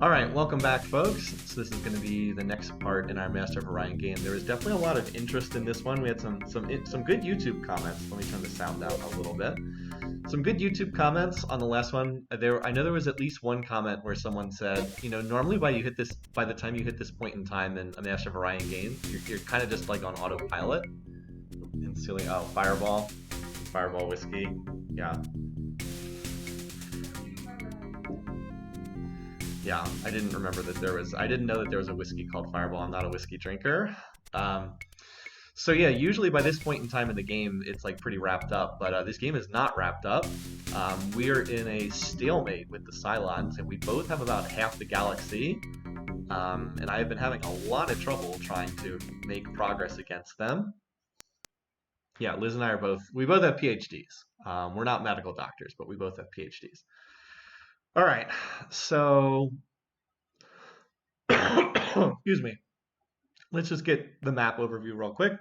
All right, welcome back, folks. So this is going to be the next part in our Master of Orion game. There was definitely a lot of interest in this one. We had some good YouTube comments. Let me turn the sound down a little bit. Some good YouTube comments on the last one. I know there was at least one comment where someone said, normally by the time you hit this point in time in a Master of Orion game, you're kind of just like on autopilot. And silly, oh, fireball whiskey, yeah. Yeah, I didn't I didn't know that there was a whiskey called Fireball. I'm not a whiskey drinker. So yeah, usually by this point in time in the game, it's like pretty wrapped up, but this game is not wrapped up. We are in a stalemate with the Psilons, and we both have about half the galaxy, and I have been having a lot of trouble trying to make progress against them. Yeah, Liz and I we both have PhDs. We're not medical doctors, but we both have PhDs. All right, so excuse me. Let's just get the map overview real quick.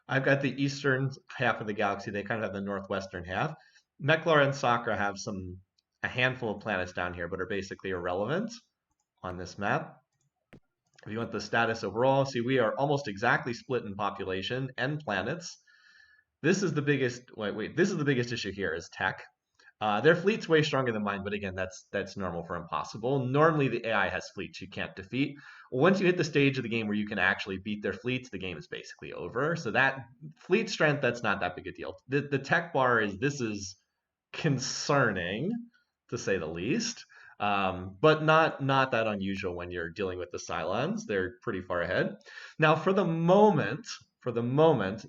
I've got the eastern half of the galaxy. They kind of have the northwestern half. Meklar and Sakra have a handful of planets down here, but are basically irrelevant on this map. If you want the status overall, see we are almost exactly split in population and planets. This is the biggest. This is the biggest issue here is tech. Their fleet's way stronger than mine, but again, that's normal for impossible. Normally, the AI has fleets you can't defeat. Once you hit the stage of the game where you can actually beat their fleets, the game is basically over. So that fleet strength, that's not that big a deal. The tech bar this is concerning, to say the least, but not that unusual when you're dealing with the Cylons. They're pretty far ahead. Now, for the moment,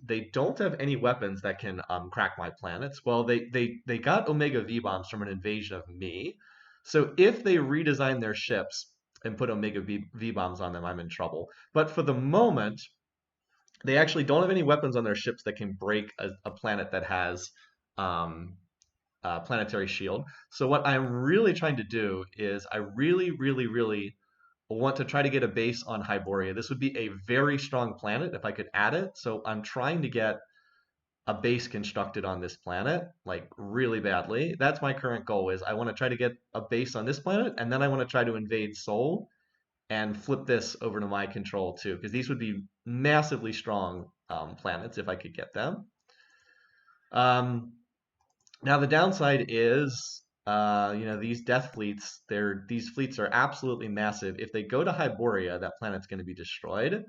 they don't have any weapons that can crack my planets. Well, they got Omega V bombs from an invasion of me. So if they redesign their ships and put Omega V bombs on them, I'm in trouble. But for the moment, they actually don't have any weapons on their ships that can break a planet that has planetary shield. So what I'm really trying to do is I really, really, really want to try to get a base on Hyboria. This would be a very strong planet if I could add it. So I'm trying to get a base constructed on this planet, like really badly. That's my current goal is I want to try to get a base on this planet, and then I want to try to invade Sol and flip this over to my control too, because these would be massively strong planets if I could get them. Now the downside is these death fleets, these fleets are absolutely massive. If they go to Hyboria, that planet's going to be destroyed.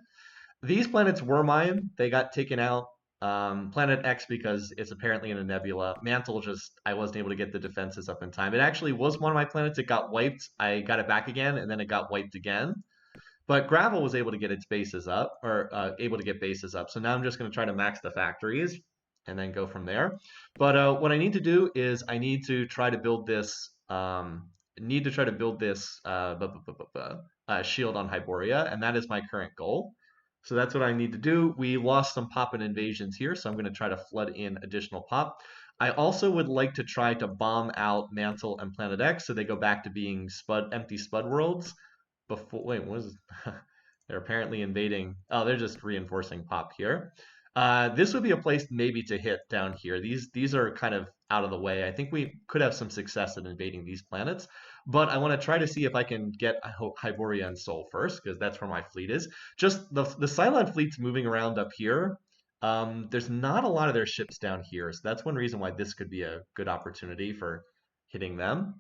These planets were mine. They got taken out. Planet X because it's apparently in a nebula. Mantle I wasn't able to get the defenses up in time. It actually was one of my planets. It got wiped. I got it back again, and then it got wiped again. But Gravel was able to get its bases up, or able to get bases up. So now I'm just going to try to max the factories and then go from there. But what I need to do is I need to try to build this. Shield on Hyboria, and that is my current goal. So that's what I need to do. We lost some pop and invasions here, so I'm going to try to flood in additional pop. I also would like to try to bomb out Mantle and Planet X so they go back to being empty Spud worlds. Wait, what is they're apparently invading. Oh, they're just reinforcing pop here. This would be a place maybe to hit down here. These are kind of out of the way. I think we could have some success in invading these planets, but I want to try to see if I can get Hyboria and Sol first, because that's where my fleet is. Just the Cylon fleet's moving around up here. There's not a lot of their ships down here, so that's one reason why this could be a good opportunity for hitting them.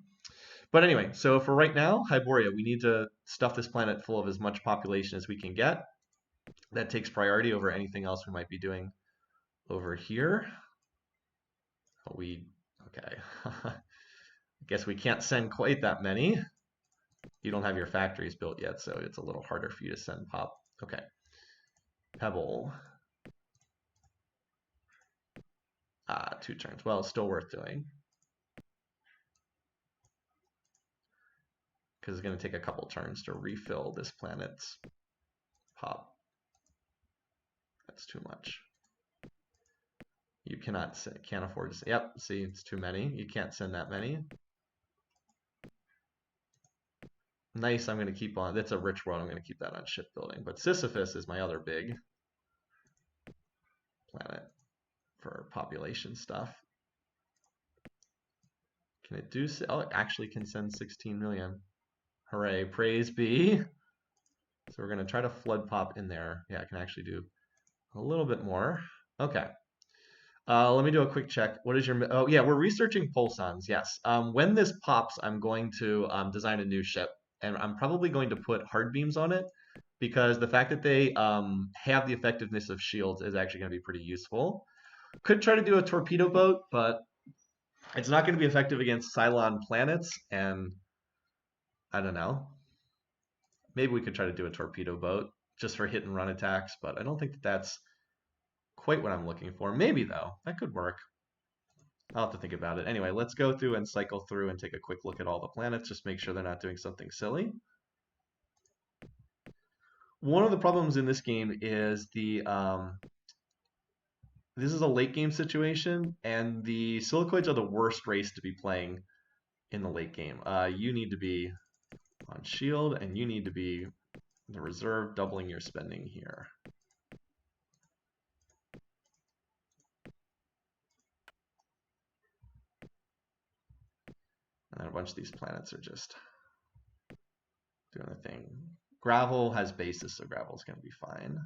But anyway, so for right now, Hyboria, we need to stuff this planet full of as much population as we can get. That takes priority over anything else we might be doing over here. Okay. I guess we can't send quite that many. You don't have your factories built yet, so it's a little harder for you to send pop. Okay. Pebble. 2 turns. Well, it's still worth doing. Because it's going to take a couple turns to refill this planet's pop. That's too much. You can't afford to. Yep, see, it's too many. You can't send that many. Nice, I'm going to keep on. That's a rich world. I'm going to keep that on shipbuilding. But Sisyphus is my other big planet for population stuff. Can it do? Oh, it actually can send 16 million. Hooray, praise be. So we're going to try to flood pop in there. Yeah, I can actually do a little bit more. Okay. Let me do a quick check. What is your? Oh yeah, we're researching pulsons. Yes. When this pops, I'm going to design a new ship, and I'm probably going to put hard beams on it because the fact that they have the effectiveness of shields is actually going to be pretty useful. Could try to do a torpedo boat, but it's not going to be effective against Psilon planets, and I don't know. Maybe we could try to do a torpedo boat just for hit and run attacks, but I don't think that that's quite what I'm looking for. Maybe though, that could work. I'll have to think about it. Anyway, let's go through and cycle through and take a quick look at all the planets, just make sure they're not doing something silly. One of the problems in this game is this is a late game situation, and the silicoids are the worst race to be playing in the late game. You need to be on shield, and you need to be the reserve, doubling your spending here. And then a bunch of these planets are just doing the thing. Gravel has basis, so gravel's going to be fine.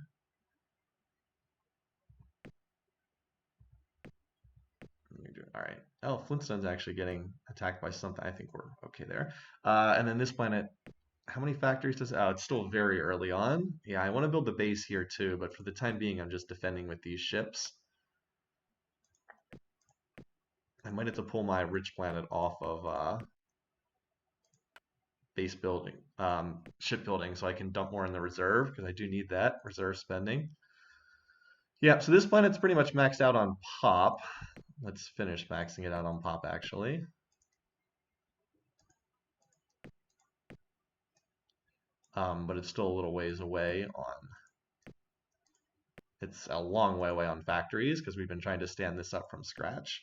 All right. Oh, Flintstone's actually getting attacked by something. I think we're okay there. And then this planet, how many factories does it? Oh, it's still very early on. Yeah, I want to build the base here too, but for the time being, I'm just defending with these ships. I might have to pull my rich planet off of base building, shipbuilding, so I can dump more in the reserve because I do need that reserve spending. Yeah, so this planet's pretty much maxed out on pop. Let's finish maxing it out on pop actually. But it's still a little ways away on. It's a long way away on factories because we've been trying to stand this up from scratch.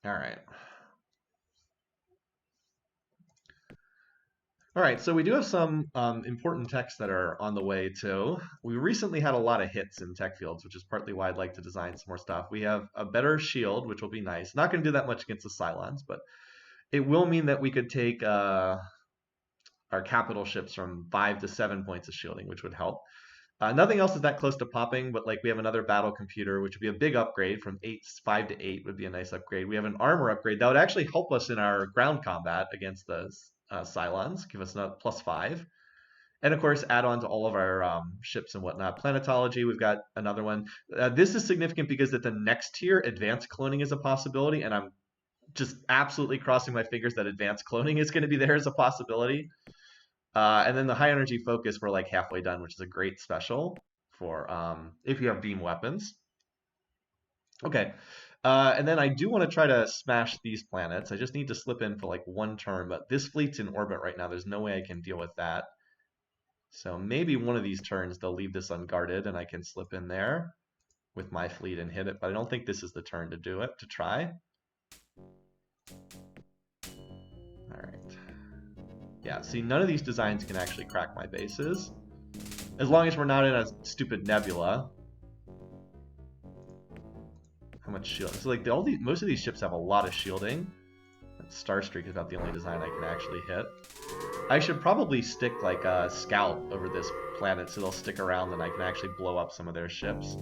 All right. All right, so we do have some important techs that are on the way too. We recently had a lot of hits in tech fields, which is partly why I'd like to design some more stuff. We have a better shield, which will be nice. Not going to do that much against the Cylons, but it will mean that we could take our capital ships from 5 to 7 points of shielding, which would help. Nothing else is that close to popping, but like we have another battle computer, which would be a big upgrade from 5 to 8 would be a nice upgrade. We have an armor upgrade that would actually help us in our ground combat against the Cylons, give us a +5. And of course, add on to all of our ships and whatnot. Planetology, we've got another one. This is significant because at the next tier, advanced cloning is a possibility, and I'm just absolutely crossing my fingers that advanced cloning is going to be there as a possibility. And then the high energy focus, we're like halfway done, which is a great special for if you have beam weapons. Okay. And then I do want to try to smash these planets. I just need to slip in for like one turn, but this fleet's in orbit right now. There's no way I can deal with that. So maybe one of these turns they'll leave this unguarded and I can slip in there with my fleet and hit it, but I don't think this is the turn to do it, to try. All right. Yeah, see, none of these designs can actually crack my bases. As long as we're not in a stupid nebula. How much shield? So like most of these ships have a lot of shielding. Starstreak is about the only design I can actually hit. I should probably stick like a scout over this planet so they'll stick around and I can actually blow up some of their ships.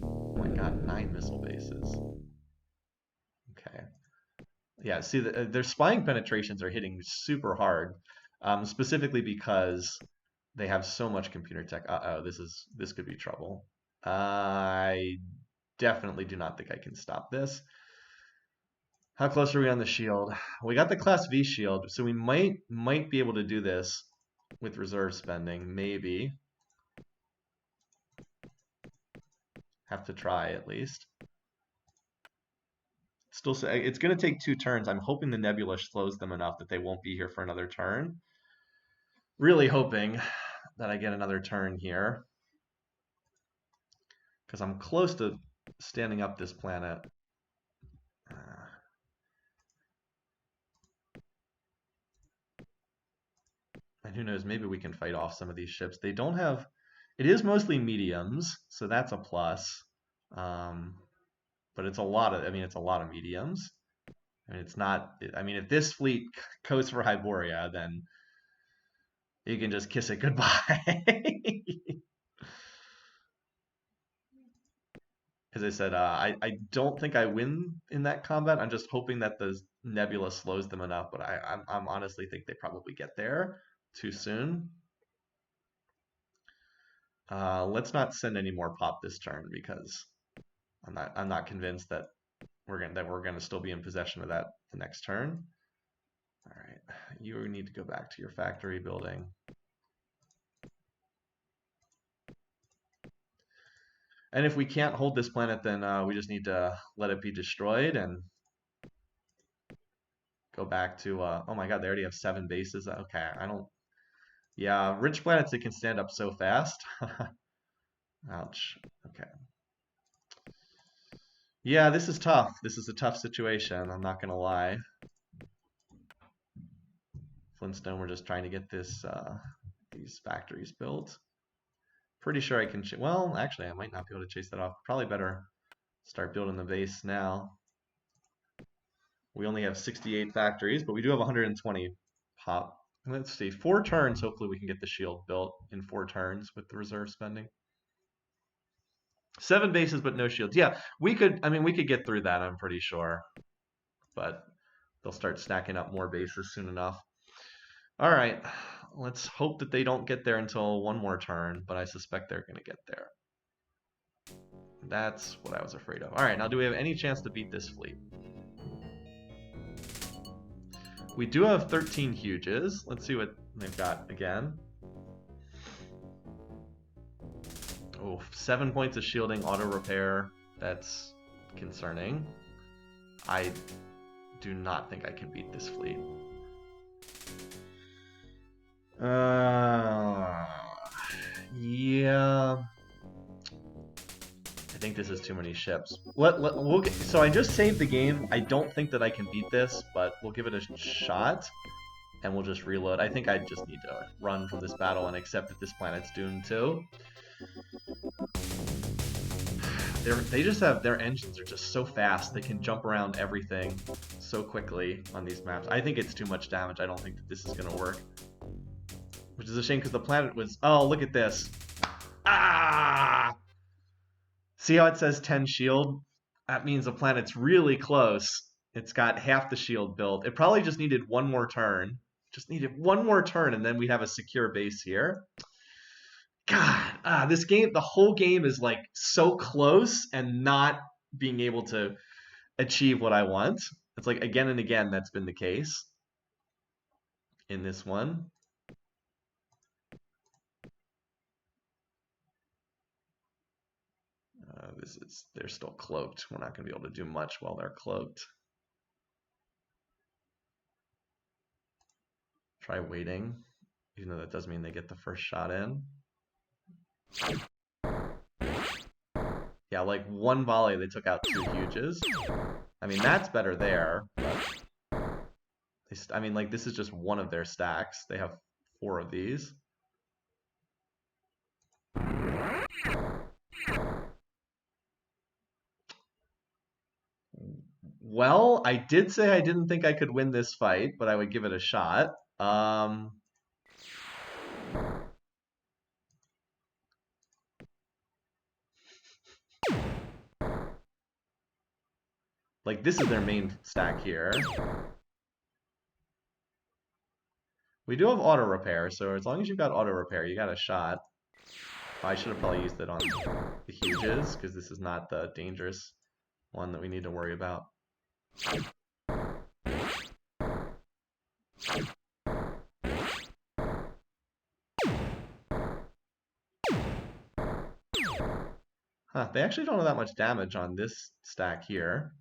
Oh my god, 9 missile bases. Okay. Yeah, see, their spying penetrations are hitting super hard, specifically because they have so much computer tech. Uh-oh, this could be trouble. I definitely do not think I can stop this. How close are we on the shield? We got the Class V shield, so we might be able to do this with reserve spending, maybe. Have to try at least. Still, it's going to take 2 turns. I'm hoping the nebula slows them enough that they won't be here for another turn. Really hoping that I get another turn here. Because I'm close to standing up this planet. And who knows, maybe we can fight off some of these ships. They don't have... It is mostly mediums, so that's a plus. But it's a lot of... I mean, it's a lot of mediums. I mean, it's not. I mean, if this fleet goes for Hyboria, then you can just kiss it goodbye. As I said, I don't think I win in that combat. I'm just hoping that the nebula slows them enough, but I'm honestly think they probably get there too soon. Let's not send any more pop this turn because I'm not convinced that we're gonna still be in possession of that the next turn. All right, you need to go back to your factory building. And if we can't hold this planet, then we just need to let it be destroyed and go back to. Oh my God, they already have 7 bases. Okay, I don't. Yeah, rich planets that can stand up so fast. Ouch. Okay. Yeah, this is tough. This is a tough situation. I'm not gonna lie. Flintstone, we're just trying to get these factories built. Pretty sure I can. Well, actually, I might not be able to chase that off. Probably better start building the base now. We only have 68 factories, but we do have 120 pop. Let's see, 4 turns. Hopefully, we can get the shield built in 4 turns with the reserve spending. 7 bases, but no shields. Yeah, we could. I mean, we could get through that. I'm pretty sure, but they'll start stacking up more bases soon enough. All right, let's hope that they don't get there until 1 more turn, but I suspect they're going to get there. That's what I was afraid of. All right, now do we have any chance to beat this fleet? We do have 13 huges. Let's see what they've got again. Oh, 7 points of shielding, auto repair. That's concerning. I do not think I can beat this fleet. Yeah. I think this is too many ships. So I just saved the game. I don't think that I can beat this, but we'll give it a shot. And we'll just reload. I think I just need to run from this battle and accept that this planet's doomed too. They just have, their engines are just so fast. They can jump around everything so quickly on these maps. I think it's too much damage. I don't think that this is going to work. Which is a shame because the planet was, oh, look at this. Ah! See how it says 10 shield? That means the planet's really close. It's got half the shield built. It probably just needed 1 more turn. Just needed 1 more turn, and then we'd have a secure base here. God, this game, the whole game is like so close and not being able to achieve what I want. It's like again and again that's been the case in this one. They're still cloaked. We're not going to be able to do much while they're cloaked. Try waiting, even though that does mean they get the first shot in. Yeah, like 1 volley, they took out 2 huges. I mean, that's better there, but I mean, like, this is just 1 of their stacks. They have 4 of these. Well, I did say I didn't think I could win this fight, but I would give it a shot. Like, this is their main stack here. We do have auto repair, so as long as you've got auto repair, you got a shot. I should have probably used it on the huges, because this is not the dangerous one that we need to worry about. Huh, they actually don't have that much damage on this stack here.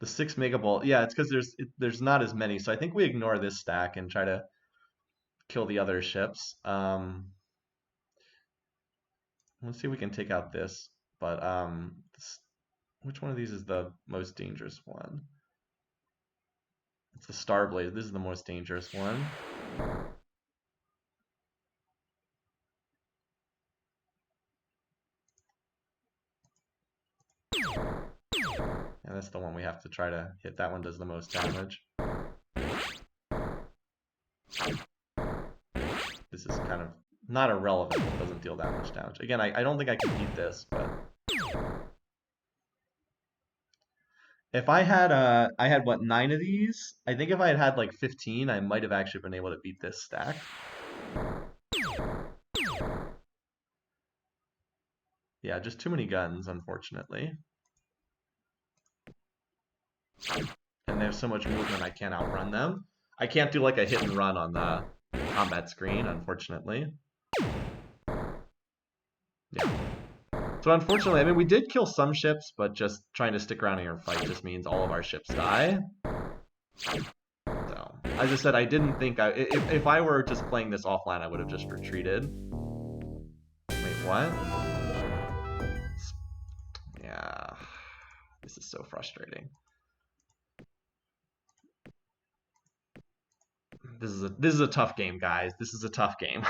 The 6 megaball, yeah, it's because there's not as many, so I think we ignore this stack and try to kill the other ships. Let's see if we can take out this, but which one of these is the most dangerous one? It's the Starblaze. This is the most dangerous one. Yeah, That's the one we have to try to hit. That one does the most damage. This is kind of not irrelevant. It doesn't deal that much damage. Again, I don't think I can beat this, but if I had I had what, 9 of these? I think if I had had like 15, I might have actually been able to beat this stack. Yeah, just too many guns, unfortunately. And there's so much movement, I can't outrun them. I can't do like a hit and run on the combat screen, unfortunately. Yeah. So unfortunately, I mean, we did kill some ships, but just trying to stick around here and fight just means all of our ships die. So, as I said, I didn't think if I were just playing this offline, I would have just retreated. Wait, what? Yeah, this is so frustrating. This is a tough game, guys. This is a tough game.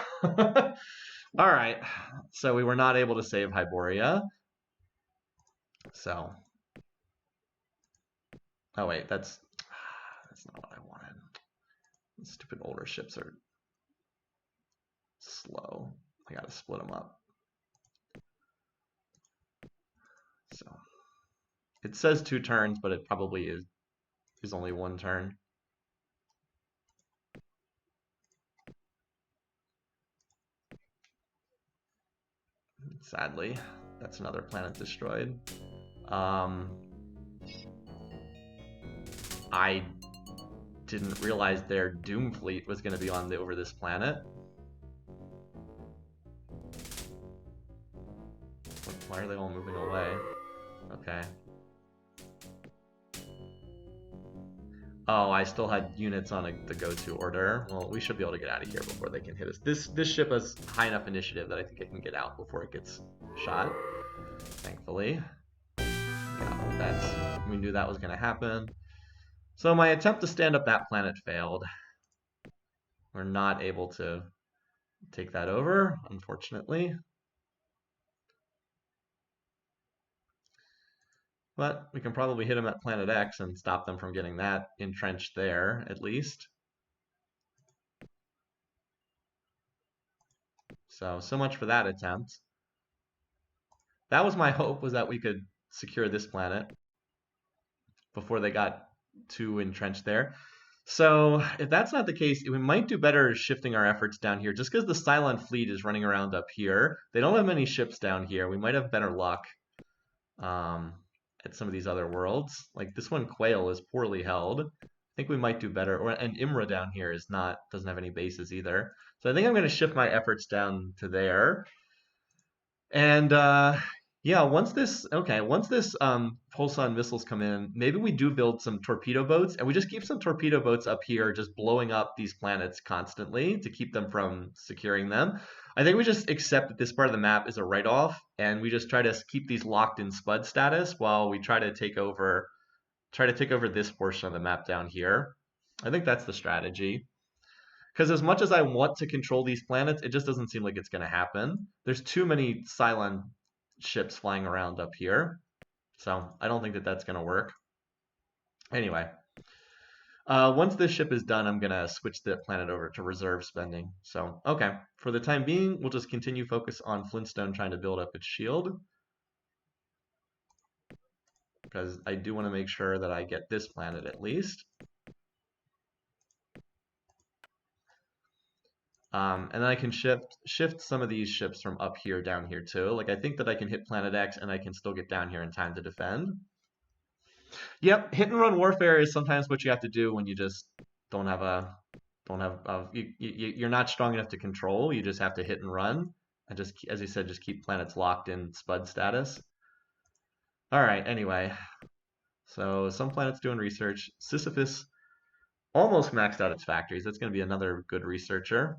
All right, so we were not able to save Hyboria. So, oh wait, that's not what I wanted. Stupid older ships are slow. I gotta split them up. So it says 2 turns, but it probably is only 1 turn. Sadly, that's another planet destroyed. I didn't realize their Doom fleet was going to be on over this planet. Why are they all moving away? Okay. Oh, I still had units on the go-to order. Well, we should be able to get out of here before they can hit us. This ship has high enough initiative that I think I can get out before it gets shot. Thankfully. Yeah, we knew that was going to happen. So my attempt to stand up that planet failed. We're not able to take that over, unfortunately. But we can probably hit them at planet X and stop them from getting that entrenched there, at least. So much for that attempt. That was my hope, was that we could secure this planet before they got too entrenched there. So if that's not the case, we might do better shifting our efforts down here, just because the Psilon fleet is running around up here. They don't have many ships down here. We might have better luck at some of these other worlds. Like this one, Quail, is poorly held. I think we might do better. And Imra down here doesn't have any bases either. So I think I'm going to shift my efforts down to there. And yeah, once this Pulsar missiles come in, maybe we do build some torpedo boats, and we just keep some torpedo boats up here, just blowing up these planets constantly to keep them from securing them. I think we just accept that this part of the map is a write-off, and we just try to keep these locked in Spud status while we try to take over this portion of the map down here. I think that's the strategy. Because as much as I want to control these planets, it just doesn't seem like it's going to happen. There's too many Psilon ships flying around up here. So I don't think that that's going to work. Anyway, once this ship is done, I'm going to switch the planet over to reserve spending. So, okay, for the time being, we'll just continue focus on Flintstone trying to build up its shield. Because I do want to make sure that I get this planet at least. And then I can shift some of these ships from up here down here too. Like I think that I can hit Planet X and I can still get down here in time to defend. Yep, hit and run warfare is sometimes what you have to do when you just you're not strong enough to control. You just have to hit and run, and just, as you said, just keep planets locked in Spud status. All right. Anyway, so some planets doing research. Sisyphus almost maxed out its factories. That's going to be another good researcher.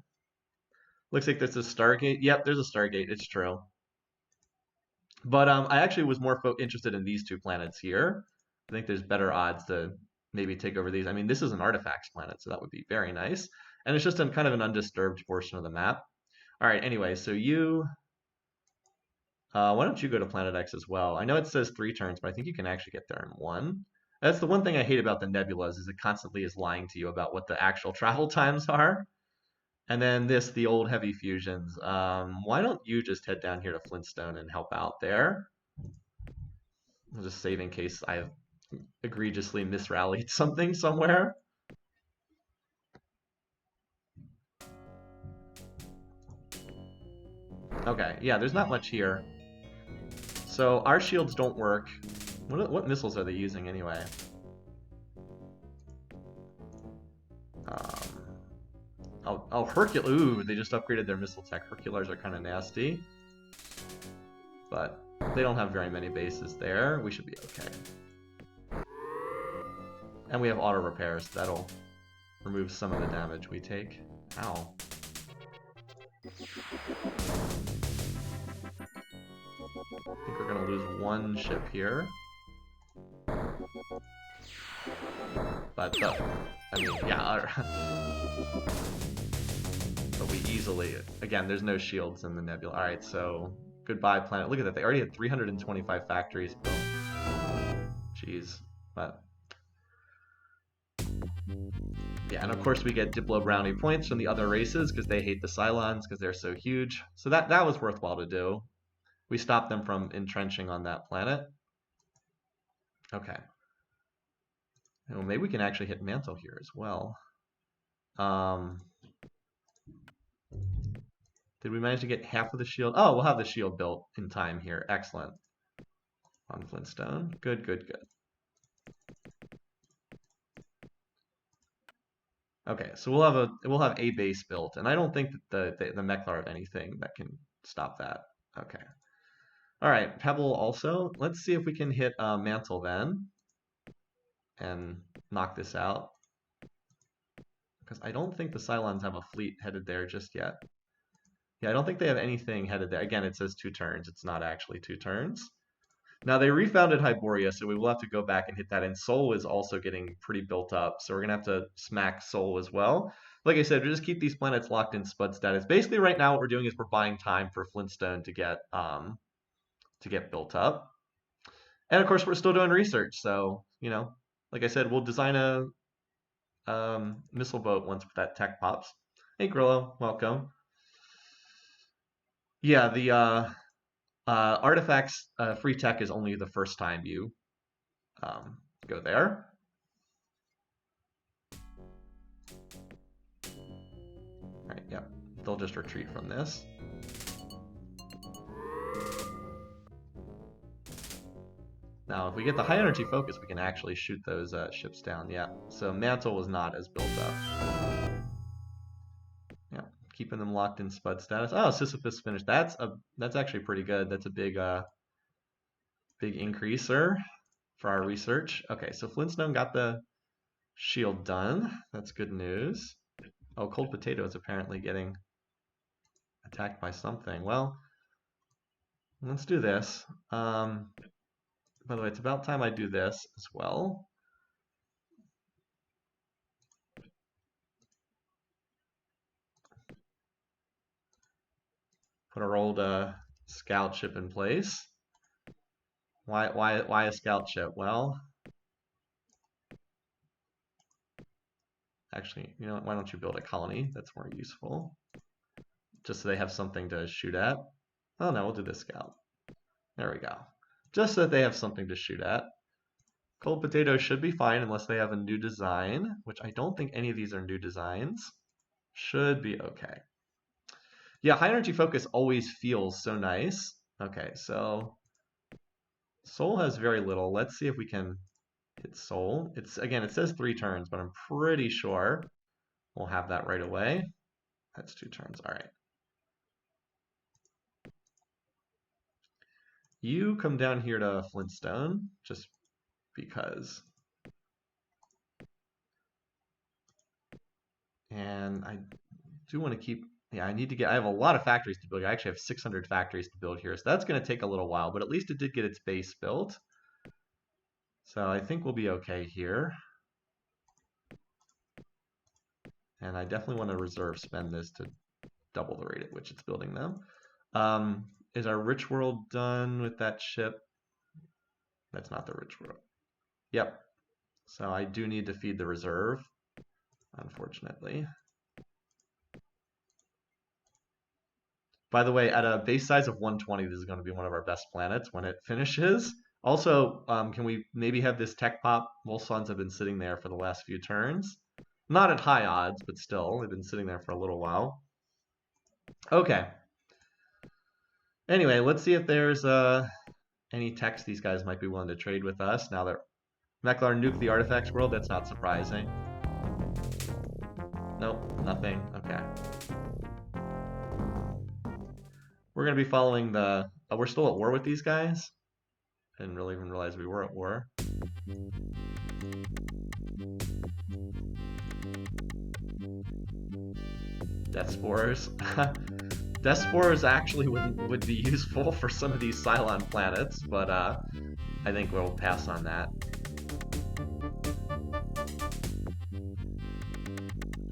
Looks like there's a Stargate. Yep, there's a Stargate. It's true. But I actually was more interested in these 2 planets here. I think there's better odds to maybe take over these. I mean, this is an artifacts planet, so that would be very nice. And it's just kind of an undisturbed portion of the map. All right, anyway, so you Why don't you go to Planet X as well? I know it says 3 turns, but I think you can actually get there in one. That's the one thing I hate about the nebulas is it constantly is lying to you about what the actual travel times are. And then this, the old heavy fusions. Why don't you just head down here to Flintstone and help out there? I'll just save in case I've egregiously misrallied something somewhere. Okay, yeah, there's not much here. So our shields don't work. What missiles are they using anyway? Oh, Hercule. Ooh, they just upgraded their missile tech. Herculars are kind of nasty. But they don't have very many bases there. We should be okay. And we have auto repairs. That'll remove some of the damage we take. Ow. I think we're going to lose one ship here. But, I mean, yeah. But we easily, again, there's no shields in the nebula. Alright, so goodbye, planet. Look at that. They already had 325 factories built. Jeez. But yeah, and of course we get Diplo brownie points from the other races because they hate the Psilons because they're so huge. So that was worthwhile to do. We stopped them from entrenching on that planet. Okay. Well, maybe we can actually hit Mantle here as well. Did we manage to get half of the shield? Oh, we'll have the shield built in time here. Excellent. On Flintstone. Good, good, good. Okay, so we'll have a base built, and I don't think that the Mechlar have anything that can stop that. Okay. All right, Pebble also. Let's see if we can hit Mantle then, and knock this out. Because I don't think the Cylons have a fleet headed there just yet. Yeah, I don't think they have anything headed there. Again, it says 2 turns. It's not actually 2 turns. Now they refounded Hyboria, so we will have to go back and hit that. And Sol is also getting pretty built up, so we're gonna have to smack Sol as well. Like I said, we just keep these planets locked in Spud status. Basically, right now what we're doing is we're buying time for Flintstone to get built up. And of course, we're still doing research. So you know, like I said, we'll design a missile boat once that tech pops. Hey, Grillo, welcome. Yeah, the artifacts free tech is only the first time you go there. Right, yep. They'll just retreat from this. Now, if we get the high energy focus, we can actually shoot those ships down. Yeah, so Mantle was not as built up. Yeah, keeping them locked in Spud status. Oh, Sisyphus finished. That's actually pretty good. That's a big increaser for our research. Okay, so Flintstone got the shield done. That's good news. Oh, Cold Potato is apparently getting attacked by something. Well, let's do this. By the way, it's about time I do this as well. Put our old scout ship in place. Why a scout ship? Well, actually, you know what? Why don't you build a colony? That's more useful. Just so they have something to shoot at. Oh no, we'll do this scout. There we go. Just so that they have something to shoot at. Cold Potato should be fine unless they have a new design, which I don't think any of these are new designs. Should be okay. Yeah, high energy focus always feels so nice. Okay, so Sol has very little. Let's see if we can hit Sol. Again, it says 3 turns, but I'm pretty sure we'll have that right away. That's 2 turns. All right. You come down here to Flintstone just because. And I do want to keep, yeah, I have a lot of factories to build. I actually have 600 factories to build here. So that's going to take a little while, but at least it did get its base built. So I think we'll be okay here. And I definitely want to reserve spend this to double the rate at which it's building them. is our rich world done with that ship? That's not the rich world. Yep. So I do need to feed the reserve, unfortunately. By the way, at a base size of 120, this is going to be one of our best planets when it finishes. Also, can we maybe have this tech pop? Volsons have been sitting there for the last few turns. Not at high odds, but still, they've been sitting there for a little while. Okay. Anyway, let's see if there's any techs these guys might be willing to trade with us now that Meklar nuked the artifacts world. That's not surprising. Nope, nothing. Okay. We're going to be following the... Oh, we're still at war with these guys? I didn't really even realize we were at war. Death Spores. Death Spores actually would be useful for some of these Psilon planets, but I think we'll pass on that.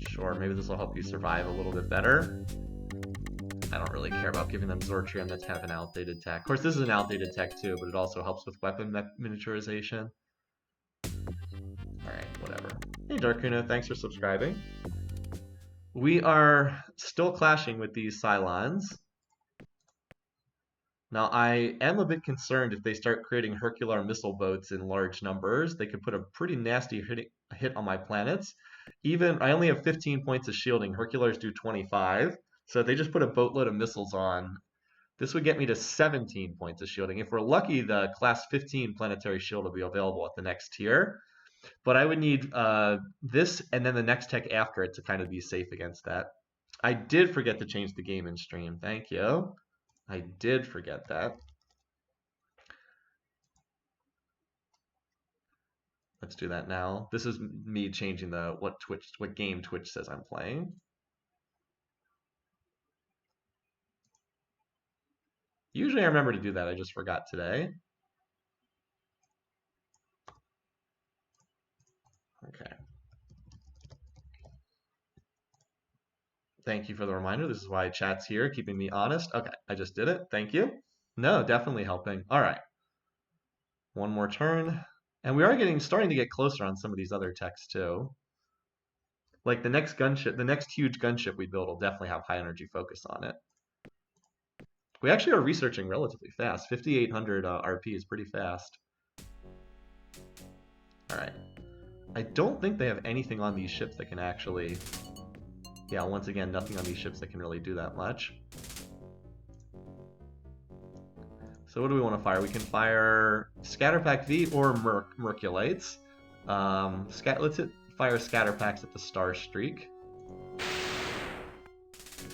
Sure, maybe this will help you survive a little bit better. I don't really care about giving them Zortrium that's have an outdated tech. Of course, this is an outdated tech too, but it also helps with weapon miniaturization. Alright, whatever. Hey Darkuno, thanks for subscribing. We are still clashing with these Psilons. Now, I am a bit concerned if they start creating Hercular missile boats in large numbers. They could put a pretty nasty hit on my planets. Even, I only have 15 points of shielding. Herculars do 25. So if they just put a boatload of missiles on, this would get me to 17 points of shielding. If we're lucky, the class 15 planetary shield will be available at the next tier. But I would need this and then the next tech after it to kind of be safe against that. I did forget to change the game in stream. Thank you. I did forget that. Let's do that now. This is me changing the what game Twitch says I'm playing. Usually I remember to do that. I just forgot today. Okay. Thank you for the reminder. This is why chat's here, keeping me honest. Okay, I just did it. Thank you. No, definitely helping. All right. One more turn. And we are starting to get closer on some of these other techs too. Like the next gunship, the next huge gunship we build will definitely have high energy focus on it. We actually are researching relatively fast. 5,800 RP is pretty fast. All right. I don't think they have anything on these ships that can actually... Yeah, once again, nothing on these ships that can really do that much. So what do we want to fire? We can fire Scatterpack V or Merculites. Let's fire Scatterpacks at the Star Streak.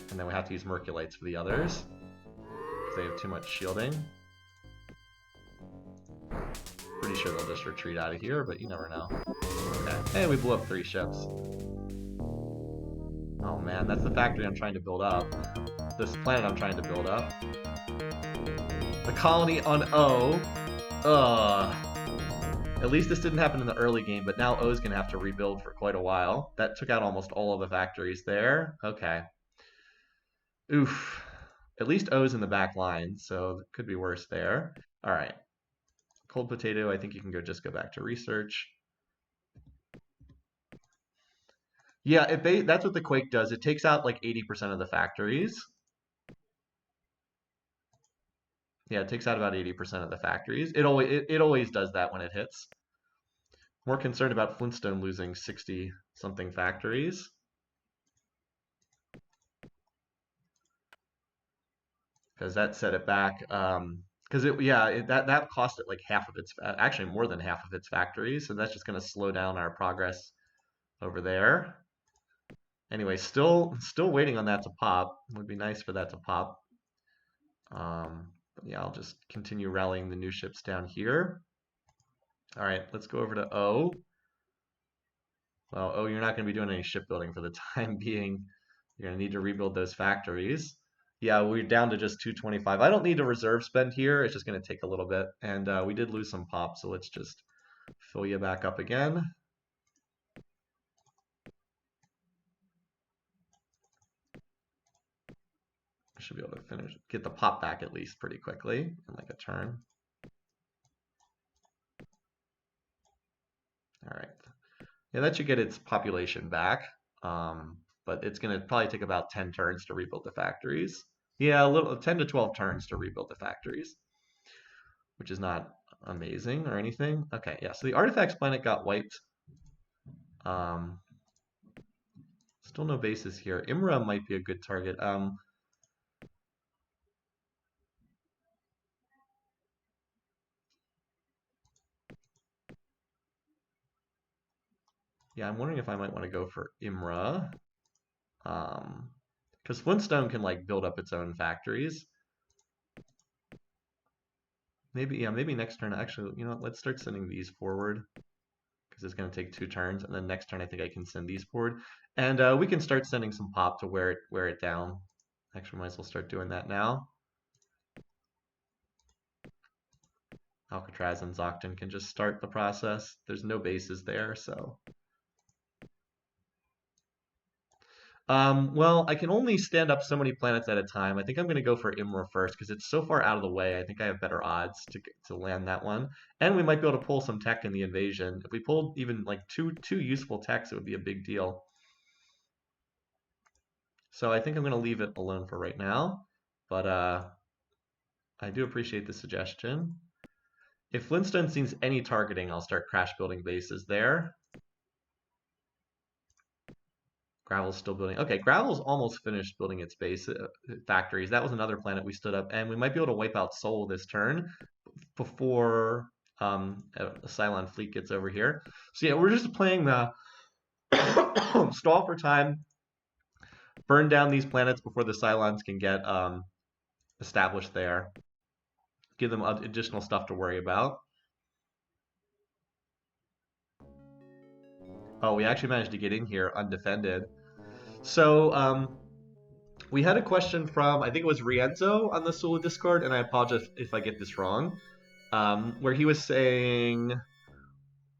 And then we have to use Merculites for the others, because they have too much shielding. Pretty sure they'll just retreat out of here, but you never know. Okay. Hey, we blew up 3 ships. Oh man, that's the factory I'm trying to build up. This planet I'm trying to build up. The colony on O. Ugh. At least this didn't happen in the early game, but now O's gonna have to rebuild for quite a while. That took out almost all of the factories there. Okay. Oof. At least O's in the back line, so it could be worse there. Alright. Cold Potato, I think you can just go back to research. Yeah, that's what the Quake does. It takes out like 80% of the factories. Yeah, it takes out about 80% of the factories. It always does that when it hits. More concerned about Flintstone losing 60-something factories. Because that set it back. Because that cost it like half of its, actually more than half of its factories. So that's just going to slow down our progress over there. Anyway, still waiting on that to pop. It would be nice for that to pop. But yeah, I'll just continue rallying the new ships down here. All right, let's go over to O. Well, O, you're not going to be doing any shipbuilding for the time being. You're going to need to rebuild those factories. Yeah, we're down to just 225. I don't need a reserve spend here. It's just going to take a little bit. And we did lose some pop, so let's just fill you back up again. should be able to get the pop back at least pretty quickly in like a turn. All right. Yeah, that should get its population back. But it's going to probably take about 10 turns to rebuild the factories. Yeah, a little 10 to 12 turns to rebuild the factories, which is not amazing or anything. Okay, yeah, so the artifacts planet got wiped. Still no bases here. Imra might be a good target. Yeah, I'm wondering if I might want to go for Imra. Because Flintstone can like build up its own factories. Maybe, yeah, maybe next turn. Actually, you know, let's start sending these forward because it's going to take 2 turns, and then next turn I think I can send these forward, and we can start sending some pop to wear it down. Actually, might as well start doing that now. Alcatraz and Zocton can just start the process. There's no bases there, so. Well, I can only stand up so many planets at a time. I think I'm going to go for Imra first because it's so far out of the way. I think I have better odds to land that one. And we might be able to pull some tech in the invasion. If we pulled even like two useful techs, it would be a big deal. So I think I'm going to leave it alone for right now. But I do appreciate the suggestion. If Flintstone sees any targeting, I'll start crash building bases there. Gravel's still building. Okay, Gravel's almost finished building its base factories. That was another planet we stood up, and we might be able to wipe out Sol this turn before a Psilon fleet gets over here. So yeah, we're just playing the stall for time, burn down these planets before the Psilons can get established there. Give them additional stuff to worry about. Oh, we actually managed to get in here undefended. So we had a question from, I think it was Rienzo on the Sula Discord, and I apologize if I get this wrong, where he was saying,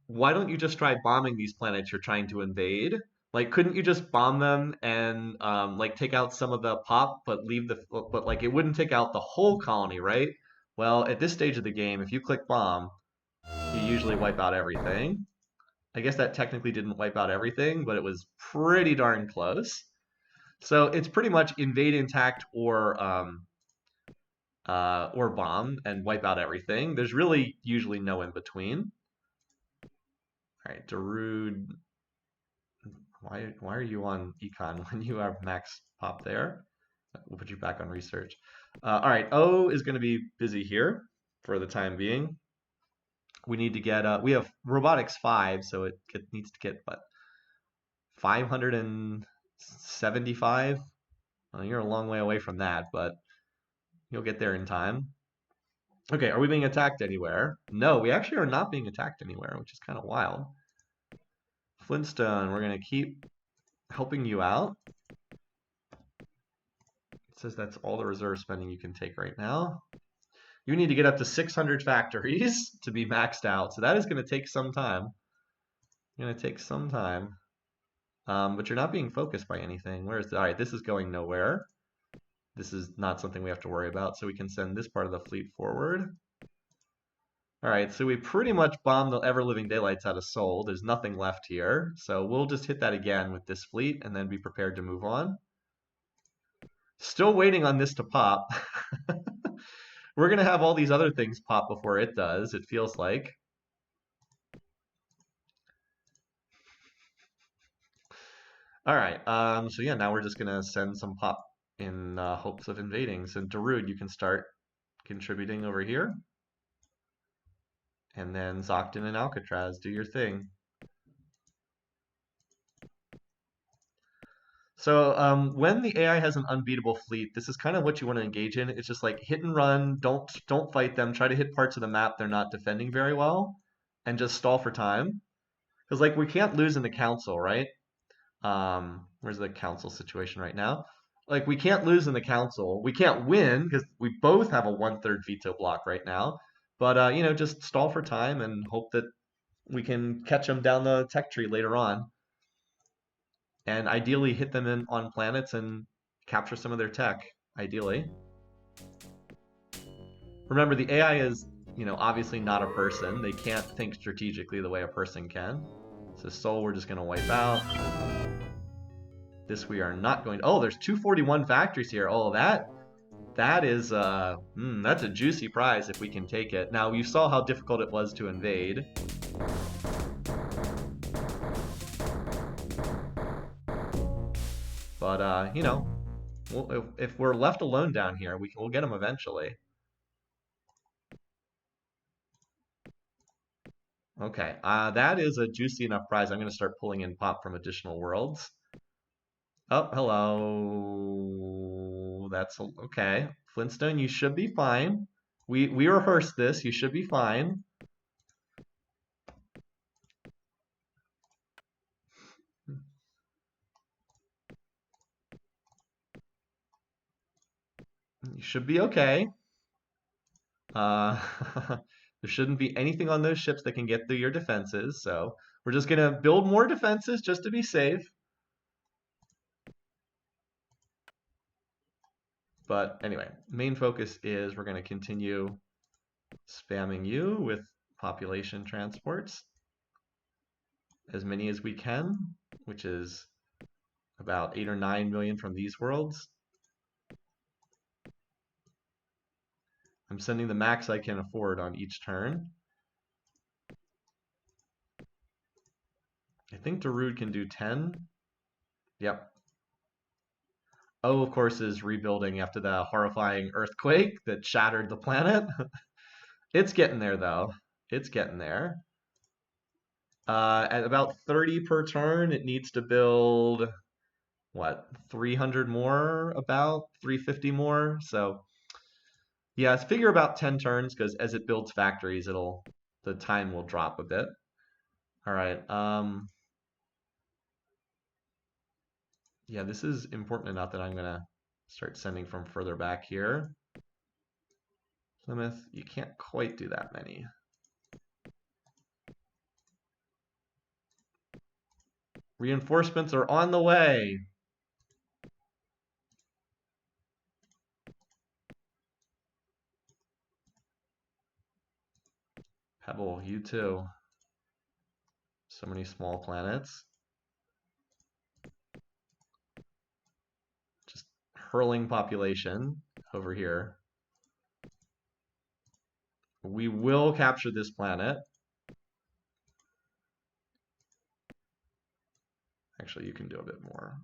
why don't you just try bombing these planets you're trying to invade? Like, couldn't you just bomb them and like take out some of the pop, but like it wouldn't take out the whole colony, right? Well, at this stage of the game, if you click bomb, you usually wipe out everything. I guess that technically didn't wipe out everything, but it was pretty darn close. So it's pretty much invade intact or bomb and wipe out everything. There's really usually no in between. All right, Darude, why are you on econ when you have max pop there? We'll put you back on research. All right, O is going to be busy here for the time being. We need to get, we have robotics 5, so it needs to get, what, 575? Well, you're a long way away from that, but you'll get there in time. Okay, are we being attacked anywhere? No, we actually are not being attacked anywhere, which is kind of wild. Flintstone, we're going to keep helping you out. It says that's all the reserve spending you can take right now. You need to get up to 600 factories to be maxed out, so that is going to take some time. Going to take some time. But you're not being focused by anything. All right, this is going nowhere. This is not something we have to worry about, so we can send this part of the fleet forward. All right, so we pretty much bombed the ever-living daylights out of Sol. There's nothing left here, so we'll just hit that again with this fleet and then be prepared to move on. Still waiting on this to pop. We're going to have all these other things pop before it does, it feels like. All right, so yeah, now we're just going to send some pop in hopes of invading. So Darude, you can start contributing over here. And then Zocton and Alcatraz, do your thing. So when the AI has an unbeatable fleet, this is kind of what you want to engage in. It's just like hit and run. Don't fight them. Try to hit parts of the map they're not defending very well, and just stall for time. Because like we can't lose in the council, right? Where's the council situation right now? Like we can't lose in the council. We can't win because we both have a 1/3 veto block right now. But you know, just stall for time and hope that we can catch them down the tech tree later on, and ideally hit them on planets and capture some of their tech. ideally. Remember, the AI is, obviously not a person. They can't think strategically the way a person can. So Sol, we're just going to wipe out. This we are not going to. Oh, there's 241 factories here. Oh, that is that's a juicy prize if we can take it. Now, you saw how difficult it was to invade. But if we're left alone down here, we'll get them eventually. Okay, that is a juicy enough prize. I'm going to start pulling in pop from additional worlds. Oh, hello. That's okay. Flintstone, you should be fine. We rehearsed this. You should be fine. You should be okay. There shouldn't be anything on those ships that can get through your defenses, so we're just gonna build more defenses just to be safe. But anyway, main focus is we're gonna continue spamming you with population transports. As many as we can, which is about 8 or 9 million from these worlds. I'm sending the max I can afford on each turn. I think Darude can do 10. Yep. O, of course, is rebuilding after the horrifying earthquake that shattered the planet. It's getting there, though. It's getting there. At about 30 per turn, it needs to build, what, 300 more? About 350 more? So, yeah, figure about 10 turns, because as it builds factories, the time will drop a bit. All right. Yeah, this is important enough that I'm gonna start sending from further back here. Plymouth, you can't quite do that many. Reinforcements are on the way. Pebble, you too. So many small planets. Just hurling population over here. We will capture this planet. Actually, you can do a bit more.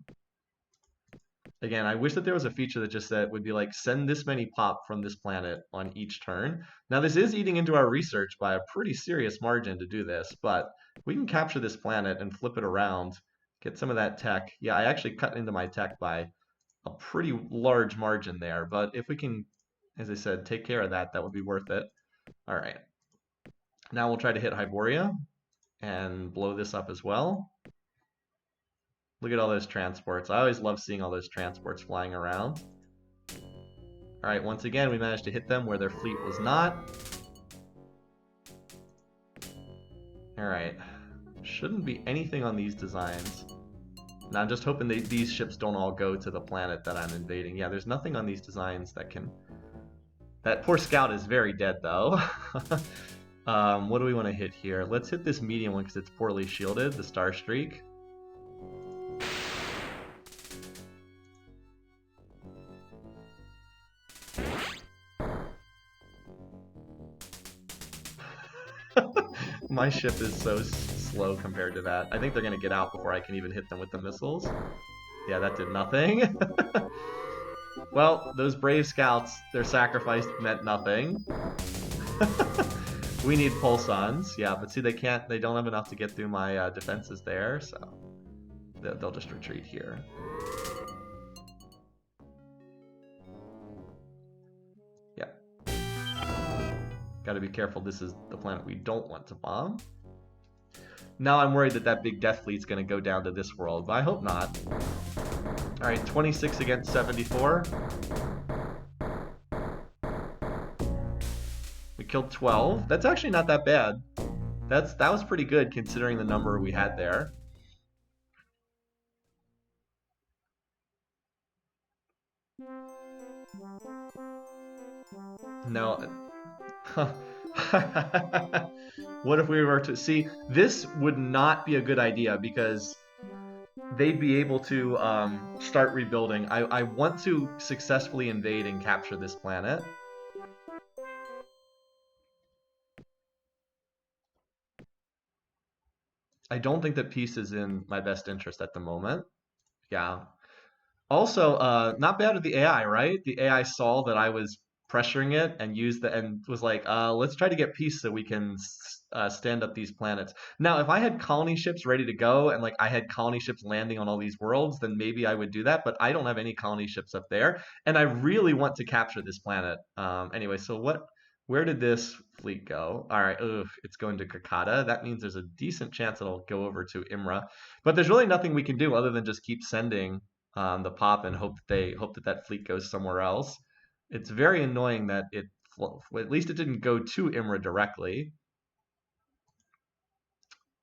Again, I wish that there was a feature that just said would be like send this many pop from this planet on each turn. Now this is eating into our research by a pretty serious margin to do this, but we can capture this planet and flip it around, get some of that tech. Yeah, I actually cut into my tech by a pretty large margin there, but if we can, as I said, take care of that, that would be worth it. All right. Now we'll try to hit Hyboria and blow this up as well. Look at all those transports. I always love seeing all those transports flying around. All right, once again, we managed to hit them where their fleet was not. All right, shouldn't be anything on these designs. Now I'm just hoping these ships don't all go to the planet that I'm invading. Yeah, there's nothing on these designs that can... That poor scout is very dead, though. What do we want to hit here? Let's hit this medium one because it's poorly shielded, the Star Streak. My ship is so slow compared to that. I think they're going to get out before I can even hit them with the missiles. Yeah, that did nothing. Well, those brave scouts, their sacrifice meant nothing. We need pulsons. Yeah, but see, they don't have enough to get through my defenses there, so they'll just retreat here. Got to be careful. This is the planet we don't want to bomb. Now I'm worried that big death fleet's going to go down to this world, but I hope not. All right, 26 against 74. We killed 12. That's actually not that bad. That was pretty good considering the number we had there. No. What if we were to see? This would not be a good idea because they'd be able to start rebuilding. I want to successfully invade and capture this planet. I don't think that peace is in my best interest at the moment. Yeah. Also, not bad with the AI, right? The AI saw that I was pressuring it and used the and was like, let's try to get peace so we can stand up these planets. Now, if I had colony ships ready to go and like I had colony ships landing on all these worlds, then maybe I would do that. But I don't have any colony ships up there, and I really want to capture this planet. Anyway, so what? Where did this fleet go? All right, ugh, it's going to Kakata. That means there's a decent chance it'll go over to Imra, but there's really nothing we can do other than just keep sending the pop and hope that that fleet goes somewhere else. It's very annoying that at least it didn't go to Imra directly.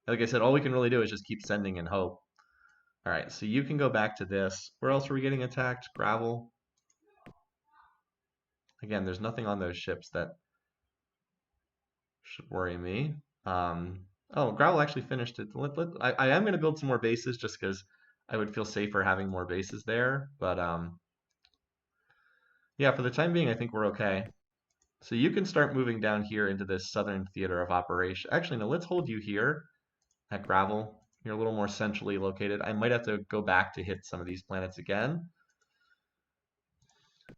Like I said, all we can really do is just keep sending and hope. All right, so you can go back to this. Where else were we getting attacked? Gravel. Again, there's nothing on those ships that should worry me. Oh, Gravel actually finished it. I am going to build some more bases just because I would feel safer having more bases there. But yeah, for the time being, I think we're okay. So you can start moving down here into this southern theater of operation. Actually, no, let's hold you here at Gravel. You're a little more centrally located. I might have to go back to hit some of these planets again.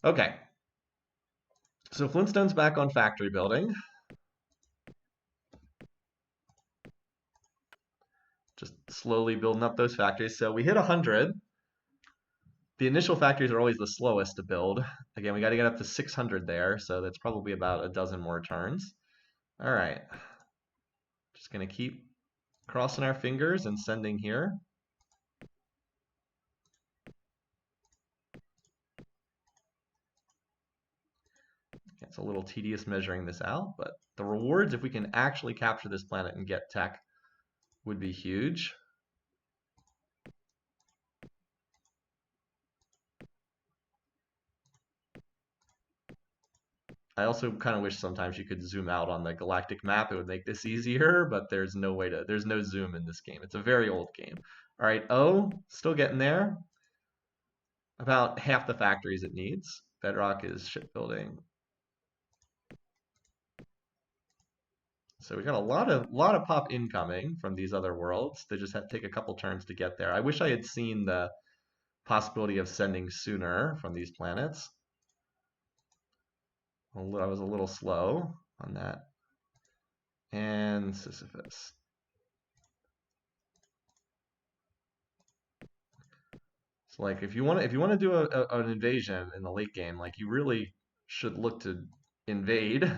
Okay. So Flintstone's back on factory building. Just slowly building up those factories. So we hit 100. The initial factories are always the slowest to build. Again, we got to get up to 600 there, so that's probably about a dozen more turns. All right. Just going to keep crossing our fingers and sending here. It's a little tedious measuring this out, but the rewards, if we can actually capture this planet and get tech, would be huge. I also kind of wish sometimes you could zoom out on the galactic map. It would make this easier, but there's no way to, there's no zoom in this game. It's a very old game. All right, O, still getting there. About half the factories it needs. Bedrock is shipbuilding. So we got a lot of pop incoming from these other worlds. They just have to take a couple turns to get there. I wish I had seen the possibility of sending sooner from these planets. I was a little slow on that. And Sisyphus. So like if you want to do an invasion in the late game, like you really should look to invade.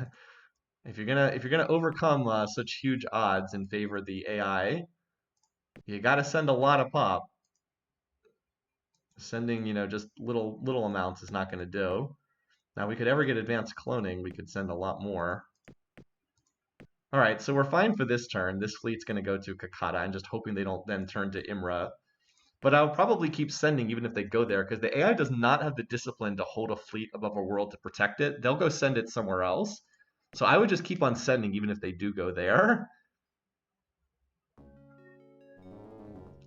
If you're gonna overcome such huge odds in favor of the AI, you got to send a lot of pop. Sending just little amounts is not going to do. Now we could ever get advanced cloning, we could send a lot more. All right, so we're fine for this turn. This fleet's going to go to Kakata. I'm just hoping they don't then turn to Imra. But I'll probably keep sending even if they go there, because the AI does not have the discipline to hold a fleet above a world to protect it. They'll go send it somewhere else. So I would just keep on sending even if they do go there.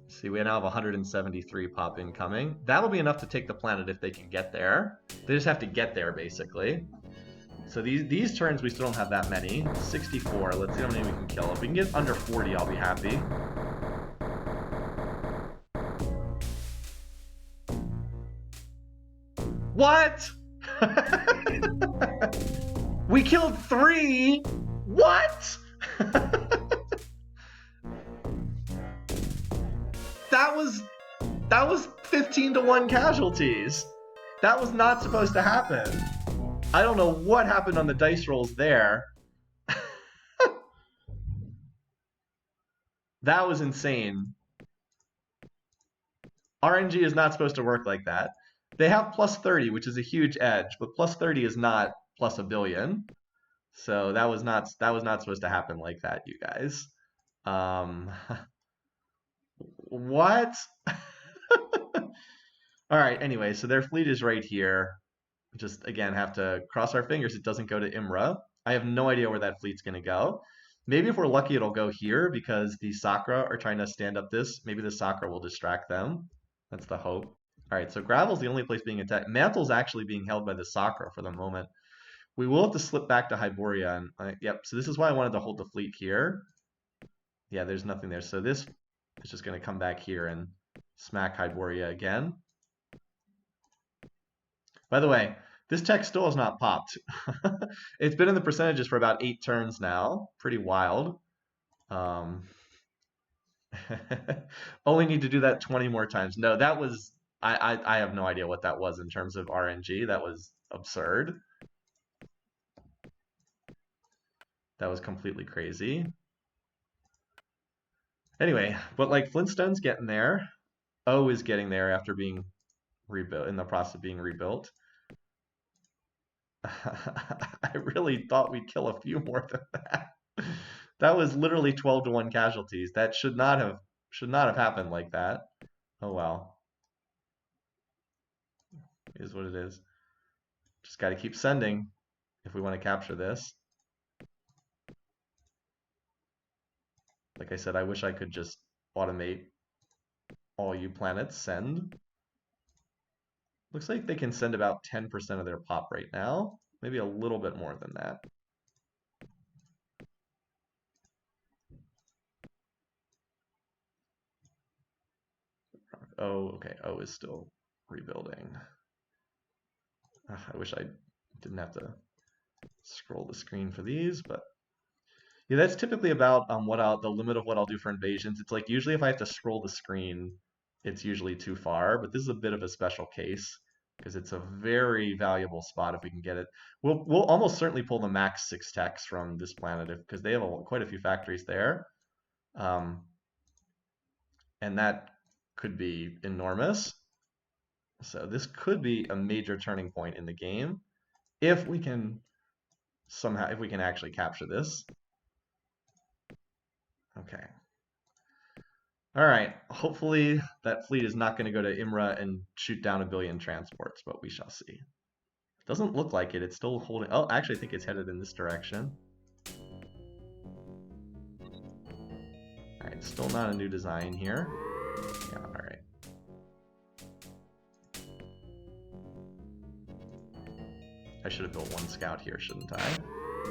See, we now have 173 pop incoming. That'll be enough to take the planet if they can get there. They just have to get there, basically. So these turns, we still don't have that many. 64. Let's see how many we can kill. If we can get under 40, I'll be happy. What? We killed 3? What? That was 15 to 1 casualties. That was not supposed to happen. I don't know what happened on the dice rolls there. That was insane. RNG is not supposed to work like that. They have plus 30, which is a huge edge, but plus 30 is not plus a billion. So that was not supposed to happen like that, you guys. What? All right, anyway, so their fleet is right here. Just again have to cross our fingers it doesn't go to Imra. I have no idea where that fleet's going to go. Maybe if we're lucky, it'll go here because the Sakra are trying to stand up this. Maybe the Sakra will distract them. That's the hope. All right, so Gravel's the only place being attacked. Mantle's actually being held by the Sakra for the moment. We will have to slip back to Hyboria. And yep, so this is why I wanted to hold the fleet here. Yeah, there's nothing there. So this is just going to come back here and smack Hyboria again. By the way, this tech still has not popped. It's been in the percentages for about 8 turns now. Pretty wild. Only need to do that 20 more times. No, that was I have no idea what that was in terms of RNG. That was absurd. That was completely crazy. Anyway, but like Flintstone's getting there. O is getting there after being rebuilt, in the process of being rebuilt. I really thought we'd kill a few more than that. That was literally 12 to 1 casualties. That should not have happened like that. Oh well. It is what it is. Just got to keep sending if we want to capture this. Like I said, I wish I could just automate all you planets send. Looks like they can send about 10% of their pop right now. Maybe a little bit more than that. Oh, okay. O is still rebuilding. I wish I didn't have to scroll the screen for these, but yeah, that's typically about the limit of what I'll do for invasions. It's like usually if I have to scroll the screen, it's usually too far, but this is a bit of a special case because it's a very valuable spot if we can get it. We'll almost certainly pull the max 6 techs from this planet because they have quite a few factories there, and that could be enormous. So this could be a major turning point in the game if we can actually capture this. Okay. All right. Hopefully that fleet is not going to go to Imra and shoot down 1 billion transports, but we shall see. Doesn't look like it. It's still holding. Oh, actually, I think it's headed in this direction. All right. Still not a new design here. Yeah. All right. I should have built 1 scout here, shouldn't I?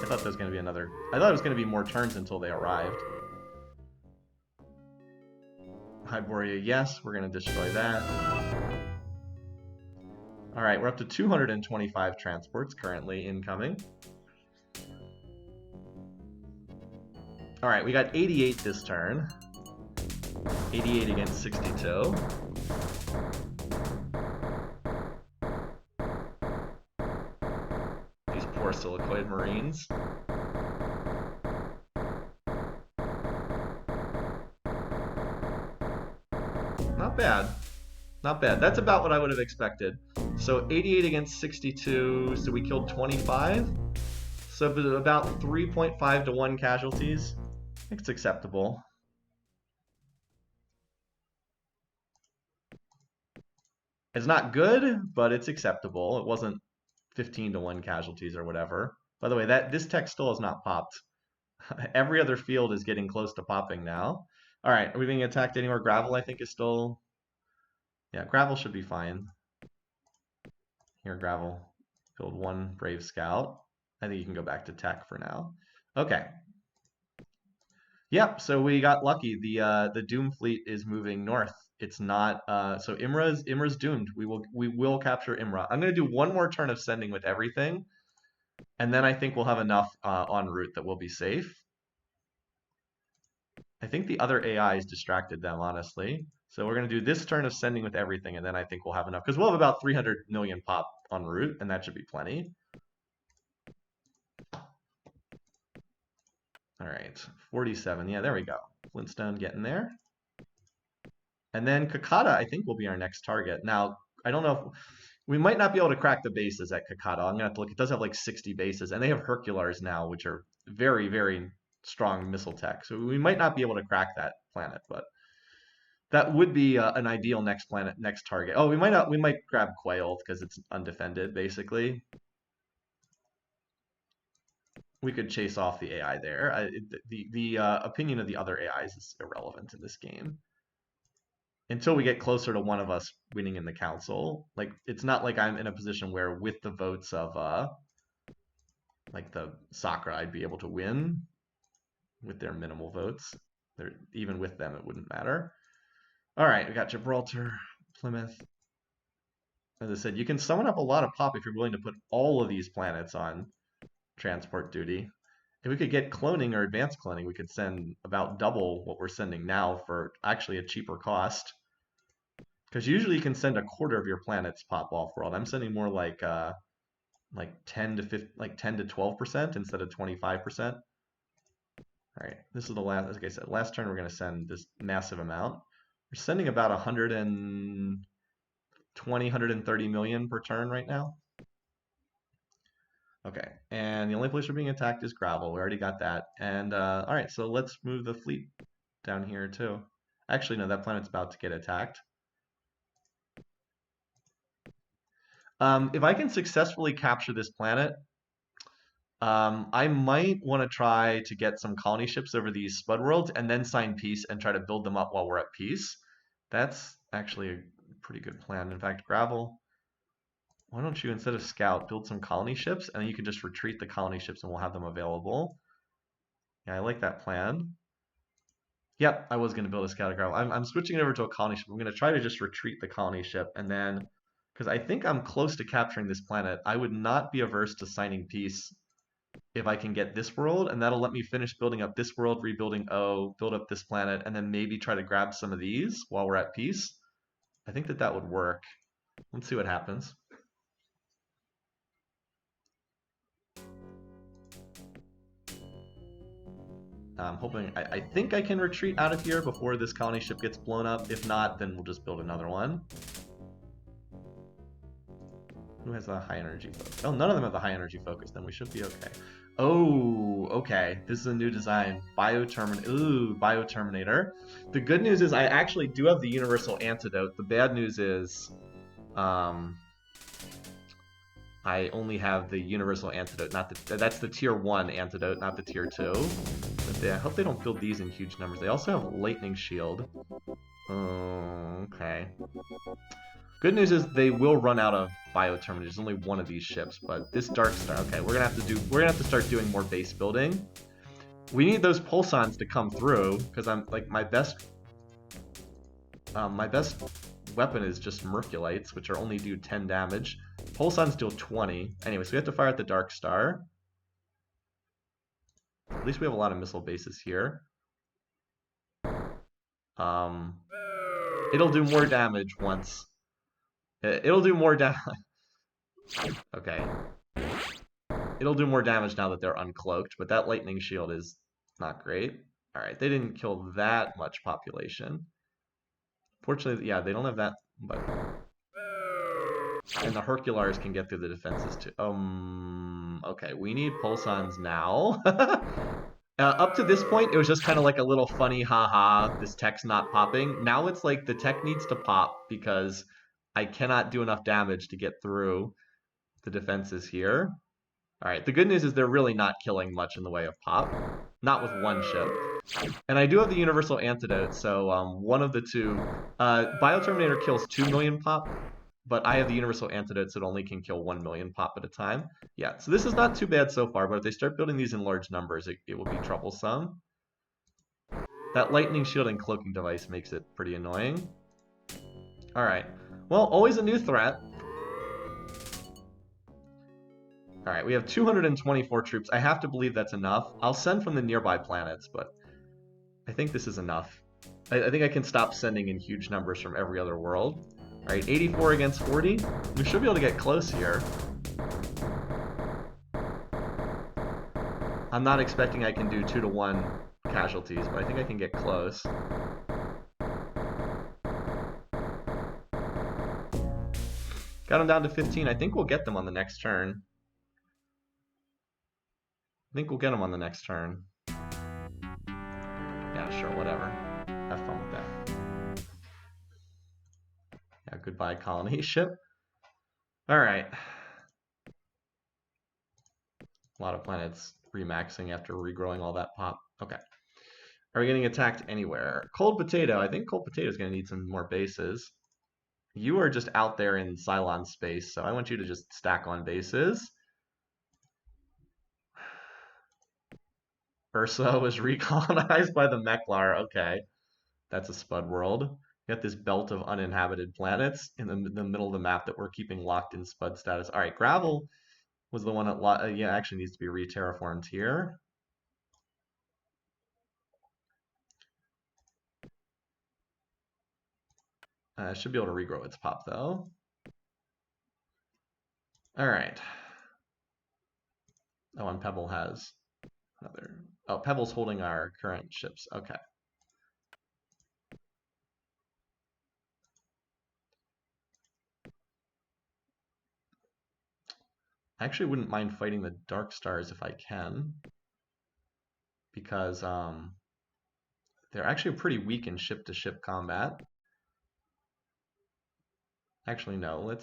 I thought there was going to be another. I thought it was going to be more turns until they arrived. Hyboria, yes, we're going to destroy that. All right, we're up to 225 transports currently incoming. All right, we got 88 this turn. 88 against 62. These poor silicoid marines. Not bad. Not bad. That's about what I would have expected. So 88 against 62, so we killed 25. So about 3.5 to 1 casualties. I think it's acceptable. It's not good, but it's acceptable. It wasn't 15 to 1 casualties or whatever. By the way, this tech still has not popped. Every other field is getting close to popping now. All right, are we being attacked anywhere? Gravel, I think, is still... Yeah, Gravel should be fine. Here, Gravel. Build 1 Brave Scout. I think you can go back to tech for now. Okay. Yep, so we got lucky. The Doom fleet is moving north. It's not so Imra's doomed. We will capture Imra. I'm gonna do 1 more turn of sending with everything, and then I think we'll have enough en route that we'll be safe. I think the other AIs distracted them, honestly. So we're gonna do this turn of sending with everything, and then I think we'll have enough because we'll have about 300 million pop en route, and that should be plenty. All right, 47. Yeah, there we go. Flintstone getting there. And then Kakata, I think, will be our next target. Now, I don't know if we might not be able to crack the bases at Kakata. I'm gonna have to look. It does have like 60 bases, and they have Herculars now, which are very, very strong missile tech. So we might not be able to crack that planet, but That would be an ideal next planet, next target. Oh, we might not. We might grab Quail because it's undefended, basically. We could chase off the AI there. The opinion of the other AIs is irrelevant in this game until we get closer to one of us winning in the council. Like it's not like I'm in a position where with the votes of like the Sakura, I'd be able to win with their minimal votes. Even with them, it wouldn't matter. All right, we got Gibraltar, Plymouth. As I said, you can summon up a lot of pop if you're willing to put all of these planets on transport duty. If we could get cloning or advanced cloning, we could send about double what we're sending now for actually a cheaper cost. Because usually you can send a quarter of your planets pop off world. I'm sending more like 10 to 50, like 10 to 12% instead of 25%. All right, this is the last, like I said, last turn we're going to send this massive amount. We're sending about 120, 130 million per turn right now. Okay, and the only place we're being attacked is gravel. We already got that. And all right, so let's move the fleet down here too. Actually, no, that planet's about to get attacked. If I can successfully capture this planet, I might want to try to get some colony ships over these spud worlds and then sign peace and try to build them up while we're at peace. That's actually a pretty good plan. In fact, gravel, why don't you, instead of scout, build some colony ships and then you can just retreat the colony ships and we'll have them available. Yeah, I like that plan. Yep, I was going to build a scout gravel. I'm switching it over to a colony ship. I'm going to try to just retreat the colony ship and then, because I think I'm close to capturing this planet, I would not be averse to signing peace if I can get this world, and that'll let me finish building up this world, rebuilding O, build up this planet, and then maybe try to grab some of these while we're at peace. I think that would work. Let's see what happens. I'm hoping, I think I can retreat out of here before this colony ship gets blown up. If not, then we'll just build another one. Who has a high energy focus? Oh, none of them have the high energy focus, then we should be okay. Oh, okay. This is a new design. Bioterminator. The good news is I actually do have the universal antidote. The bad news is I only have the universal antidote. Not that's the tier 1 antidote, not the tier 2. But I hope they don't build these in huge numbers. They also have lightning shield. Okay. Good news is they will run out of bioterminators. There's only one of these ships, but this Dark Star. Okay, we're gonna have to start doing more base building. We need those pulsons to come through because I'm like my best weapon is just Merculites, which are only do 10 damage. Pulsons deal 20. Anyway, so we have to fire at the Dark Star. At least we have a lot of missile bases here. It'll do more damage once. It'll do more damage. Okay. It'll do more damage now that they're uncloaked, but that lightning shield is not great. Alright, they didn't kill that much population. Fortunately, yeah, they don't have that, but... And the Herculars can get through the defenses too. Okay, we need pulsons now. Up to this point, it was just kind of like a little funny, haha, this tech's not popping. Now it's like the tech needs to pop because I cannot do enough damage to get through the defenses here. All right, the good news is they're really not killing much in the way of pop. Not with one ship. And I do have the universal antidote, so one of the two... Bioterminator kills 2 million pop, but I have the universal antidote, so it only can kill 1 million pop at a time. Yeah, so this is not too bad so far, but if they start building these in large numbers, it will be troublesome. That lightning shield and cloaking device makes it pretty annoying. All right, well, always a new threat. All right, we have 224 troops. I have to believe that's enough. I'll send from the nearby planets, but I think this is enough. I think I can stop sending in huge numbers from every other world. All right, 84 against 40. We should be able to get close here. I'm not expecting I can do 2-to-1 casualties, but I think I can get close. Got them down to 15. I think we'll get them on the next turn. I think we'll get them on the next turn. Yeah, sure, whatever. Have fun with that. Yeah, goodbye colony ship. All right. A lot of planets remaxing after regrowing all that pop. Okay. Are we getting attacked anywhere? Cold Potato. I think Cold Potato is going to need some more bases. You are just out there in Psilon space, so I want you to just stack on bases. Ursa was recolonized by the Meklar. Okay. That's a spud world. You got this belt of uninhabited planets in the middle of the map that we're keeping locked in spud status. All right, Gravel was the one that yeah, actually needs to be re-terraformed here. Should be able to regrow its pop though. All right. Oh, and Pebble has another. Oh, Pebble's holding our current ships. Okay. I actually wouldn't mind fighting the Dark Stars if I can, because they're actually pretty weak in ship-to-ship combat. Actually, no.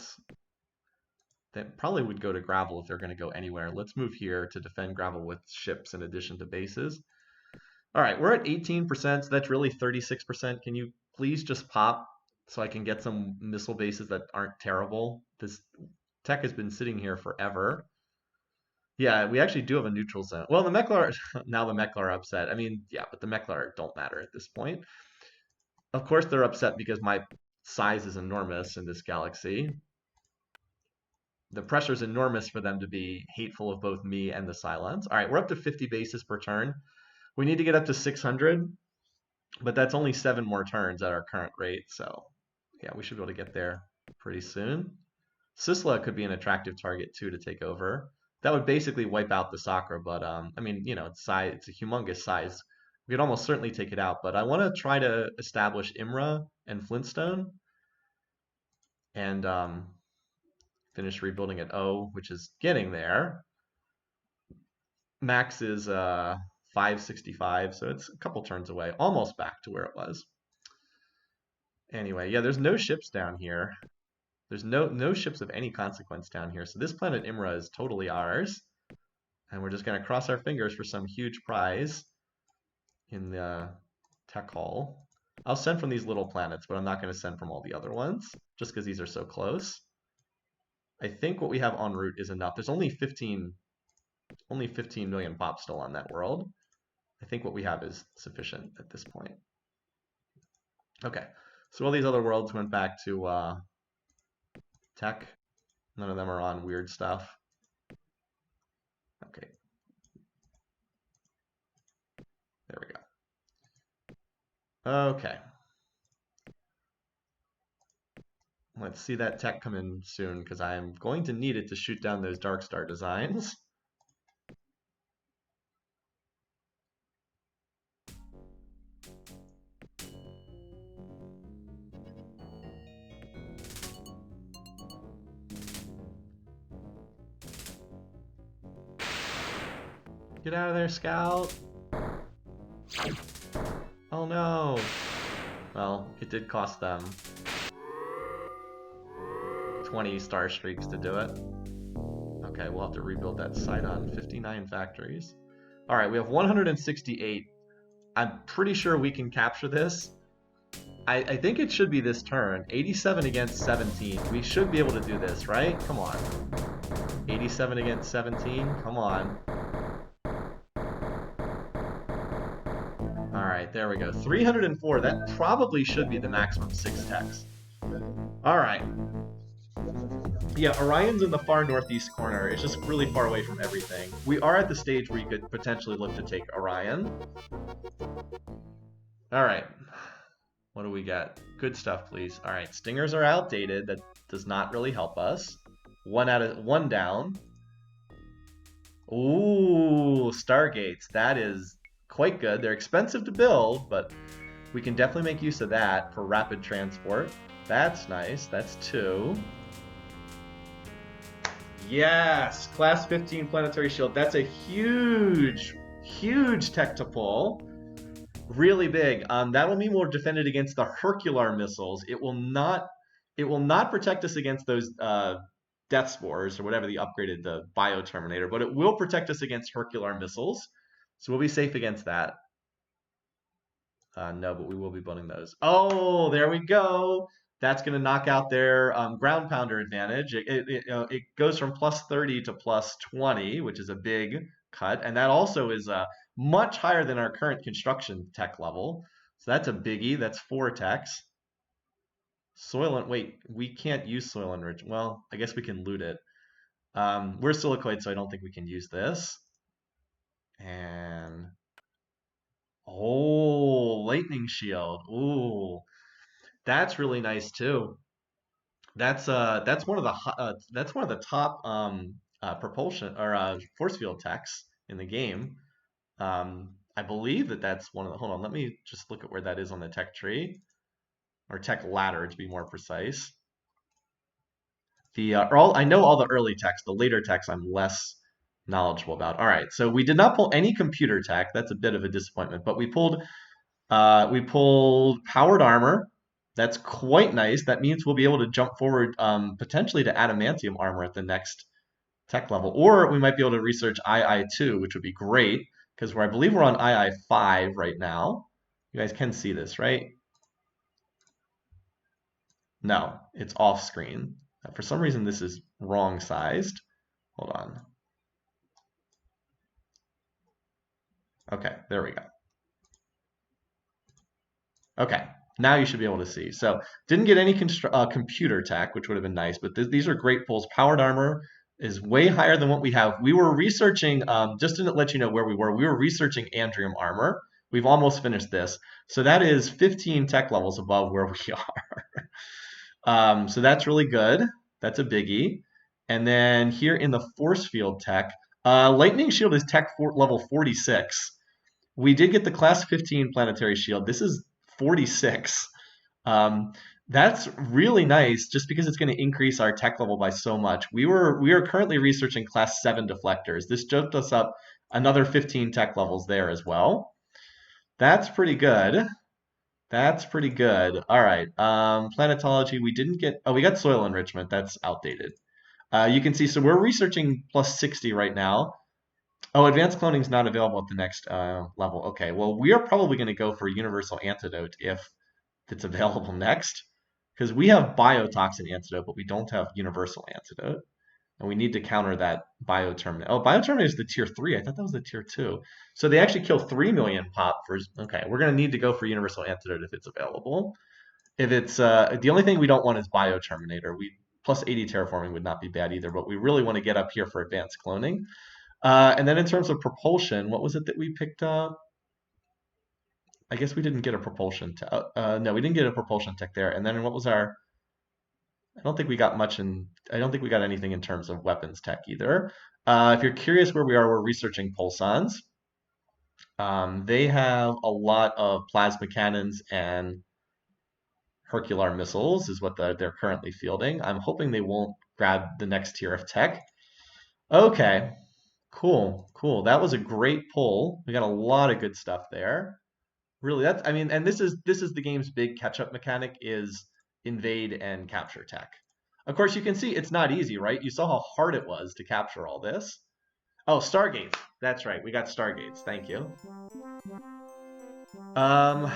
They probably would go to Gravel if they're going to go anywhere. Let's move here to defend Gravel with ships in addition to bases. All right, we're at 18%, so that's really 36%. Can you please just pop so I can get some missile bases that aren't terrible? This tech has been sitting here forever. Yeah, we actually do have a neutral zone. Well, the Meklar, now the Meklar are upset. I mean, yeah, but the Meklar don't matter at this point. Of course, they're upset because my size is enormous in this galaxy. The pressure is enormous for them to be hateful of both me and the Psilons. All right, we're up to 50 bases per turn. We need to get up to 600, but that's only 7 more turns at our current rate. So, yeah, we should be able to get there pretty soon. Sisla could be an attractive target too to take over. That would basically wipe out the Sakra, but I mean, you know, it's a humongous size. We could almost certainly take it out, but I want to try to establish Imra and Flintstone and finish rebuilding at O, which is getting there. Max is 565, so it's a couple turns away, almost back to where it was. Anyway, yeah, there's no ships down here. There's no ships of any consequence down here. So this planet Imra is totally ours. And we're just going to cross our fingers for some huge prize in the tech hall. I'll send from these little planets, but I'm not going to send from all the other ones, just because these are so close. I think what we have en route is enough. There's only 15 million pop still on that world. I think what we have is sufficient at this point. Okay, so all these other worlds went back to tech. None of them are on weird stuff. Okay. There we go. Okay. Let's see that tech come in soon, because I'm going to need it to shoot down those Dark Star designs. Get out of there, Scout! Oh no! Well, it did cost them 20 star streaks to do it. Okay, we'll have to rebuild that site on 59 factories. Alright, we have 168. I'm pretty sure we can capture this. I think it should be this turn. 87 against 17. We should be able to do this, right? Come on. 87 against 17? Come on. Alright, there we go. 304. That probably should be the maximum 6 techs. Alright. Yeah, Orion's in the far northeast corner. It's just really far away from everything. We are at the stage where you could potentially look to take Orion. Alright. What do we get? Good stuff, please. Alright, Stingers are outdated. That does not really help us. One down. Ooh, Stargates. That is quite good. They're expensive to build, but we can definitely make use of that for rapid transport. That's nice. That's 2. Yes, class 15 planetary shield. That's a huge, huge tech to pull. Really big. That will mean we're defended against the Hercular missiles. It will not It will not protect us against those death spores or whatever the upgraded the bio terminator, but it will protect us against Hercular missiles. So we'll be safe against that. No, but we will be building those. Oh, there we go. That's going to knock out their ground pounder advantage. It goes from plus 30 to plus 20, which is a big cut. And that also is much higher than our current construction tech level. So that's a biggie. That's 4 techs. Soil and wait, we can't use soil enrichment. Well, I guess we can loot it. We're silicoid, so I don't think we can use this. And oh, lightning shield. Ooh, that's really nice too. That's one of the that's one of the top propulsion or force field techs in the game. I believe that's one of the. Hold on, let me just look at where that is on the tech tree or tech ladder to be more precise. I know all the early techs. The later techs I'm less knowledgeable about. All right, so we did not pull any computer tech. That's a bit of a disappointment, but we pulled powered armor. That's quite nice. That means we'll be able to jump forward potentially to adamantium armor at the next tech level, or we might be able to research II2, which would be great because I believe we're on II5 right now. You guys can see this, right? No, it's off screen. For some reason, this is wrong sized. Hold on. Okay, there we go. Okay, now you should be able to see. So didn't get any computer tech, which would have been nice, but these are great pulls. Powered armor is way higher than what we have. We were researching, just to let you know where we were researching andrium armor. We've almost finished this. So that is 15 tech levels above where we are. So that's really good. That's a biggie. And then here in the force field tech, lightning shield is tech level 46. We did get the class 15 planetary shield. This is 46. That's really nice just because it's going to increase our tech level by so much. We are currently researching class 7 deflectors. This jumped us up another 15 tech levels there as well. That's pretty good. That's pretty good. All right. Planetology, we didn't get, oh, we got soil enrichment. That's outdated. You can see, so we're researching plus 60 right now. Oh, advanced cloning is not available at the next level. Okay, well, we are probably going to go for universal antidote if it's available next, because we have biotoxin antidote, but we don't have universal antidote, and we need to counter that bioterminate. Oh, bioterminate is the tier 3. I thought that was the tier 2. So they actually kill 3 million pop for. Okay, we're going to need to go for universal antidote if it's available. If it's the only thing we don't want is bioterminator. We plus 80 terraforming would not be bad either, but we really want to get up here for advanced cloning. And then in terms of propulsion, what was it that we picked up? I guess we didn't get a propulsion tech. No, we didn't get a propulsion tech there. And then what was our? I don't think we got much in. I don't think we got anything in terms of weapons tech either. If you're curious where we are, we're researching pulsons. They have a lot of plasma cannons and Hercular missiles, is what they're currently fielding. I'm hoping they won't grab the next tier of tech. Okay, cool, cool. That was a great pull. We got a lot of good stuff there. Really, that's I mean, and this is the game's big catch-up mechanic is invade and capture tech. Of course, you can see it's not easy, right? You saw how hard it was to capture all this. Oh, Stargates. That's right. We got Stargates. Thank you. Um,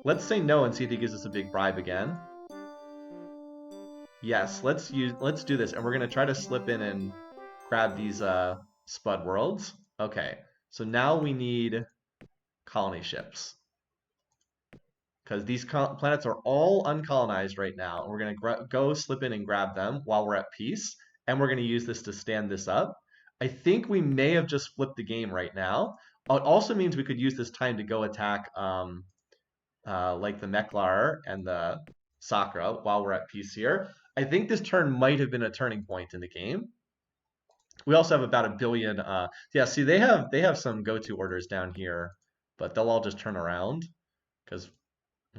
let's say no and see if he gives us a big bribe again. Yes, let's do this, and we're gonna try to slip in and grab these Spud worlds. Okay, so now we need colony ships because these planets are all uncolonized right now, and we're gonna go slip in and grab them while we're at peace, and we're gonna use this to stand this up. I think we may have just flipped the game right now. It also means we could use this time to go attack like the Meklar and the Sakra while we're at peace here. I think this turn might have been a turning point in the game. We also have about a billion. Yeah, see, they have some go-to orders down here, but they'll all just turn around because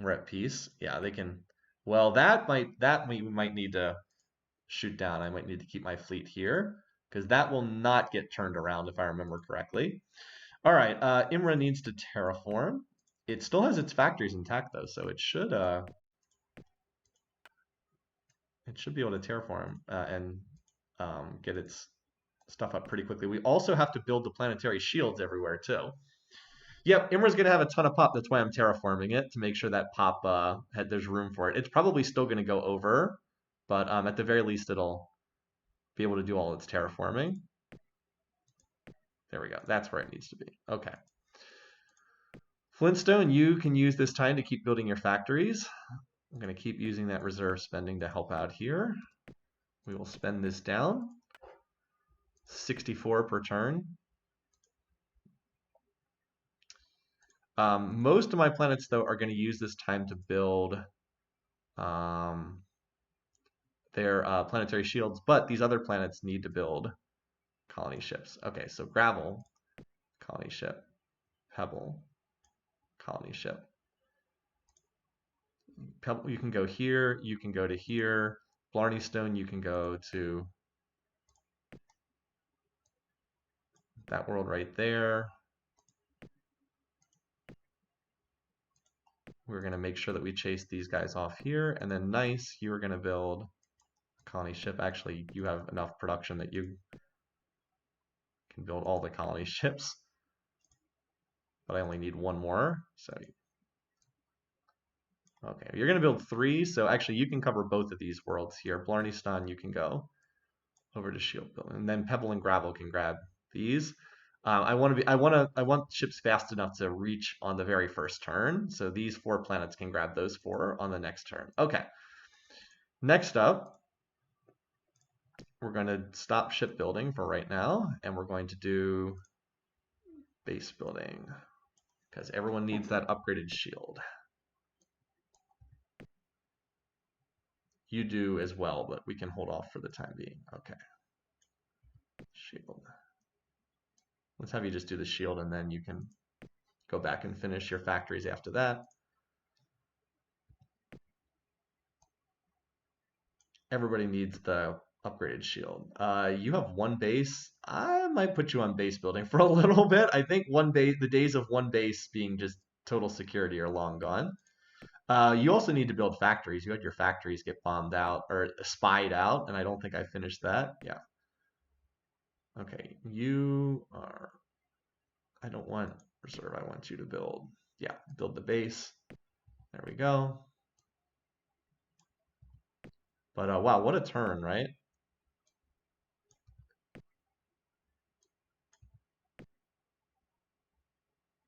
we're at peace. Yeah, they can. Well, we might need to shoot down. I might need to keep my fleet here because that will not get turned around if I remember correctly. All right, Imra needs to terraform. It still has its factories intact though, so it should it should be able to terraform and get its stuff up pretty quickly. We also have to build the planetary shields everywhere too. Yep, Imra's going to have a ton of pop. That's why I'm terraforming it to make sure that pop there's room for it. It's probably still going to go over, but at the very least it'll be able to do all its terraforming. There we go. That's where it needs to be. Okay. Flintstone, you can use this time to keep building your factories. I'm going to keep using that reserve spending to help out here. We will spend this down. 64 per turn. Most of my planets, though, are going to use this time to build their planetary shields, but these other planets need to build colony ships. Okay, so gravel, colony ship, pebble, colony ship. Pebble, you can go here, you can go to here. Blarney Stone, you can go to that world right there. We're going to make sure that we chase these guys off here. And then nice, you are going to build a colony ship. Actually, you have enough production that you can build all the colony ships. But I only need one more. So, okay, you're going to build 3. So actually, you can cover both of these worlds here. Blarneyston, you can go over to shield building. And then Pebble and Gravel can grab these. I want ships fast enough to reach on the very first turn. So these 4 planets can grab those 4 on the next turn. Okay. Next up, we're going to stop shipbuilding for right now, and we're going to do base building because everyone needs that upgraded shield. You do as well, but we can hold off for the time being. Okay. Shield. Let's have you just do the shield, and then you can go back and finish your factories after that. Everybody needs the upgraded shield. You have 1 base. I might put you on base building for a little bit. I think the days of 1 base being just total security are long gone. You also need to build factories. You had your factories get bombed out or spied out, and I don't think I finished that. Yeah. Okay, you are. I don't want reserve. I want you to build. Yeah, build the base. There we go. But wow, what a turn, right?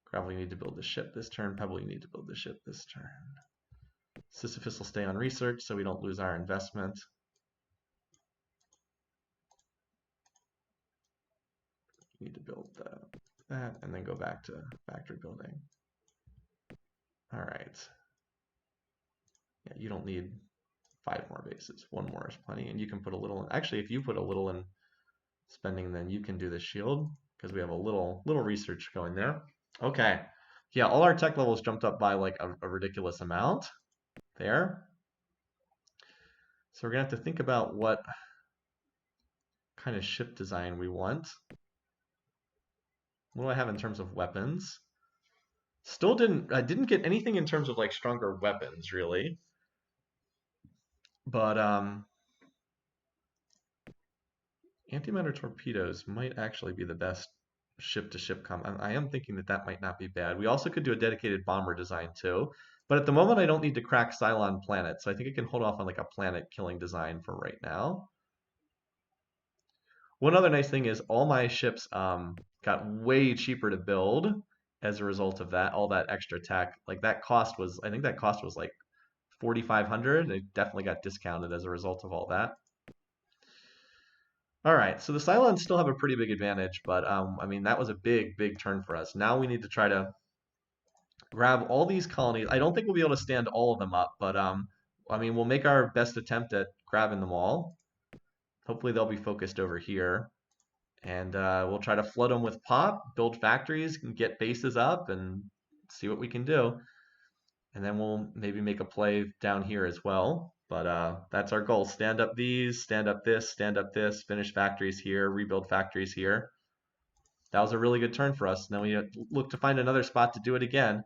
Gravel, you need to build the ship this turn. Pebble, you need to build the ship this turn. Sisyphus will stay on research so we don't lose our investment. You need to build that and then go back to factory building. All right. Yeah, you don't need 5 more bases. 1 more is plenty. And you can put a little in. Actually, if you put a little in spending, then you can do the shield because we have a little research going there. Okay. Yeah, all our tech levels jumped up by like a ridiculous amount there. So we're going to have to think about what kind of ship design we want. What do I have in terms of weapons? Still I didn't get anything in terms of like stronger weapons really. But antimatter torpedoes might actually be the best ship-to-ship combat. I am thinking that might not be bad. We also could do a dedicated bomber design too. But at the moment, I don't need to crack Psilon planet, so I think I can hold off on like a planet-killing design for right now. One other nice thing is all my ships got way cheaper to build as a result of that, all that extra tech. Like that cost was, I think that cost was like 4,500. They definitely got discounted as a result of all that. All right, so the Cylons still have a pretty big advantage, but I mean, that was a big turn for us. Now we need to try to grab all these colonies. I don't think we'll be able to stand all of them up, but I mean, we'll make our best attempt at grabbing them all. Hopefully they'll be focused over here. And we'll try to flood them with pop, build factories, and get bases up, and see what we can do. And then we'll maybe make a play down here as well. But that's our goal. Stand up these, stand up this, finish factories here, rebuild factories here. That was a really good turn for us. Now we look to find another spot to do it again.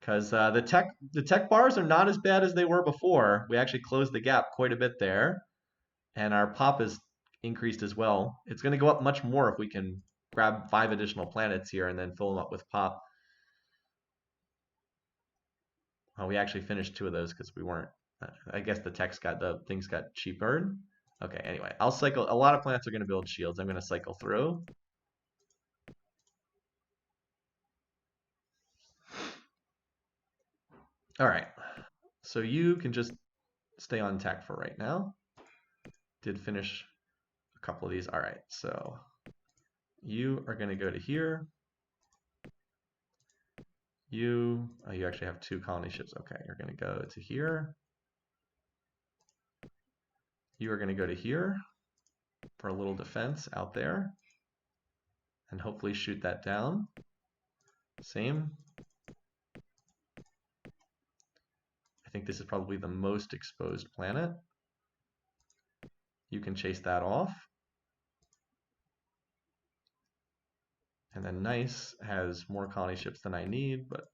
because the tech bars are not as bad as they were before. We actually closed the gap quite a bit there, and our pop is increased as well. It's going to go up much more if we can grab 5 additional planets here and then fill them up with pop. Oh, we actually finished 2 of those because we weren't. I guess the things got cheaper. Okay, anyway, I'll cycle. A lot of planets are going to build shields. I'm going to cycle through. All right, so you can just stay on tech for right now. Did finish a couple of these. All right, so you are going to go to here. You actually have 2 colony ships. Okay, you're going to go to here. You are going to go to here for a little defense out there and hopefully shoot that down. Same. I think this is probably the most exposed planet. You can chase that off. And then Nice has more colony ships than I need, but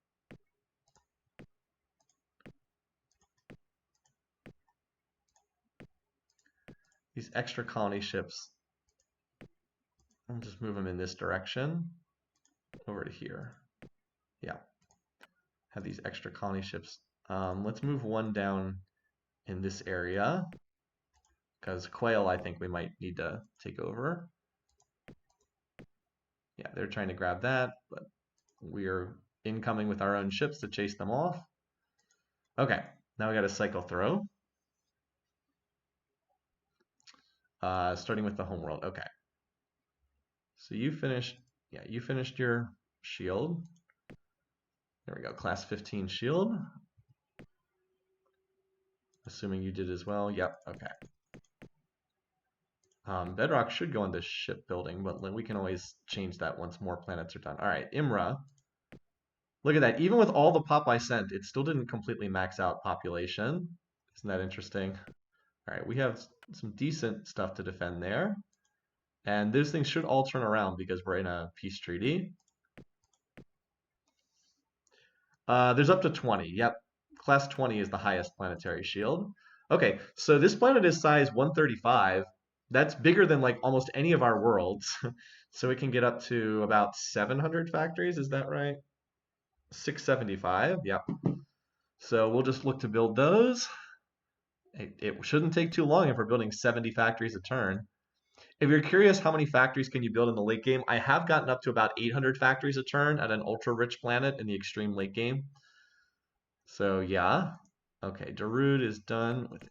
these extra colony ships, I'll just move them in this direction over to here. Yeah, have these extra colony ships. Let's move one down in this area because Quail, I think we might need to take over. Yeah, they're trying to grab that, but we're incoming with our own ships to chase them off. Okay, now we got to cycle through. Starting with the homeworld. Okay. So you finished, yeah, you finished your shield. There we go, class 15 shield. Assuming you did as well. Yep, okay. Bedrock should go into shipbuilding, but we can always change that once more planets are done. All right, Imra. Look at that. Even with all the pop I sent, it still didn't completely max out population. Isn't that interesting? All right, we have some decent stuff to defend there. And those things should all turn around because we're in a peace treaty. There's up to 20. Yep. Class 20 is the highest planetary shield. Okay, so this planet is size 135. That's bigger than like almost any of our worlds. So it can get up to about 700 factories, is that right? 675, yep. So we'll just look to build those. It shouldn't take too long if we're building 70 factories a turn. If you're curious how many factories can you build in the late game, I have gotten up to about 800 factories a turn at an ultra-rich planet in the extreme late game. So yeah. Okay, Darude is done with it.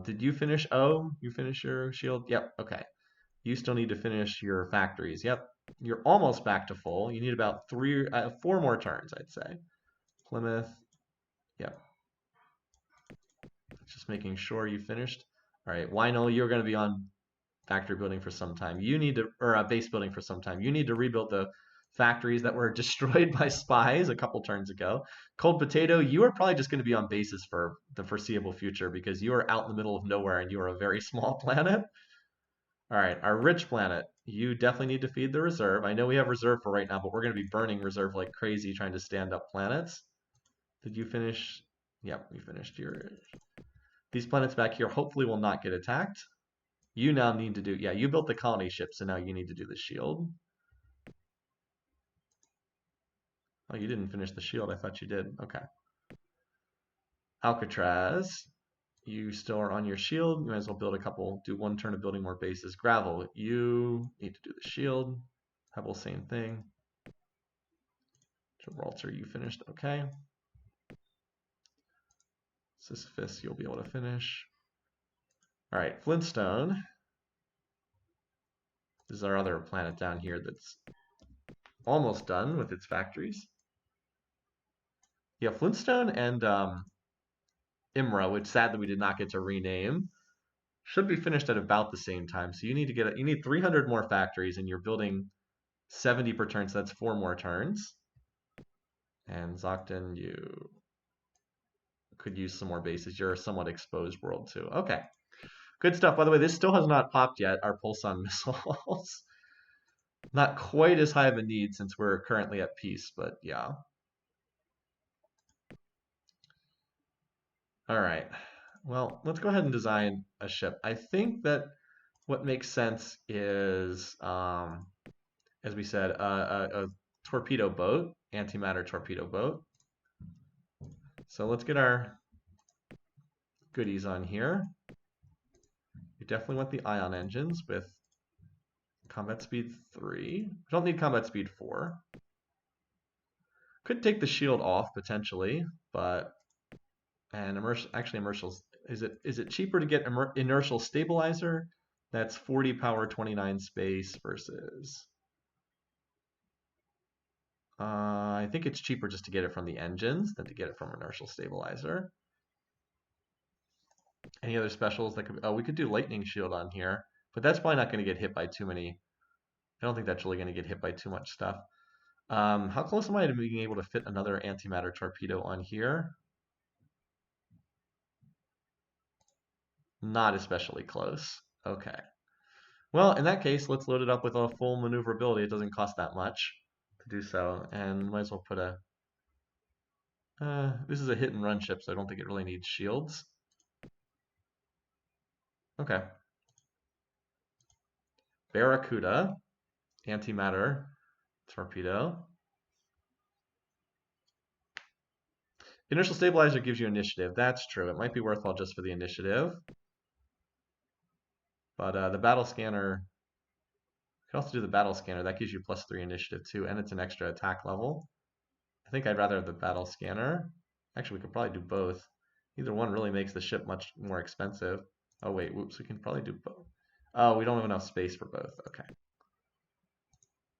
Did you finish? Oh, you finish your shield? Yep, okay. You still need to finish your factories. Yep, you're almost back to full. You need about 4 more turns, I'd say. Plymouth, yep. Just making sure you finished. All right, Wino, you're going to be on factory building for some time. You need to, or base building for some time. You need to rebuild the factories that were destroyed by spies a couple turns ago. Cold Potato, you are probably just going to be on bases for the foreseeable future because you are out in the middle of nowhere and you are a very small planet. All right, our rich planet, you definitely need to feed the reserve. I know we have reserve for right now, but we're going to be burning reserve like crazy trying to stand up planets. Did you finish? Yep, you finished your... These planets back here hopefully will not get attacked. You now need to do... Yeah, you built the colony ship, so now you need to do the shield. Oh, you didn't finish the shield. I thought you did. Okay. Alcatraz, you still are on your shield. You might as well build a couple, do 1 turn of building more bases. Gravel, you need to do the shield. Pebble, same thing. Gibraltar, you finished. Okay. Sisyphus, you'll be able to finish. All right, Flintstone. This is our other planet down here that's almost done with its factories. Yeah, Flintstone and Imra, which sadly we did not get to rename, should be finished at about the same time. So you need 300 more factories, and you're building 70 per turn, so that's 4 more turns. And Zockton, you could use some more bases. You're a somewhat exposed world too. Okay, good stuff. By the way, this still has not popped yet. Our Pulson missiles. Not quite as high of a need since we're currently at peace, but yeah. All right. Well, let's go ahead and design a ship. I think that what makes sense is, as we said, a torpedo boat, antimatter torpedo boat. So let's get our goodies on here. We definitely want the ion engines with combat speed 3. We don't need combat speed 4. Could take the shield off potentially, but and inertial, is it cheaper to get inertial stabilizer? That's 40 power 29 space versus I think it's cheaper just to get it from the engines than to get it from inertial stabilizer. Any other specials that could? Oh, we could do lightning shield on here, but that's probably not going to get hit by too many. I don't think that's really going to get hit by too much stuff. How close am I to being able to fit another antimatter torpedo on here? Not especially close. Okay. Well, in that case, let's load it up with a full maneuverability. It doesn't cost that much to do so, and might as well put a. This is a hit and run ship, so I don't think it really needs shields. Okay. Barracuda, antimatter torpedo. Inertial stabilizer gives you initiative. That's true. It might be worthwhile just for the initiative. But the battle scanner, you can also do the battle scanner. That gives you +3 initiative too, and it's an extra attack level. I think I'd rather have the battle scanner. Actually, we could probably do both. Either one really makes the ship much more expensive. Oh wait, whoops, we can probably do both. Oh, we don't have enough space for both. Okay.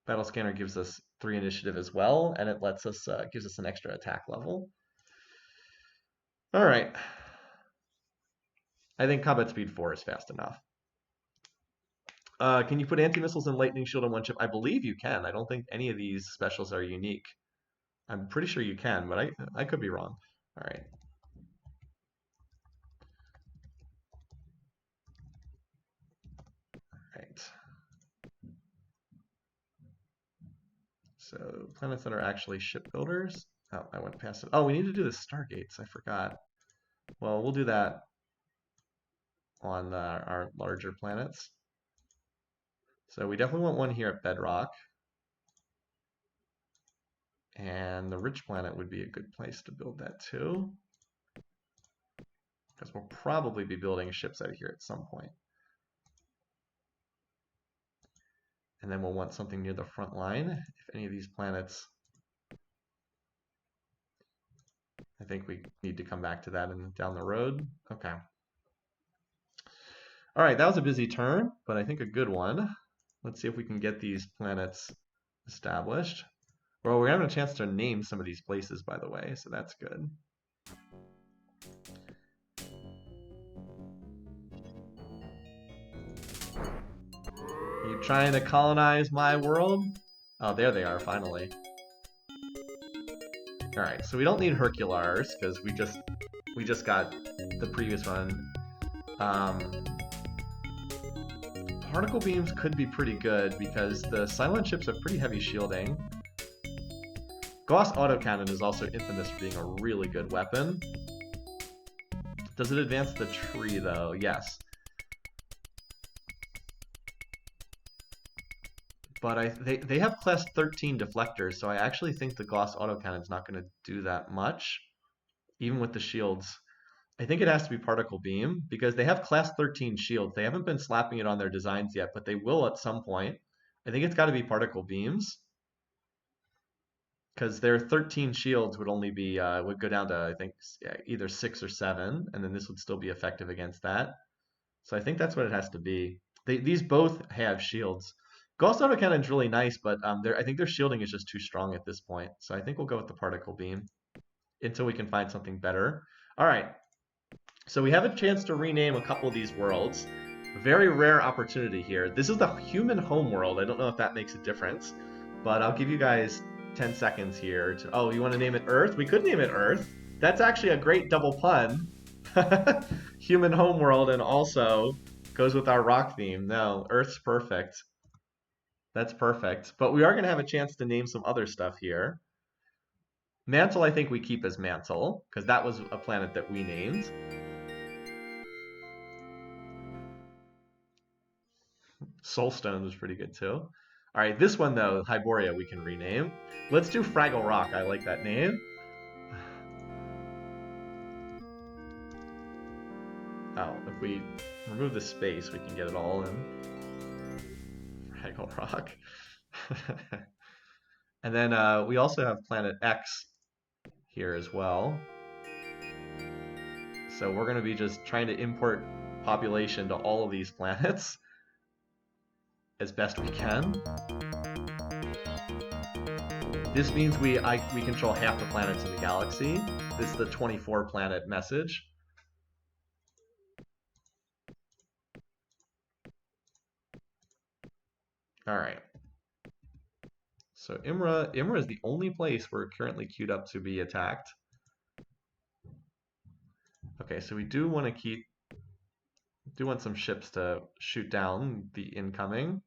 Battle scanner gives us 3 initiative as well, and it lets us gives us an extra attack level. All right. I think combat speed 4 is fast enough. Can you put anti-missiles and lightning shield on one ship? I believe you can. I don't think any of these specials are unique. I'm pretty sure you can, but I could be wrong. All right. All right. So planets that are actually shipbuilders. Oh, I went past it. Oh, we need to do the stargates. I forgot. Well, we'll do that on our larger planets. So we definitely want one here at Bedrock. And the rich planet would be a good place to build that too. Because we'll probably be building ships out here at some point. And then we'll want something near the front line. If any of these planets, I think we need to come back to that and down the road. Okay. All right, that was a busy turn, but I think a good one. Let's see if we can get these planets established. Well, we're having a chance to name some of these places, by the way, so that's good. You trying to colonize my world? Oh, there they are, finally. All right, so we don't need Herculars because we just got the previous one. Particle beams could be pretty good because the Psilon ships have pretty heavy shielding. Gauss autocannon is also infamous for being a really good weapon. Does it advance the tree though? Yes. But they have class 13 deflectors, so I actually think the Gauss autocannon is not going to do that much, even with the shields. I think it has to be particle beam because they have class 13 shields. They haven't been slapping it on their designs yet, but they will at some point. I think it's got to be particle beams because their 13 shields would only be would go down to I think either 6 or 7, and then this would still be effective against that. So I think that's what it has to be. These both have shields. Ghost autocannon is really nice, but I think their shielding is just too strong at this point. So I think we'll go with the particle beam until we can find something better. All right. So we have a chance to rename a couple of these worlds. Very rare opportunity here. This is the human homeworld. I don't know if that makes a difference, but I'll give you guys 10 seconds here to. Oh, you want to name it Earth? We could name it Earth. That's actually a great double pun. Human homeworld and also goes with our rock theme. No, Earth's perfect. That's perfect. But we are going to have a chance to name some other stuff here. Mantle, I think we keep as Mantle, because that was a planet that we named. Soulstone was pretty good too. All right, this one though, Hyboria, we can rename. Let's do Fraggle Rock. I like that name. Oh, if we remove the space, we can get it all in. Fraggle Rock. And then we also have Planet X here as well. So we're going to be just trying to import population to all of these planets as best we can. This means we control half the planets in the galaxy. This is the 24 planet message. All right. So Imra is the only place we're currently queued up to be attacked. Okay, so we do want some ships to shoot down the incoming.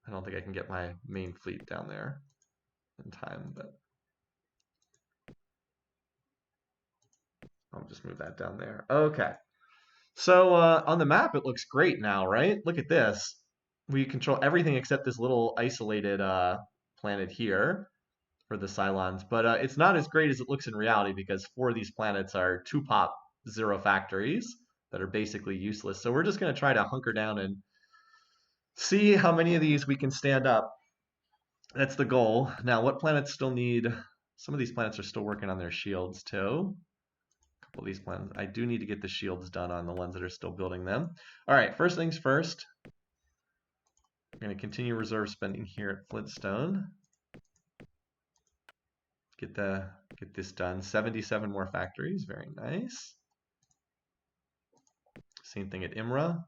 I don't think I can get my main fleet down there in time, but I'll just move that down there. Okay. So on the map, it looks great now, right? Look at this. We control everything except this little isolated planet here for the Psilons. But it's not as great as it looks in reality because 4 of these planets are 2-pop 0 factories that are basically useless. So we're just going to try to hunker down and see how many of these we can stand up. That's the goal. Now, what planets still need... Some of these planets are still working on their shields, too. A couple of these planets. I do need to get the shields done on the ones that are still building them. All right, first things first. We're going to continue reserve spending here at Flintstone. Get this done. 77 more factories. Very nice. Same thing at Imra.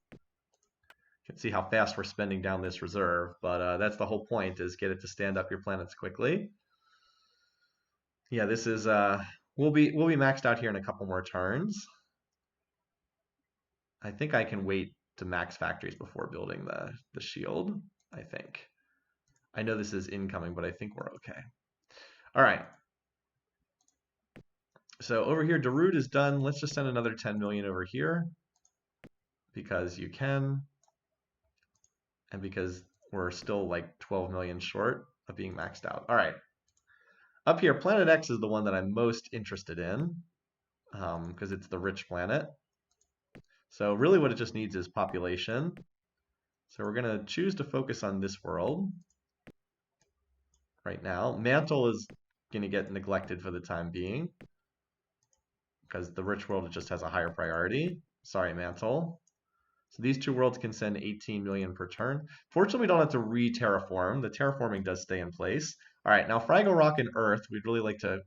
You can see how fast we're spending down this reserve, but that's the whole point, is get it to stand up your planets quickly. Yeah, this is we'll be maxed out here in a couple more turns. I think I can wait to max factories before building the shield, I think. I know this is incoming, but I think we're okay. All right. So over here, Darude is done. Let's just send another 10 million over here because you can, and because we're still like 12 million short of being maxed out. All right. Up here, Planet X is the one that I'm most interested in because it's the rich planet. So really what it just needs is population. So we're going to choose to focus on this world right now. Mantle is going to get neglected for the time being because the rich world just has a higher priority. Sorry, Mantle. So these 2 worlds can send 18 million per turn. Fortunately, we don't have to re-terraform. The terraforming does stay in place. All right, now Fraggle Rock and Earth, we'd really like to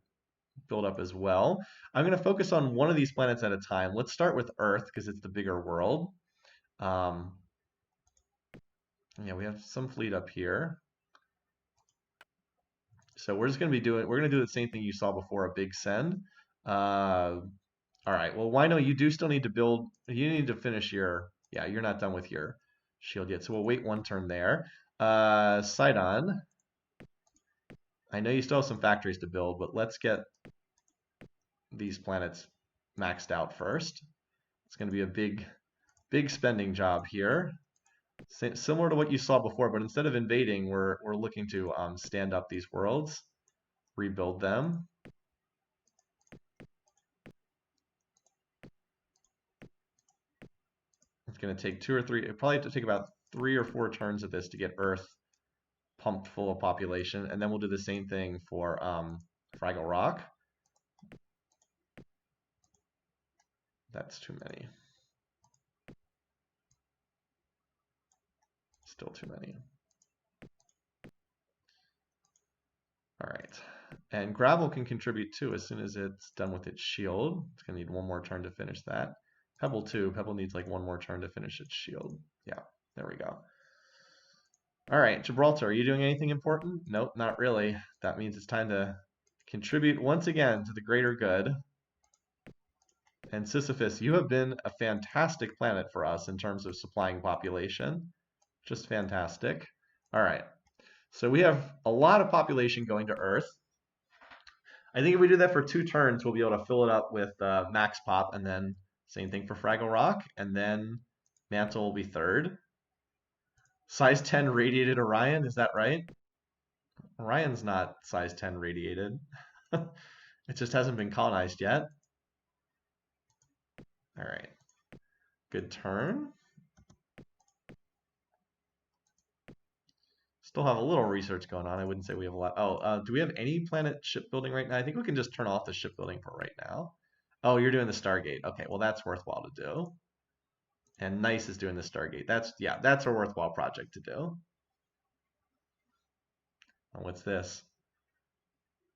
build up as well. I'm going to focus on one of these planets at a time. Let's start with Earth because it's the bigger world. Yeah, we have some fleet up here. So we're going to do the same thing you saw before, a big send. All right, well, Wino, you do still need to build, you need to finish your, yeah, you're not done with your shield yet, so we'll wait 1 turn there. Sidon, I know you still have some factories to build, but let's get these planets maxed out first. It's going to be a big spending job here. Similar to what you saw before, but instead of invading, we're looking to stand up these worlds, rebuild them. It's going to take 2 or 3, it probably have to take about 3 or 4 turns of this to get Earth pumped full of population, and then we'll do the same thing for Fraggle Rock. That's too many. Still too many. All right. And Gravel can contribute too as soon as it's done with its shield. It's going to need 1 more turn to finish that. Pebble too. Pebble needs like 1 more turn to finish its shield. Yeah, there we go. All right, Gibraltar, are you doing anything important? Nope, not really. That means it's time to contribute once again to the greater good. And Sisyphus, you have been a fantastic planet for us in terms of supplying population. Just fantastic. All right. So we have a lot of population going to Earth. I think if we do that for 2 turns, we'll be able to fill it up with max pop, and then same thing for Fraggle Rock, and then Mantle will be third. Size 10 radiated Orion, is that right? Orion's not size 10 radiated. It just hasn't been colonized yet. All right. Good turn. Still have a little research going on. I wouldn't say we have a lot. Oh, do we have any planet shipbuilding right now? I think we can just turn off the shipbuilding for right now. Oh, you're doing the Stargate. Okay, well that's worthwhile to do. And Nice is doing the Stargate. That's a worthwhile project to do. Oh, what's this?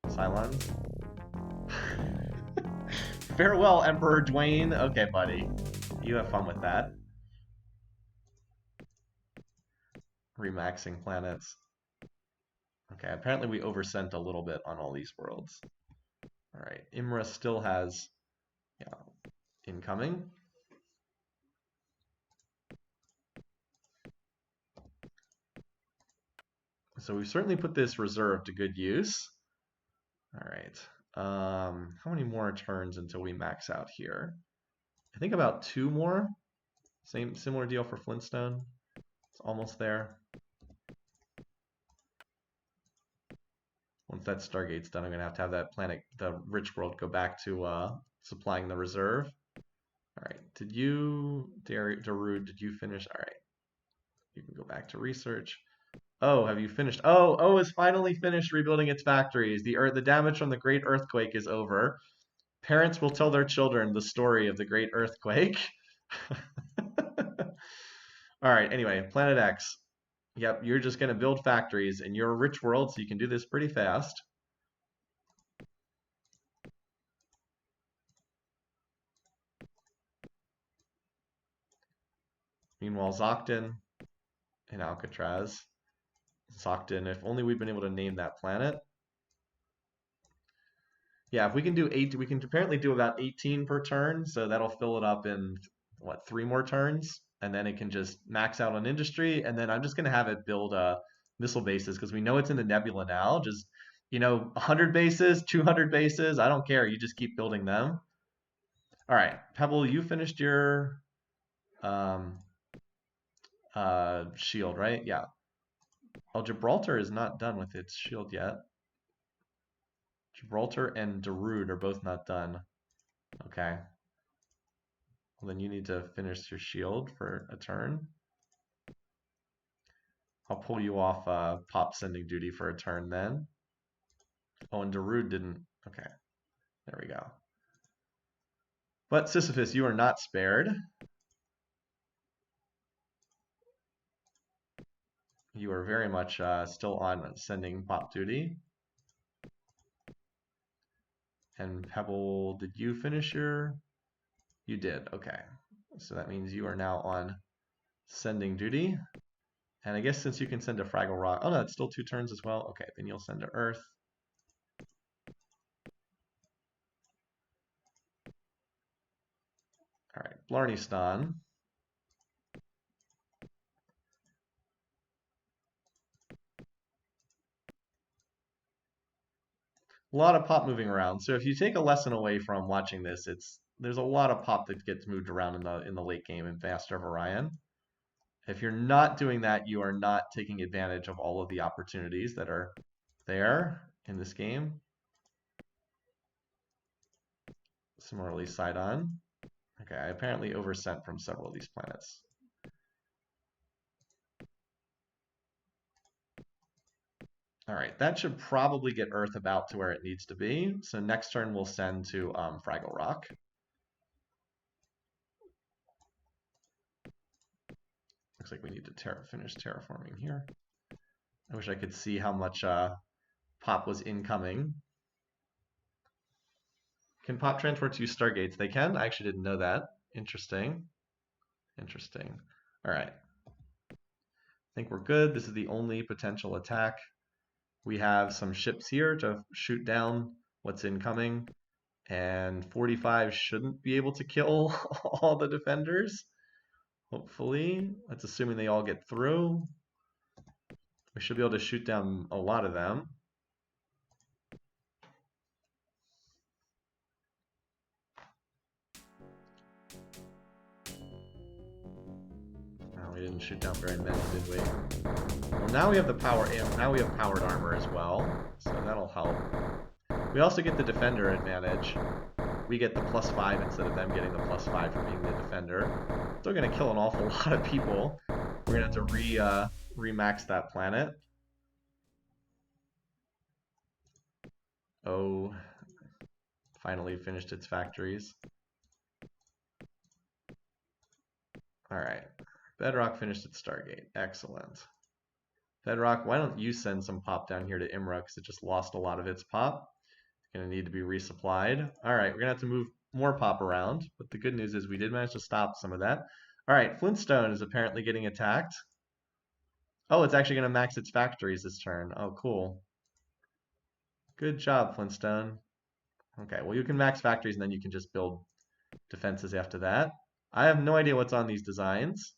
Psilon? Farewell, Emperor Dwayne. Okay, buddy. You have fun with that. Remaxing planets. Okay, apparently we oversent a little bit on all these worlds. All right, Imra still has incoming. So we've certainly put this reserve to good use. All right. How many more turns until we max out here? I think about 2 more. Similar deal for Flintstone. It's almost there. Once that Stargate's done, I'm gonna have that planet, the rich world, go back to supplying the reserve. All right. Did you, Darude, did you finish? All right. You can go back to research. Oh, have you finished? Oh is finally finished rebuilding its factories. The damage from the great earthquake is over. Parents will tell their children the story of the great earthquake. All right, anyway, Planet X. Yep, you're just going to build factories in your rich world, so you can do this pretty fast. Meanwhile, Zocton and Alcatraz. Zocton, if only we'd been able to name that planet. Yeah, if we can do 8, we can apparently do about 18 per turn, so that'll fill it up in, what, 3 more turns? And then it can just max out on industry, and then I'm just going to have it build missile bases, because we know it's in the nebula now. Just, 100 bases, 200 bases, I don't care. You just keep building them. All right, Pebble, you finished your um, shield, right? Yeah. Oh, Gibraltar is not done with its shield yet. Gibraltar and Darude are both not done. Okay. Well, then you need to finish your shield for a turn. I'll pull you off pop sending duty for a turn then. Oh, and Darude didn't. Okay. There we go. But Sisyphus, you are not spared. You are very much still on sending pop duty. And Pebble, did you finish your? You did. Okay. So that means you are now on sending duty. And I guess since you can send to Fraggle Rock, oh no, it's still 2 turns as well. Okay, then you'll send to Earth. All right, Blarneyston. A lot of pop moving around. So if you take a lesson away from watching this, there's a lot of pop that gets moved around in the late game in Master of Orion. If you're not doing that, you are not taking advantage of all of the opportunities that are there in this game. Similarly, Sidon. Okay, I apparently oversent from several of these planets. All right, that should probably get Earth about to where it needs to be. So next turn we'll send to Fraggle Rock. Looks like we need to finish terraforming here. I wish I could see how much pop was incoming. Can pop transport to Stargates? They can? I actually didn't know that. Interesting. Interesting. All right. I think we're good. This is the only potential attack. We have some ships here to shoot down what's incoming. And 45 shouldn't be able to kill all the defenders. Hopefully. That's assuming they all get through. We should be able to shoot down a lot of them. We didn't shoot down very many, did we? Well, now we have the power, and now we have powered armor as well, so that'll help. We also get the defender advantage. We get the +5 instead of them getting the +5 for being the defender. Still gonna kill an awful lot of people. We're gonna have to re-max that planet. Oh, finally finished its factories. All right, Bedrock finished its Stargate. Excellent. Bedrock, why don't you send some pop down here to Imra because it just lost a lot of its pop. It's gonna need to be resupplied. All right, we're gonna have to move more pop around, but the good news is we did manage to stop some of that. All right, Flintstone is apparently getting attacked. Oh, it's actually gonna max its factories this turn. Oh, cool. Good job, Flintstone. Okay, well you can max factories and then you can just build defenses after that. I have no idea what's on these designs.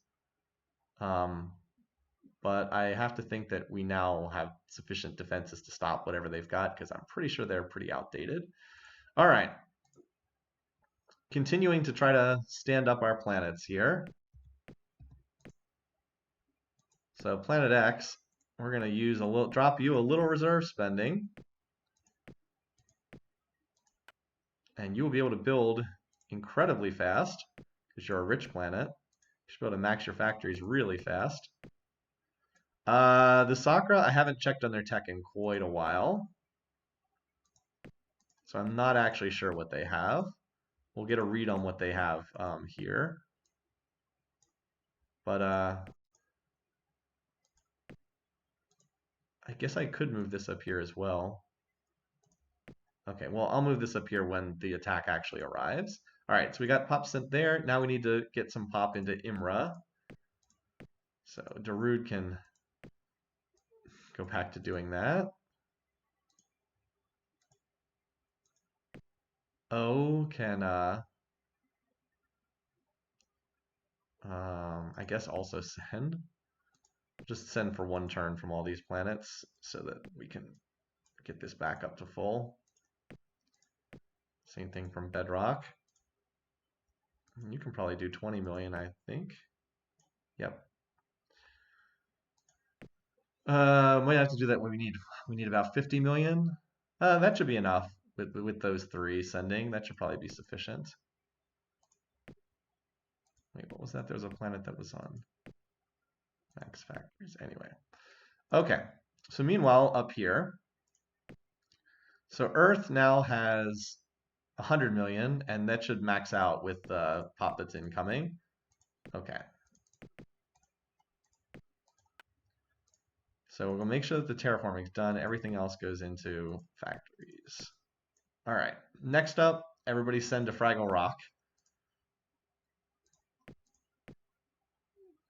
But I have to think that we now have sufficient defenses to stop whatever they've got because I'm pretty sure they're pretty outdated. All right. Continuing to try to stand up our planets here. So Planet X, we're going to use drop you a little reserve spending. And you will be able to build incredibly fast because you're a rich planet. You should be able to max your factories really fast. The Sakra, I haven't checked on their tech in quite a while. So I'm not actually sure what they have. We'll get a read on what they have here. But I guess I could move this up here as well. Okay, well, I'll move this up here when the attack actually arrives. All right, so we got pop sent there. Now we need to get some pop into Imra. So Darude can go back to doing that. O can, I guess also send. Just send for one turn from all these planets so that we can get this back up to full. Same thing from Bedrock. You can probably do 20 million, I think. Yep. Might have to do that when we need about 50 million. That should be enough with those three sending. That should probably be sufficient. Wait, what was that? There was a planet that was on max factors. Anyway. Okay. So meanwhile, up here, so Earth now has 100 million, and that should max out with the pop that's incoming. Okay. So we'll make sure that the terraforming's done. Everything else goes into factories. All right. Next up, everybody send to Fraggle Rock.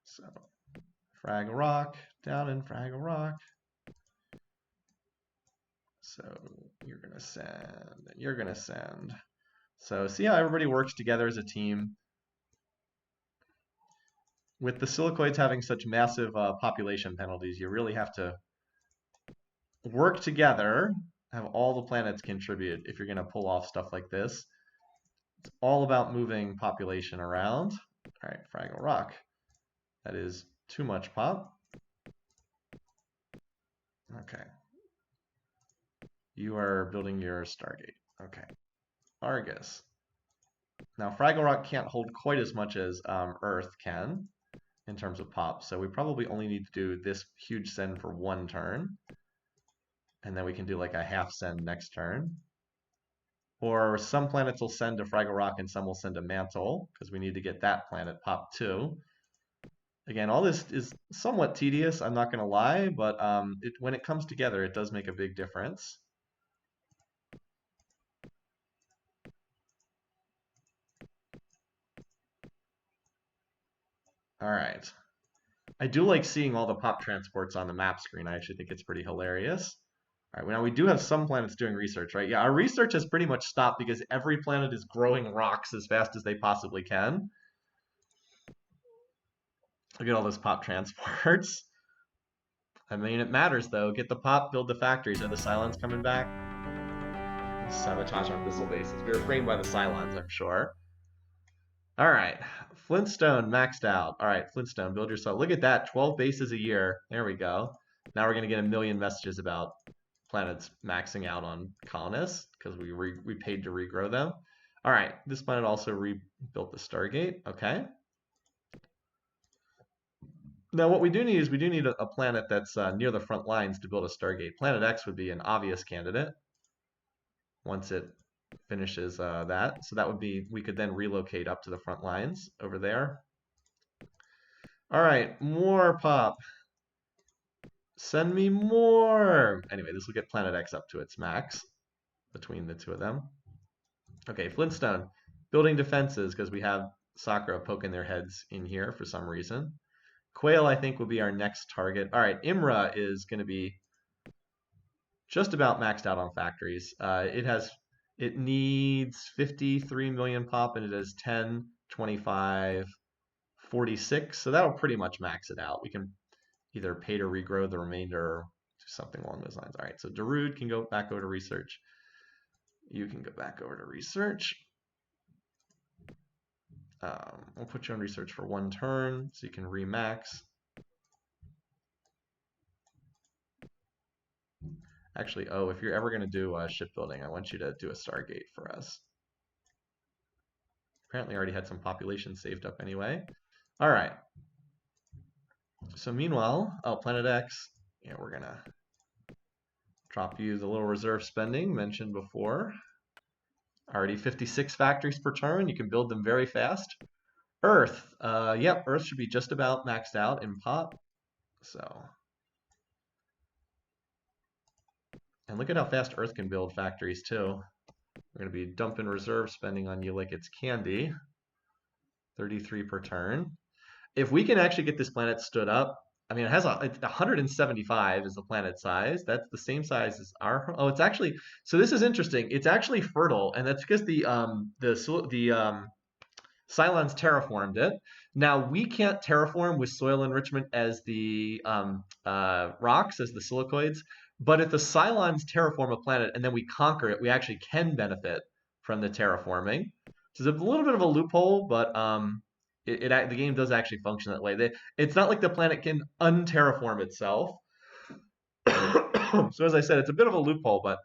So Fraggle Rock, down in Fraggle Rock. So you're going to send, and you're going to send. So see how everybody works together as a team? With the silicoids having such massive population penalties, you really have to work together, have all the planets contribute if you're going to pull off stuff like this. It's all about moving population around. All right, Fraggle Rock. That is too much pop. Okay. You are building your Stargate. Okay. Argus. Now, Fraggle Rock can't hold quite as much as Earth can in terms of pop, so we probably only need to do this huge send for one turn, and then we can do like a half send next turn. Or some planets will send to Fraggle Rock and some will send to Mantle, because we need to get that planet pop too. Again, all this is somewhat tedious, I'm not going to lie, but when it comes together, it does make a big difference. All right. I do like seeing all the pop transports on the map screen. I actually think it's pretty hilarious. All right, well, now we do have some planets doing research, right? Yeah, our research has pretty much stopped because every planet is growing rocks as fast as they possibly can. Look at all those pop transports. I mean, it matters though. Get the pop, build the factories. Are the Cylons coming back? Sabotage on missile bases. We were framed by the Cylons, I'm sure. All right, Flintstone maxed out. All right, Flintstone, build yourself. Look at that, 12 bases a year. There we go. Now we're gonna get a million messages about planets maxing out on colonists because we paid to regrow them. All right, this planet also rebuilt the Stargate. Okay. Now what we do need is we do need a planet that's near the front lines to build a Stargate. Planet X would be an obvious candidate once it finishes that. So that would be, we could then relocate up to the front lines over there. All right, more pop. Send me more. Anyway, this will get Planet X up to its max between the two of them. Okay, Flintstone, building defenses because we have Sakura poking their heads in here for some reason. Quail, I think, will be our next target. All right, Imra is going to be just about maxed out on factories. It needs 53 million pop, and it has 10, 25, 46. So that'll pretty much max it out. We can either pay to regrow the remainder or do something along those lines. All right, so Darude can go back over to research. You can go back over to research. We'll put you on research for 1 turn so you can remax. Actually, oh, if you're ever going to do shipbuilding, I want you to do a Stargate for us. Apparently I already had some population saved up anyway. All right. So meanwhile, Planet X, yeah, we're going to drop you the little reserve spending mentioned before. Already 56 factories per turn. You can build them very fast. Earth, yep, Earth should be just about maxed out in pop. So, and look at how fast Earth can build factories too. We're going to be dumping reserve spending on you like it's candy. 33 per turn. If we can actually get this planet stood up, I mean, it's 175 is the planet size. That's the same size as our. Oh, it's actually, so this is interesting. It's actually fertile, and that's because the Cylons terraformed it. Now we can't terraform with soil enrichment as the rocks, as the silicoids. But if the Cylons terraform a planet and then we conquer it, we actually can benefit from the terraforming. So it's a little bit of a loophole, but the game does actually function that way. It's not like the planet can unterraform itself. So as I said, it's a bit of a loophole, but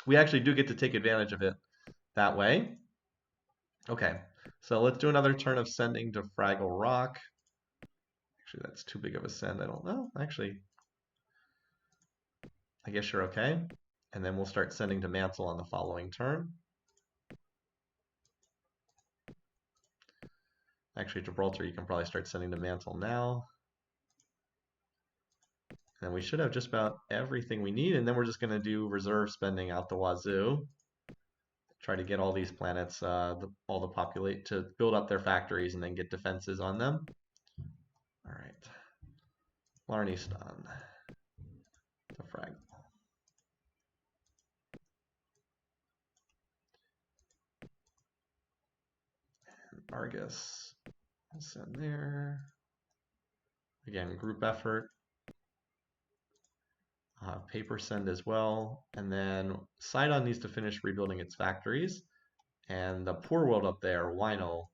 we actually do get to take advantage of it that way. Okay, so let's do another turn of sending to Fraggle Rock. Actually, that's too big of a send. I don't know. Actually, I guess you're okay. And then we'll start sending to Mantle on the following turn. Actually, Gibraltar, you can probably start sending to Mantle now. And we should have just about everything we need. And then we're just going to do reserve spending out the wazoo. Try to get all these planets, all the populate to build up their factories and then get defenses on them. All right. Larnistan. The frag. And Argus. I'll send there. Again, group effort. Paper send as well. And then Sidon needs to finish rebuilding its factories. And the poor world up there, Wino,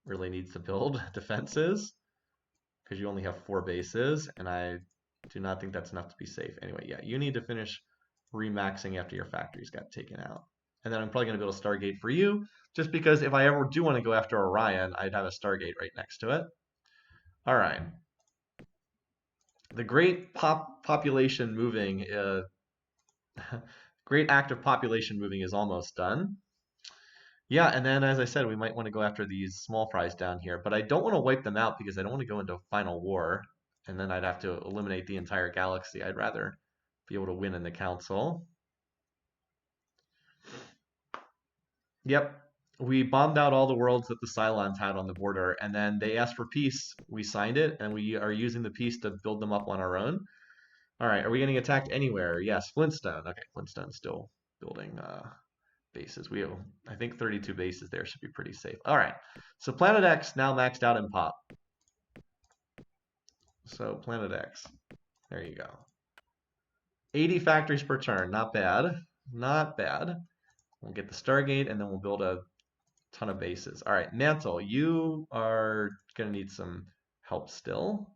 really needs to build defenses because you only have 4 bases, and I do not think that's enough to be safe. Anyway, yeah, you need to finish remaxing after your factories got taken out. And then I'm probably going to build a Stargate for you, just because if I ever do want to go after Orion, I'd have a Stargate right next to it. All right. The great population moving, great active population moving is almost done. Yeah, and then as I said, we might want to go after these small fries down here, but I don't want to wipe them out because I don't want to go into final war, and then I'd have to eliminate the entire galaxy. I'd rather be able to win in the council. Yep, we bombed out all the worlds that the Cylons had on the border, and then they asked for peace. We signed it, and we are using the peace to build them up on our own. All right, are we getting attacked anywhere? Yes, Flintstone. Okay, Flintstone's still building bases. We have, I think, 32 bases there should be pretty safe. All right, so Planet X now maxed out in pop. So Planet X, there you go. 80 factories per turn, not bad, not bad. We'll get the Stargate, and then we'll build a ton of bases. All right, Mantle, you are gonna need some help still.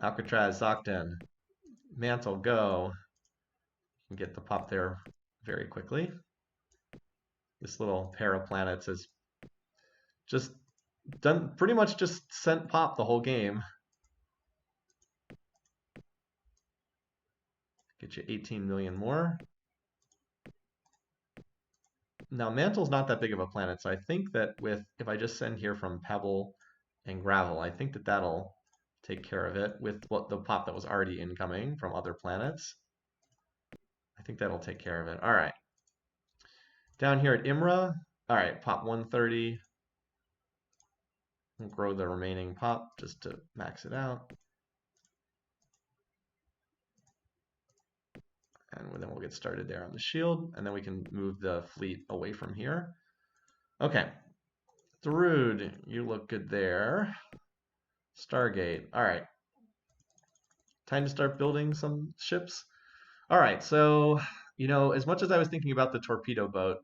Alcatraz, Zocten, Mantle, go. And get the pop there very quickly. This little pair of planets has just done pretty much just sent pop the whole game. Get you 18 million more. Now Mantle's not that big of a planet, so I think that if I just send here from Pebble and Gravel, I think that that'll take care of it with what the pop that was already incoming from other planets. I think that'll take care of it. All right. Down here at Imra, all right, pop 130. We'll grow the remaining pop just to max it out. And then we'll get started there on the shield, and then we can move the fleet away from here. Okay. Thrud, you look good there. Stargate. All right. Time to start building some ships. All right, so, as much as I was thinking about the torpedo boat,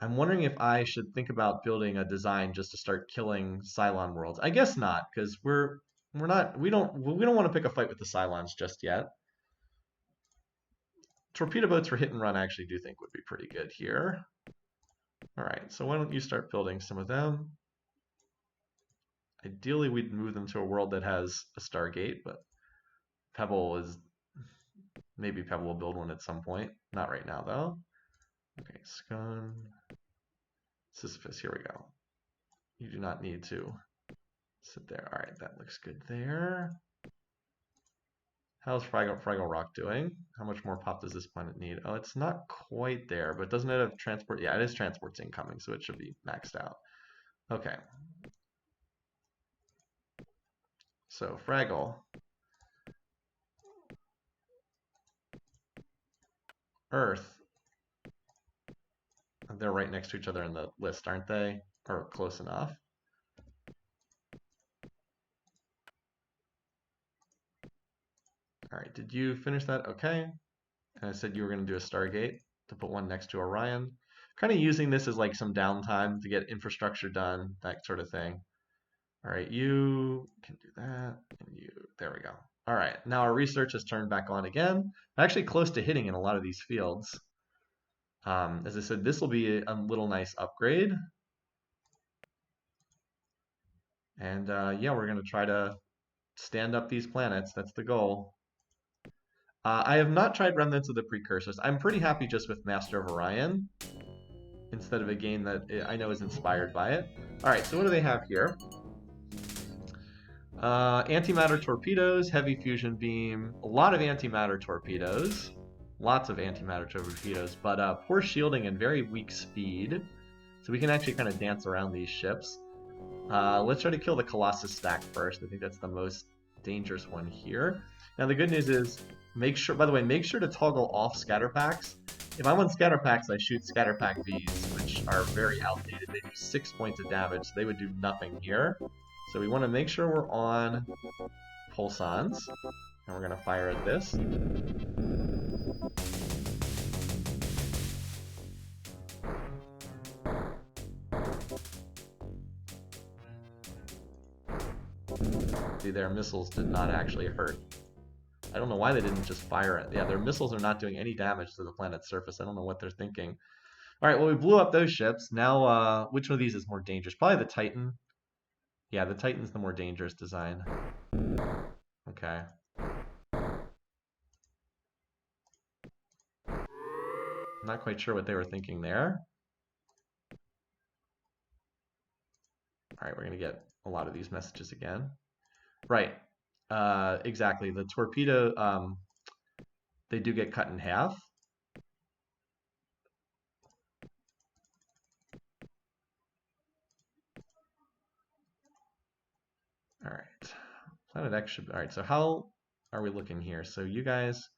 I'm wondering if I should think about building a design just to start killing Psilon worlds. I guess not, because we don't want to pick a fight with the Cylons just yet. Torpedo boats for hit and run I actually do think would be pretty good here. All right, so why don't you start building some of them? Ideally, we'd move them to a world that has a Stargate, but maybe Pebble will build one at some point. Not right now, though. Okay, Scone, Sisyphus, here we go. You do not need to sit there. All right, that looks good there. How's Fraggle Rock doing? How much more pop does this planet need? Oh, it's not quite there, but doesn't it have transport? Yeah, it is transports incoming, so it should be maxed out. Okay. So Fraggle. Earth. They're right next to each other in the list, aren't they? Or close enough. All right, did you finish that? Okay. And I said you were going to do a Stargate to put one next to Orion. Kind of using this as like some downtime to get infrastructure done, that sort of thing. All right, you can do that, and there we go. All right, now our research has turned back on again. I'm actually close to hitting in a lot of these fields. As I said, this will be a little nice upgrade. And yeah, we're going to try to stand up these planets. That's the goal. I have not tried Remnants of the Precursors. I'm pretty happy just with Master of Orion instead of a game that I know is inspired by it. All right, so what do they have here? Antimatter torpedoes, heavy fusion beam, a lot of antimatter torpedoes, lots of antimatter torpedoes, but poor shielding and very weak speed. So we can actually kind of dance around these ships. Let's try to kill the Colossus stack first. I think that's the most dangerous one here. Now the good news is, by the way, make sure to toggle off scatter packs. If I'm on scatter packs, I shoot scatter pack Vs, which are very outdated. They do 6 points of damage, so they would do nothing here. So we want to make sure we're on pulsons, and we're going to fire at this. See, their missiles did not actually hurt. I don't know why they didn't just fire it. Yeah, their missiles are not doing any damage to the planet's surface. I don't know what they're thinking. All right, well, we blew up those ships. Now, which one of these is more dangerous? Probably the Titan. Yeah, the Titan's the more dangerous design. Okay. I'm not quite sure what they were thinking there. All right, we're going to get a lot of these messages again. Right. Exactly. The torpedo, they do get cut in half. All right. Planet X should, all right, so how are we looking here? So you guys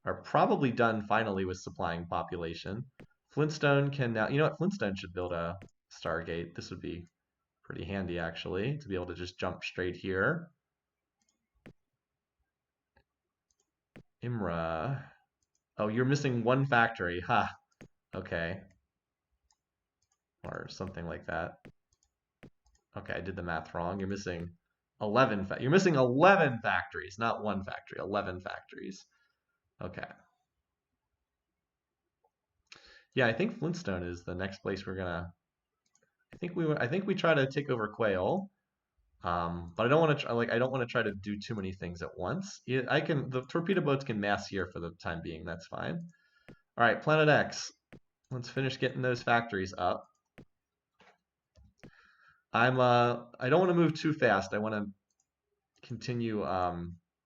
are probably done finally with supplying population. Flintstone can now, you know what, Flintstone should build a Stargate. This would be pretty handy actually, to be able to just jump straight here. Imra, oh, you're missing one factory, ha, okay. Or something like that. Okay, I did the math wrong. You're missing 11, you're missing 11 factories, not one factory, 11 factories. Okay. Yeah, I think Flintstone is the next place we're gonna. I think we try to take over Quail, but I don't want to like I don't want to try to do too many things at once. Yeah, I can the torpedo boats can mass here for the time being. That's fine. All right, Planet X. Let's finish getting those factories up. I don't want to move too fast. I want to continue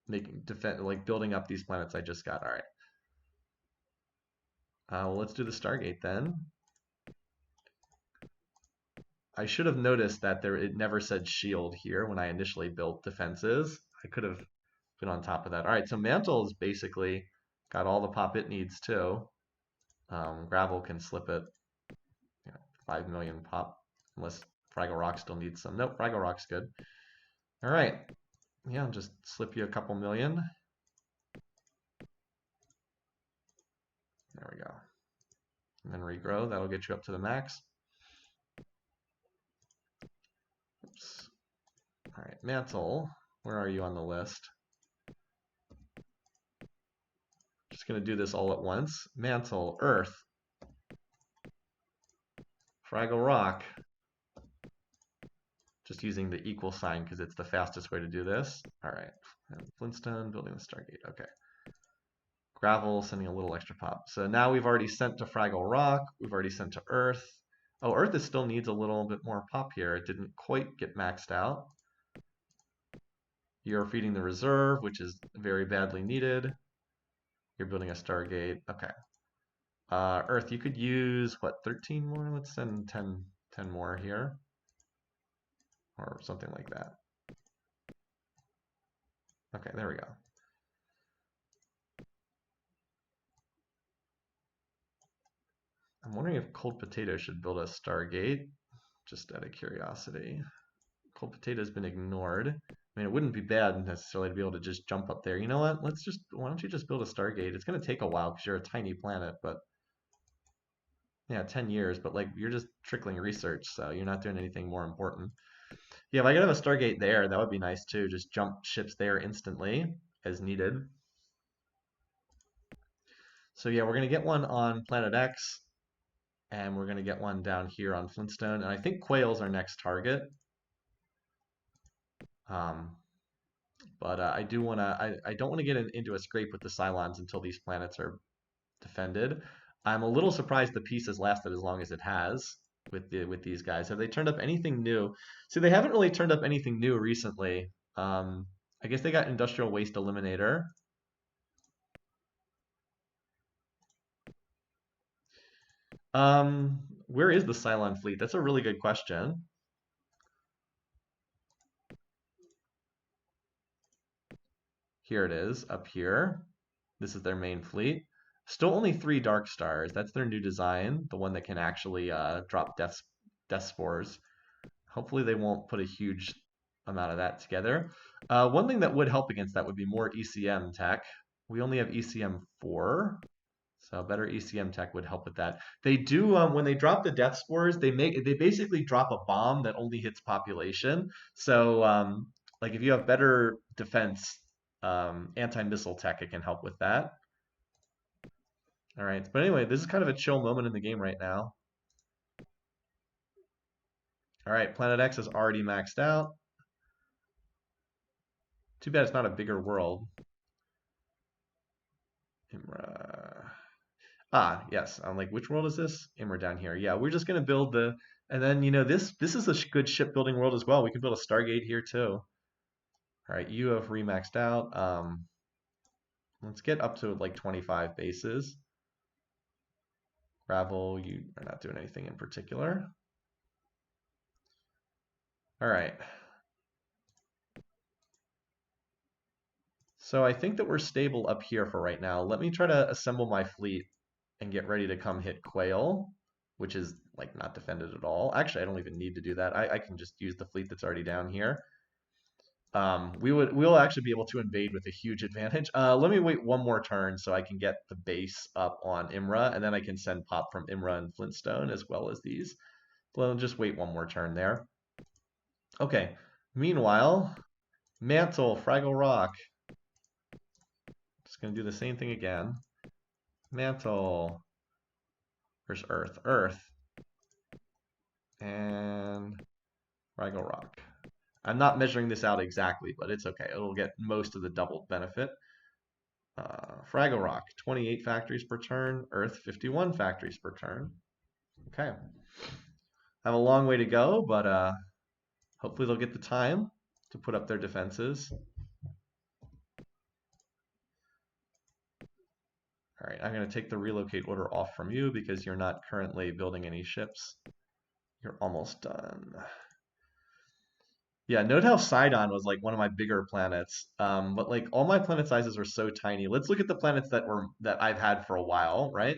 making defend like building up these planets I just got. All right. Well, let's do the Stargate then. I should have noticed that it never said shield here when I initially built defenses. I could have been on top of that. All right, so Mantle is basically got all the pop it needs too. Gravel can slip it, 5 million pop, unless Fraggle Rock still needs some. Nope, Fraggle Rock's good. All right, yeah, I'll just slip you a couple million. There we go. And then regrow, that'll get you up to the max. Oops. All right, Mantle, where are you on the list? Just gonna do this all at once. Mantle, Earth, Fraggle Rock. Just using the equal sign because it's the fastest way to do this. All right, and Flintstone building the Stargate. Okay. Gravel sending a little extra pop. So now we've already sent to Fraggle Rock. We've already sent to Earth. Oh, Earth still needs a little bit more pop here. It didn't quite get maxed out. You're feeding the reserve, which is very badly needed. You're building a Stargate. Okay. Earth, you could use, what, 13 more? Let's send 10 more here. Or something like that. Okay, there we go. I'm wondering if Cold Potato should build a Stargate, just out of curiosity. Cold Potato's been ignored. I mean, it wouldn't be bad necessarily to be able to just jump up there. You know what? Why don't you just build a Stargate? It's going to take a while because you're a tiny planet, but yeah, 10 years, but like you're just trickling research, so you're not doing anything more important. Yeah, if I could have a Stargate there, that would be nice too. Just jump ships there instantly as needed. So yeah, we're going to get one on Planet X, and we're going to get one down here on Flintstone, and I think Quail's our next target. Um, but I do want to. I don't want to get into a scrape with the Cylons until these planets are defended. I'm a little surprised the peace has lasted as long as it has with these guys. Have they turned up anything new? See, they haven't really turned up anything new recently. I guess they got Industrial Waste Eliminator. Where is the Cylon fleet? That's a really good question. Here it is, up here. This is their main fleet. Still only 3 Dark Stars. That's their new design, the one that can actually drop death spores. Hopefully they won't put a huge amount of that together. One thing that would help against that would be more ECM tech. We only have ECM 4, so better ECM tech would help with that. They do when they drop the death spores, they basically drop a bomb that only hits population. So like if you have better defense, anti-missile tech, it can help with that. All right, but anyway, this is kind of a chill moment in the game right now. All right, Planet X is already maxed out. Too bad it's not a bigger world. Imra. Ah, yes. I'm like, which world is this? Imra down here. Yeah, we're just gonna build the, and then this is a good shipbuilding world as well. We can build a Stargate here too. All right, you have remaxed out. Let's get up to like 25 bases. Gravel, you are not doing anything in particular. All right. So I think that we're stable up here for right now. Let me try to assemble my fleet and get ready to come hit Quail, which is like not defended at all. Actually, I don't even need to do that. I can just use the fleet that's already down here. We'll actually be able to invade with a huge advantage. Let me wait one more turn so I can get the base up on Imra, and then I can send pop from Imra and Flintstone as well as these. Well, just wait one more turn there. Okay. Meanwhile, Mantle, Fraggle Rock. Just gonna do the same thing again. Mantle. Where's Earth? Earth. And Fraggle Rock. I'm not measuring this out exactly, but it's okay. It'll get most of the double benefit. Fraggle Rock, 28 factories per turn. Earth, 51 factories per turn. Okay. I have a long way to go, but hopefully they'll get the time to put up their defenses. All right, I'm going to take the relocate order off from you because you're not currently building any ships. You're almost done. Yeah, note how Sidon was like one of my bigger planets, but like all my planet sizes are so tiny. Let's look at the planets that I've had for a while, right?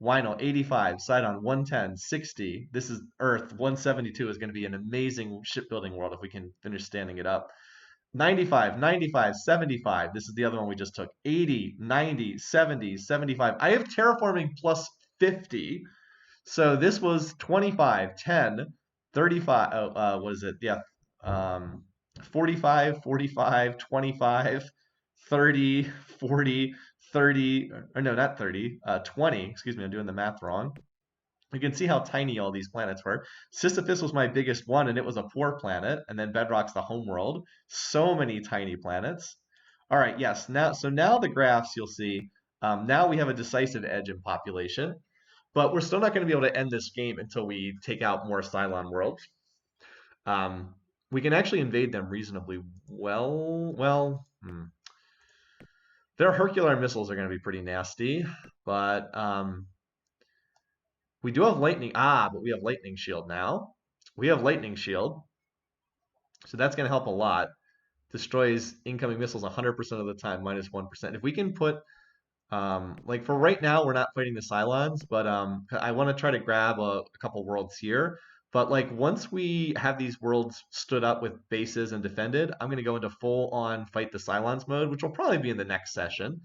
Wynel 85, Sidon 110, 60. This is Earth 172 is going to be an amazing shipbuilding world if we can finish standing it up. 95, 95, 75. This is the other one we just took. 80, 90, 70, 75. I have terraforming plus 50. So this was 25, 10, 35. What is it? Yeah. 45, 45, 25, 30, 40, 30, or no, not 30, 20. Excuse me, I'm doing the math wrong. You can see how tiny all these planets were. Sisyphus was my biggest one, and it was a poor planet. And then Bedrock's the home world. So many tiny planets. All right, yes. Now the graphs you'll see. Now we have a decisive edge in population, but we're still not going to be able to end this game until we take out more Cylon worlds. We can actually invade them reasonably well. Their Hercular missiles are going to be pretty nasty, but we do have lightning. But we have lightning shield now. We have lightning shield, so that's going to help a lot. Destroys incoming missiles 100% of the time, minus 1%. If we can put, like for right now, we're not fighting the Cylons, but I want to try to grab a couple worlds here. But like once we have these worlds stood up with bases and defended, I'm going to go into full on fight the Cylons mode, which will probably be in the next session.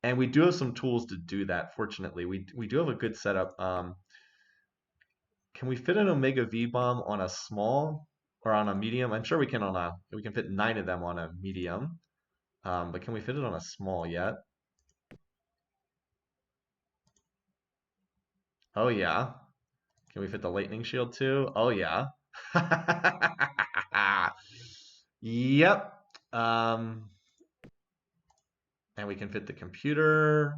And we do have some tools to do that. Fortunately, we do have a good setup. Can we fit an Omega V bomb on a small or on a medium? I'm sure we can we can fit 9 of them on a medium. But can we fit it on a small yet? Oh yeah. Can we fit the lightning shield too? Oh yeah. Yep. And we can fit the computer.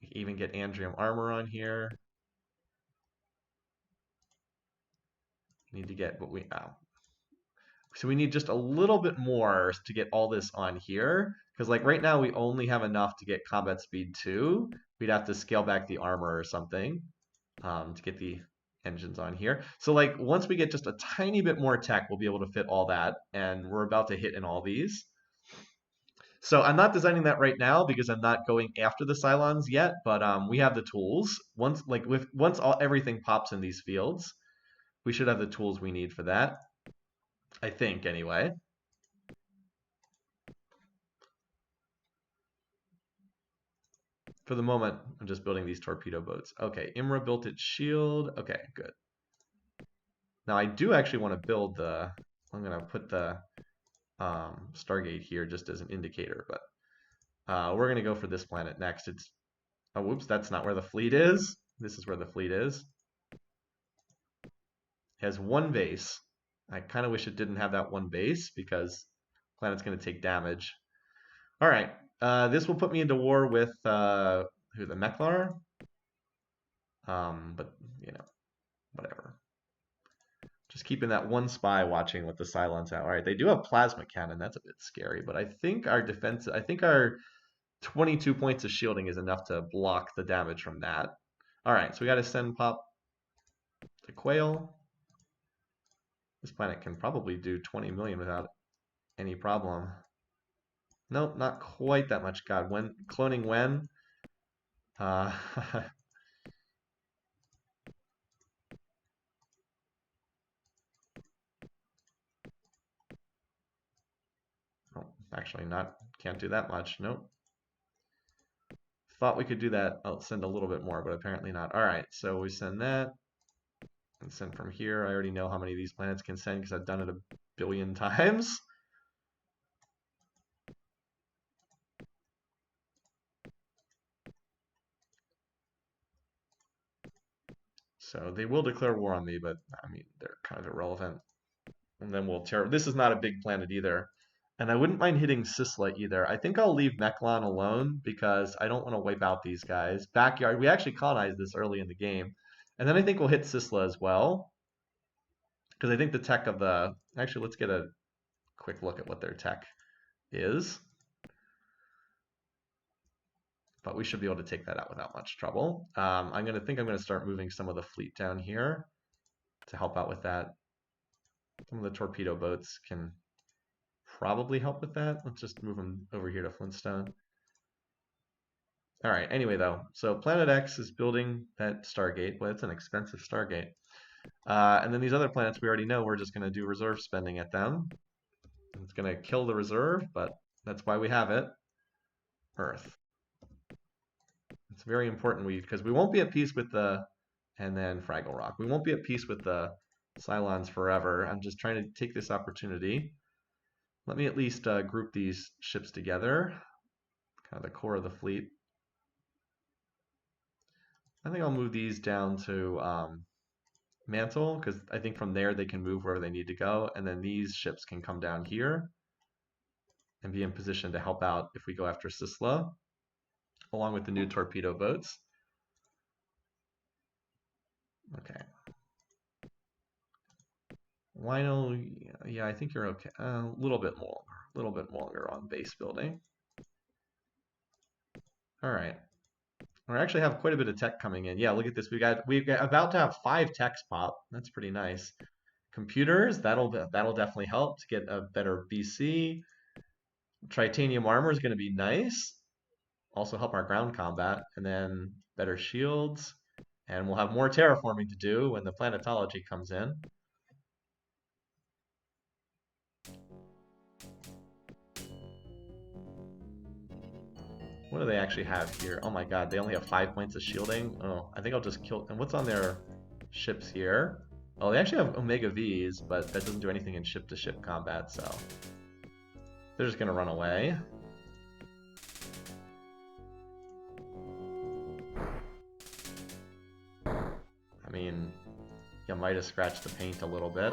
We can even get Andrium armor on here. Need to get what we so we need just a little bit more to get all this on here. Because like right now we only have enough to get combat speed 2. We'd have to scale back the armor or something to get the engines on here. So like once we get just a tiny bit more tech, we'll be able to fit all that. And we're about to hit in all these. So I'm not designing that right now because I'm not going after the Cylons yet, but we have the tools. Once everything pops in these fields, we should have the tools we need for that. I think anyway. For the moment, I'm just building these torpedo boats. Okay, Imra built its shield. Okay, good. Now I do actually want to build I'm going to put the Stargate here just as an indicator, but we're going to go for this planet next. Oh, whoops, that's not where the fleet is. This is where the fleet is. It has 1 base. I kind of wish it didn't have that 1 base because the planet's going to take damage. All right, this will put me into war with the Meklar. But you know, whatever. Just keeping that 1 spy watching with the Cylons out. All right, they do have plasma cannon. That's a bit scary, but I think our 22 points of shielding is enough to block the damage from that. All right, so we got to send pop to Quail. This planet can probably do 20 million without any problem. Nope, not quite that much. God, when cloning when? Uh, oh, actually not. Can't do that much. Nope. Thought we could do that. I'll send a little bit more, but apparently not. All right, so we send that and send from here. I already know how many of these planets can send because I've done it a billion times. So they will declare war on me, but I mean, they're kind of irrelevant. And then we'll tear. This is not a big planet either. And I wouldn't mind hitting Sisla either. I think I'll leave Mechlon alone because I don't want to wipe out these guys. Backyard, we actually colonized this early in the game. And then I think we'll hit Sisla as well. Because I think the tech of the... Actually, let's get a quick look at what their tech is. But we should be able to take that out without much trouble. I'm going to start moving some of the fleet down here to help out with that. Some of the torpedo boats can probably help with that. Let's just move them over here to Flintstone. All right, anyway, though, so Planet X is building that Stargate. Well, it's an expensive Stargate. And then these other planets we already know we're just going to do reserve spending at them. It's going to kill the reserve, but that's why we have it. Earth. It's very important because we won't be at peace with the, and then Fraggle Rock. We won't be at peace with the Cylons forever. I'm just trying to take this opportunity. Let me at least group these ships together, kind of the core of the fleet. I think I'll move these down to Mantle, because I think from there they can move wherever they need to go, and then these ships can come down here and be in position to help out if we go after Sisla, along with the new torpedo boats. Okay. Lionel, yeah, I think you're okay. A little bit longer on base building. All right. We actually have quite a bit of tech coming in. Yeah, look at this. We've got about to have 5 techs pop. That's pretty nice. Computers, that'll definitely help to get a better BC. Titanium armor is going to be nice. Also help our ground combat, and then better shields. And we'll have more terraforming to do when the planetology comes in. What do they actually have here? Oh my god, they only have 5 points of shielding. Oh, I think I'll just kill. And what's on their ships here? Oh, they actually have Omega Vs, but that doesn't do anything in ship-to-ship combat, so they're just gonna run away. I mean, you might have scratched the paint a little bit.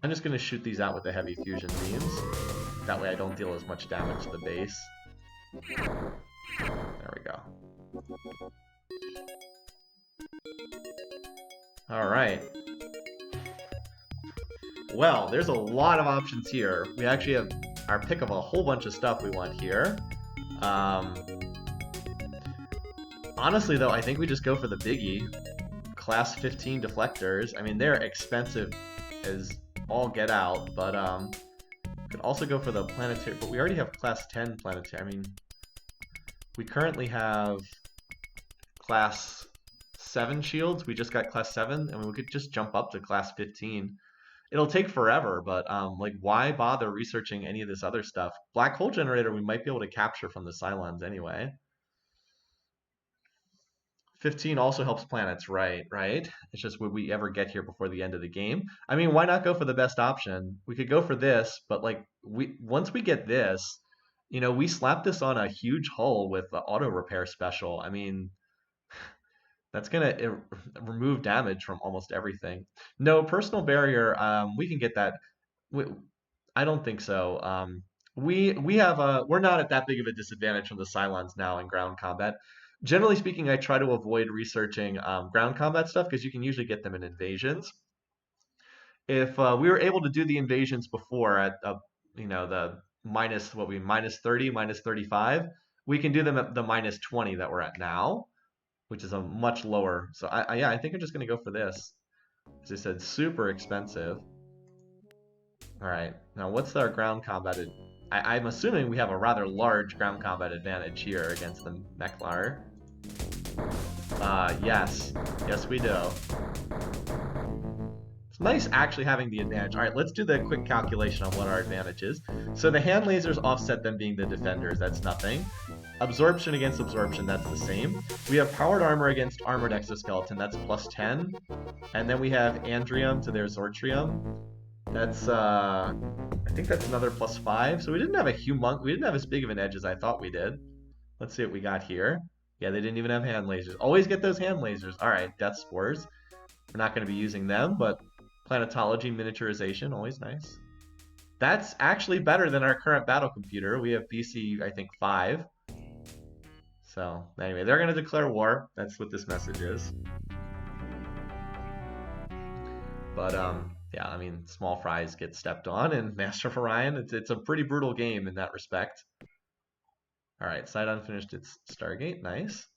I'm just gonna shoot these out with the heavy fusion beams. That way I don't deal as much damage to the base. There we go. Alright. Well, there's a lot of options here. We actually have our pick of a whole bunch of stuff we want here. Honestly, though, I think we just go for the biggie. Class 15 deflectors. I mean, they're expensive as all get out, but could also go for the planetary, but we already have class 10 planetary. I mean, we currently have class 7 shields. We just got class 7, and we could just jump up to class 15. It'll take forever, but like, why bother researching any of this other stuff? Black hole generator we might be able to capture from the Cylons anyway. 15 also helps planets, right? It's just, would we ever get here before the end of the game? I mean, why not go for the best option? We could go for this, but like, once we get this, you know, we slap this on a huge hull with the auto repair special. I mean, that's gonna remove damage from almost everything. No, personal barrier, we can get that. I don't think so. We have we're not at that big of a disadvantage from the Cylons now in ground combat. Generally speaking, I try to avoid researching ground combat stuff because you can usually get them in invasions. If we were able to do the invasions before at you know, the minus 30, minus 35, we can do them at the minus 20 that we're at now, which is a much lower. So yeah, I think I'm just gonna go for this. As I said, super expensive. All right. Now, what's our ground combat? I'm assuming we have a rather large ground combat advantage here against the Meklar. Yes. Yes, we do. It's nice actually having the advantage. All right, let's do the quick calculation on what our advantage is. So the hand lasers offset them being the defenders. That's nothing. Absorption against absorption, that's the same. We have powered armor against armored exoskeleton, that's plus 10. And then we have andrium to their zortrium. That's I think that's another plus 5. So we didn't have we didn't have as big of an edge as I thought we did. Let's see what we got here. Yeah, they didn't even have hand lasers. Always get those hand lasers. All right, death spores. We're not going to be using them, but planetology miniaturization, always nice. That's actually better than our current battle computer. We have BC, I think, 5. So anyway, they're going to declare war. That's what this message is. But yeah, I mean, small fries get stepped on, and Master of Orion, it's a pretty brutal game in that respect. All right, Sidon finished its Stargate. Nice.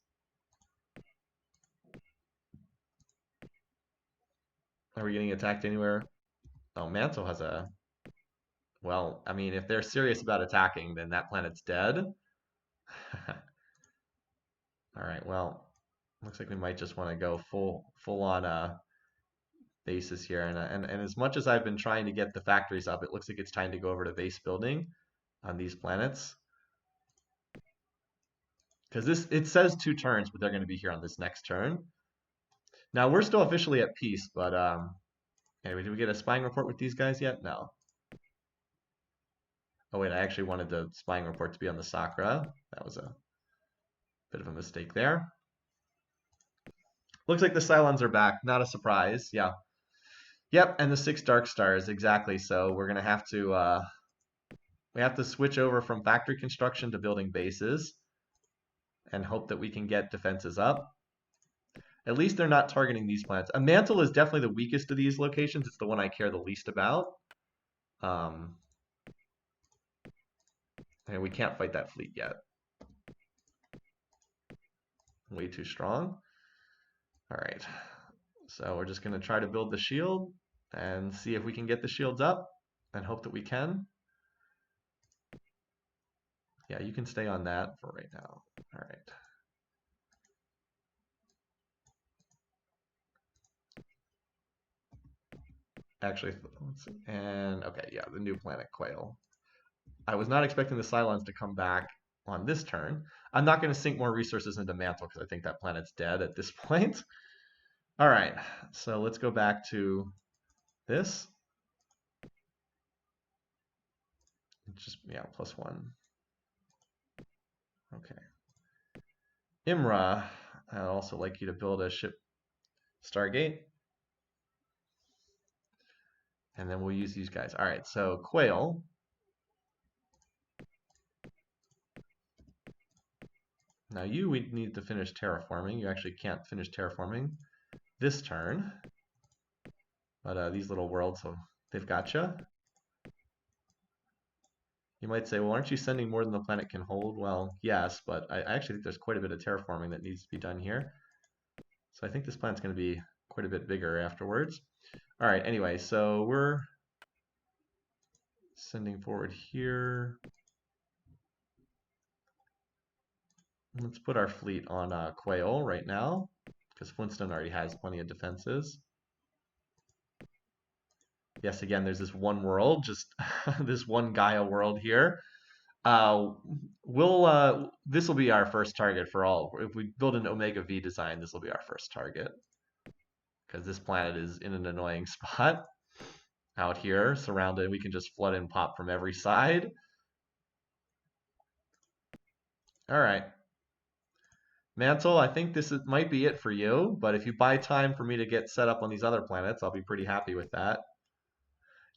Are we getting attacked anywhere? Oh, Mantle has a... Well, I mean, if they're serious about attacking, then that planet's dead. All right, well, looks like we might just want to go full on bases here. And as much as I've been trying to get the factories up, it looks like it's time to go over to base building on these planets. Because it says 2 turns, but they're going to be here on this next turn. Now, we're still officially at peace, but anyway, did we get a spying report with these guys yet? No. Oh, wait, I actually wanted the spying report to be on the Sakura. That was a bit of a mistake there. Looks like the Psilons are back. Not a surprise. Yeah. Yep, and the 6 Dark Stars, exactly. So we're going to have to... we have to switch over from factory construction to building bases and hope that we can get defenses up. At least they're not targeting these planets. A mantle is definitely the weakest of these locations. It's the one I care the least about. And we can't fight that fleet yet. Way too strong. All right. So we're just going to try to build the shield and see if we can get the shields up and hope that we can. Yeah, you can stay on that for right now. All right. Actually, let's see. And okay, yeah, the new planet Quail. I was not expecting the Cylons to come back on this turn. I'm not going to sink more resources into Mantle because I think that planet's dead at this point. All right, so let's go back to this. Just, yeah, +1. Okay. Imra, I'd also like you to build a ship Stargate. And then we'll use these guys. All right, so Quail. Now we need to finish terraforming. You actually can't finish terraforming this turn. But these little worlds, so they've gotcha. You might say, well, aren't you sending more than the planet can hold? Well, yes, but I actually think there's quite a bit of terraforming that needs to be done here. So I think this planet's going to be quite a bit bigger afterwards. All right, anyway, so we're sending forward here. Let's put our fleet on Quail right now, because Flintstone already has plenty of defenses. Yes, again, there's this one world, just this one Gaia world here. This will be our first target for all. If we build an Omega V design, this will be our first target. Because this planet is in an annoying spot out here, surrounded. We can just flood and pop from every side. All right. Mantle, I think might be it for you, but if you buy time for me to get set up on these other planets, I'll be pretty happy with that.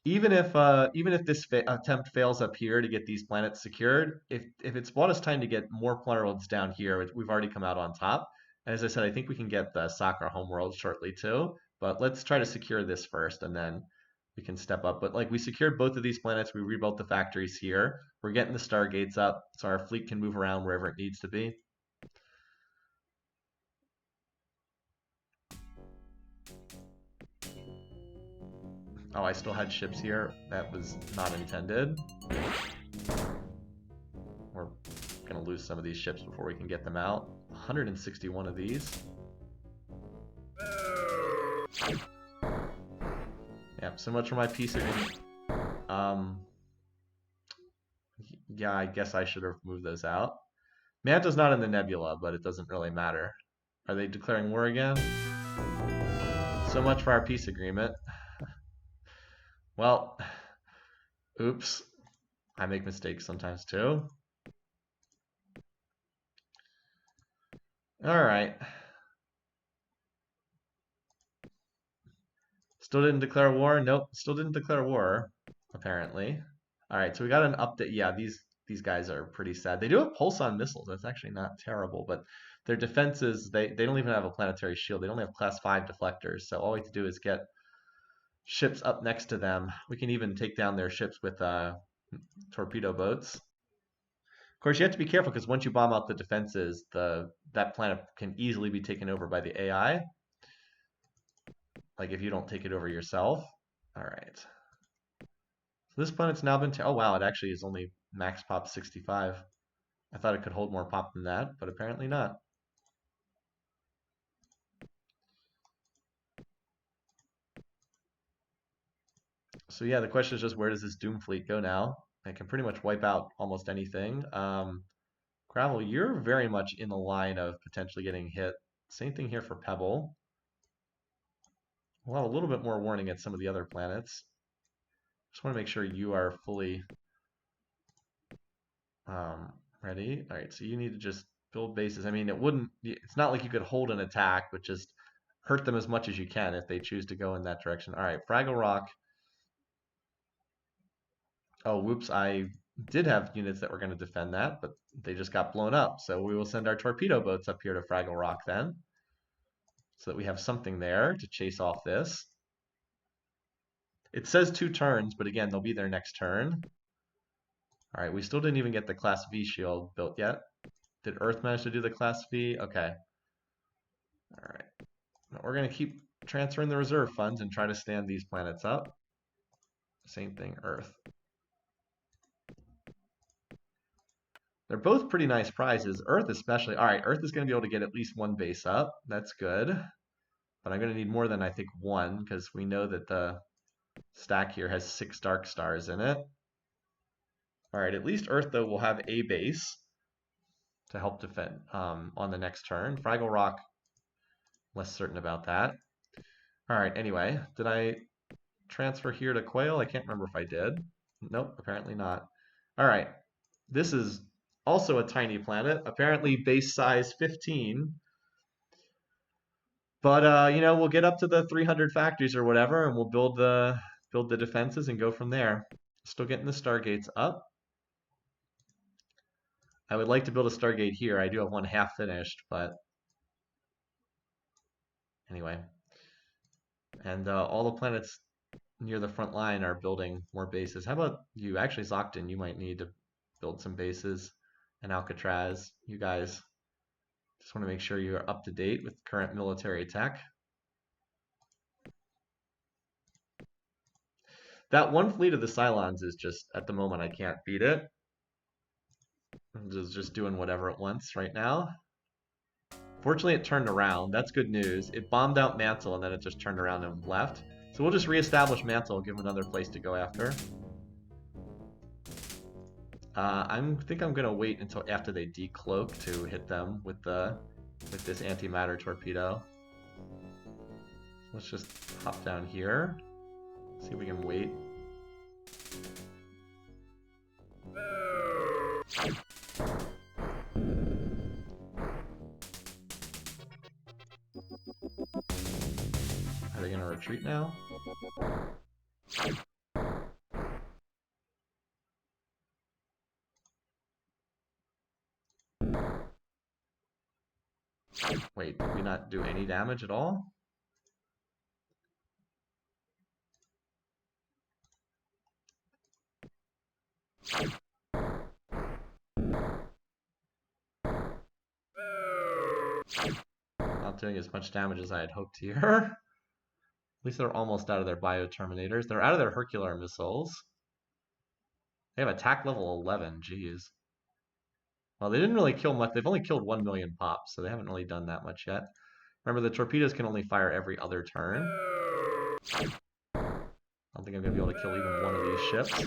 Even if this attempt fails up here to get these planets secured, if it's bought us time to get more planets down here, we've already come out on top. And as I said, I think we can get the Sakura homeworld shortly too. But let's try to secure this first, and then we can step up. But like we secured both of these planets, we rebuilt the factories here. We're getting the Stargates up, so our fleet can move around wherever it needs to be. Oh, I still had ships here. That was not intended. We're gonna lose some of these ships before we can get them out. 161 of these. Yeah, so much for my peace agreement. Yeah, I guess I should have moved those out. Manta's not in the nebula, but it doesn't really matter. Are they declaring war again? So much for our peace agreement. Well, oops. I make mistakes sometimes too. All right. Still didn't declare war? Nope, still didn't declare war, apparently. All right, so we got an update. Yeah, these guys are pretty sad. They do have pulse-on missiles. That's actually not terrible, but their defenses, they don't even have a planetary shield. They only have class 5 deflectors. So all we have to do is get ships up next to them. We can even take down their ships with torpedo boats. Of course, you have to be careful because once you bomb out the defenses, that planet can easily be taken over by the AI. Like if you don't take it over yourself. All right. So this planet's now been, oh wow, it actually is only max pop 65. I thought it could hold more pop than that, but apparently not. So yeah, the question is just where does this Doom fleet go now? It can pretty much wipe out almost anything. Gravel, you're very much in the line of potentially getting hit. Same thing here for Pebble. We'll have a little bit more warning at some of the other planets. Just want to make sure you are fully ready. All right, so you need to just build bases. I mean, it's not like you could hold an attack, but just hurt them as much as you can if they choose to go in that direction. All right, Fraggle Rock. Oh, whoops, I did have units that were going to defend that, but they just got blown up. So we will send our torpedo boats up here to Fraggle Rock then, so that we have something there to chase off this. It says 2 turns, but again, they'll be there next turn. All right, we still didn't even get the Class V shield built yet. Did Earth manage to do the Class V? Okay. All right. Now we're going to keep transferring the reserve funds and try to stand these planets up. Same thing, Earth. They're both pretty nice prizes. Earth especially. All right, Earth is going to be able to get at least 1 base up. That's good. But I'm going to need more than, I think, 1, because we know that the stack here has 6 dark stars in it. All right, at least Earth, though, will have a base to help defend on the next turn. Fraggle Rock, less certain about that. All right, anyway, did I transfer here to Quail? I can't remember if I did. Nope, apparently not. All right, this is also a tiny planet, apparently base size 15. But we'll get up to the 300 factories or whatever, and we'll build the defenses and go from there. Still getting the Stargates up. I would like to build a Stargate here. I do have one half finished, but anyway. And all the planets near the front line are building more bases. How about you? Actually, Zockton, you might need to build some bases. And Alcatraz, you guys just want to make sure you're up to date with current military tech. That one fleet of the Psilons is just, at the moment, I can't beat it. It's just doing whatever it wants right now. Fortunately, it turned around. That's good news. It bombed out Mantle, and then it just turned around and left. So we'll just reestablish Mantle, give them another place to go after. I think I'm gonna wait until after they decloak to hit them with this antimatter torpedo. Let's just hop down here. See if we can wait. Are they gonna retreat now? Wait, did we not do any damage at all? Not doing as much damage as I had hoped here. least they're almost out of their bioterminators. They're out of their Hercular missiles. They have attack level 11. Jeez. Well, they didn't really kill much. They've only killed 1 million pops, so they haven't really done that much yet. Remember, the torpedoes can only fire every other turn. I don't think I'm going to be able to kill even one of these ships.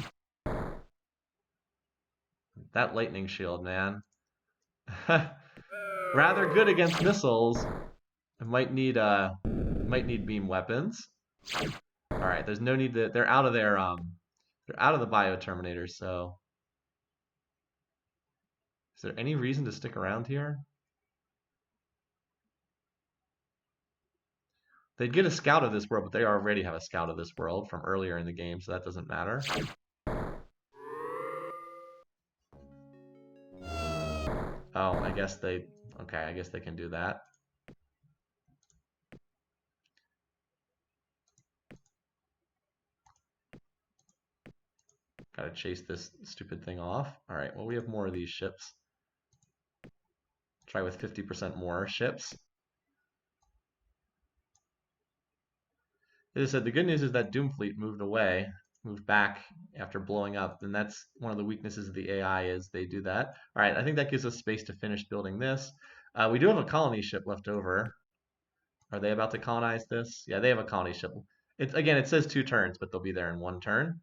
That lightning shield, man. Rather good against missiles. It might need beam weapons. All right, there's no need to. They're out of their they're out of the bioterminators. So, is there any reason to stick around here? They'd get a scout of this world, but they already have a scout of this world from earlier in the game, so that doesn't matter. Oh, I guess they. Okay, I guess they can do that. Gotta chase this stupid thing off. All right, well, we have more of these ships. Try with 50% more ships. As I said, the good news is that Doomfleet moved back after blowing up, and that's one of the weaknesses of the AI is they do that. All right, I think that gives us space to finish building this. We do have a colony ship left over. Are they about to colonize this? Yeah, they have a colony ship. Again, it says 2 turns, but they'll be there in 1 turn.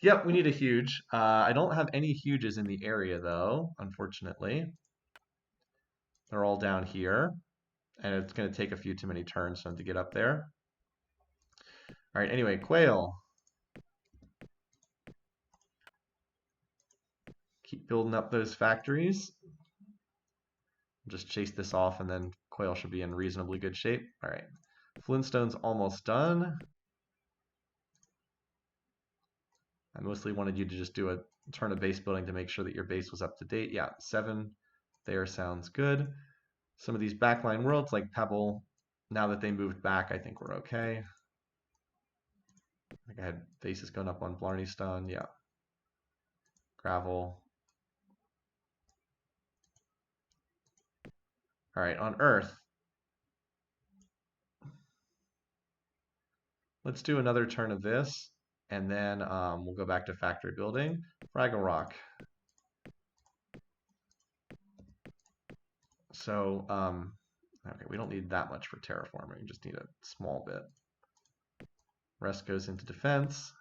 Yep, we need a huge. I don't have any huges in the area, though, unfortunately. They're all down here, and it's going to take a few too many turns for them to get up there. All right, anyway, Quail. Keep building up those factories. Just chase this off, and then Quail should be in reasonably good shape. All right, Flintstone's almost done. I mostly wanted you to just do a turn of base building to make sure that your base was up to date. Yeah, 7 there sounds good. Some of these backline worlds like Pebble, now that they moved back, I think we're okay. I think I had bases going up on Blarney Stone. Yeah. Gravel. All right, on Earth. Let's do another turn of this, and then we'll go back to factory building. Fraggle Rock. So, okay, we don't need that much for terraforming, just need a small bit. Rest goes into defense.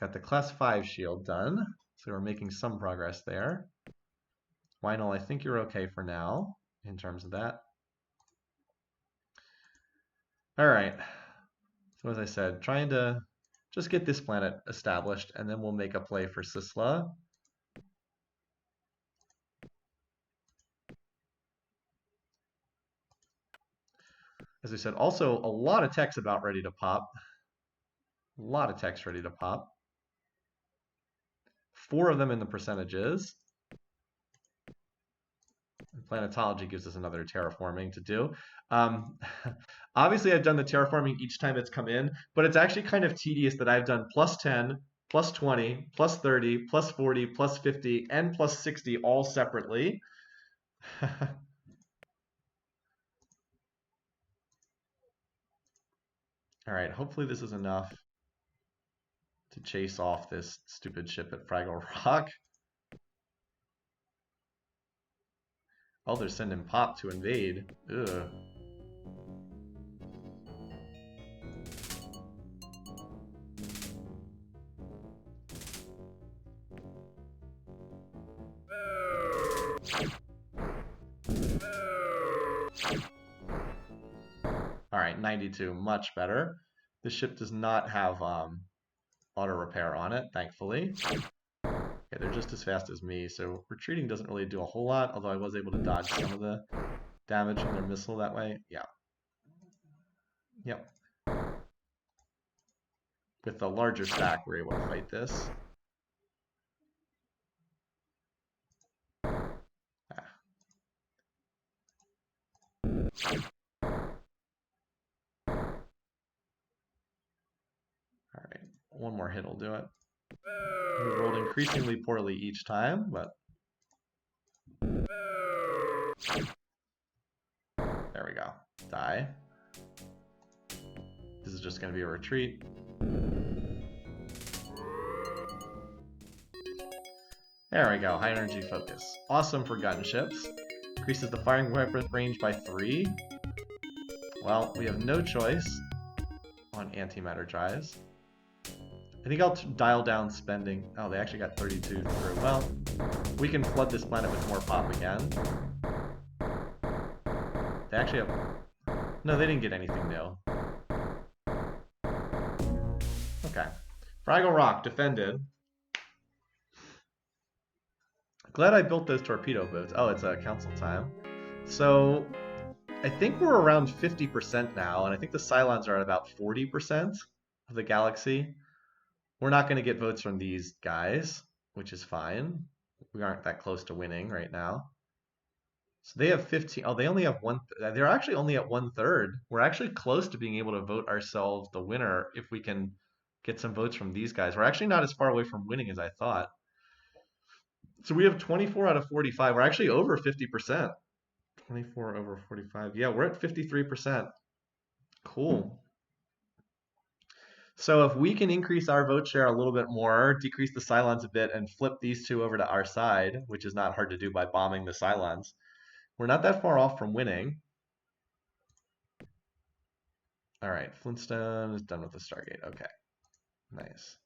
Got the class 5 shield done, so we're making some progress there. Lionel, I think you're okay for now in terms of that. All right. So as I said, trying to just get this planet established, and then we'll make a play for Sisla. As I said, also a lot of tech's about ready to pop. A lot of tech's ready to pop. 4 of them in the percentages. Planetology gives us another terraforming to do. Obviously, I've done the terraforming each time it's come in, but it's actually kind of tedious that I've done plus 10, plus 20, plus 30, plus 40, plus 50, and plus 60 all separately. All right, hopefully this is enough to chase off this stupid ship at Fraggle Rock. Oh, they're sending Pop to invade. Ugh. All right, 92, much better. The ship does not have auto repair on it, thankfully. Okay, they're just as fast as me, so retreating doesn't really do a whole lot, although I was able to dodge some of the damage from their missile that way. Yeah. Yep. With the larger stack, we're able to fight this. All right, one more hit will do it. We rolled increasingly poorly each time, but there we go. Die. This is just going to be a retreat. There we go, high energy focus. Awesome for gunships. Increases the firing weapon range by 3. Well, we have no choice on antimatter drives. I think I'll dial down spending. Oh, they actually got 32 through. Well, we can flood this planet with more pop again. They actually have... No, they didn't get anything new. Okay. Fraggle Rock defended. Glad I built those torpedo boats. Oh, it's council time. So I think we're around 50% now, and I think the Cylons are at about 40% of the galaxy. We're not going to get votes from these guys, which is fine. We aren't that close to winning right now. So they have 15. Oh, they only have one. They're actually only at 1/3. We're actually close to being able to vote ourselves the winner if we can get some votes from these guys. We're actually not as far away from winning as I thought. So we have 24 out of 45. We're actually over 50%. 24 over 45. Yeah, we're at 53%. Cool. So if we can increase our vote share a little bit more, decrease the Cylons a bit, and flip these two over to our side, which is not hard to do by bombing the Cylons, we're not that far off from winning. All right, Flintstone is done with the Stargate. Okay, nice.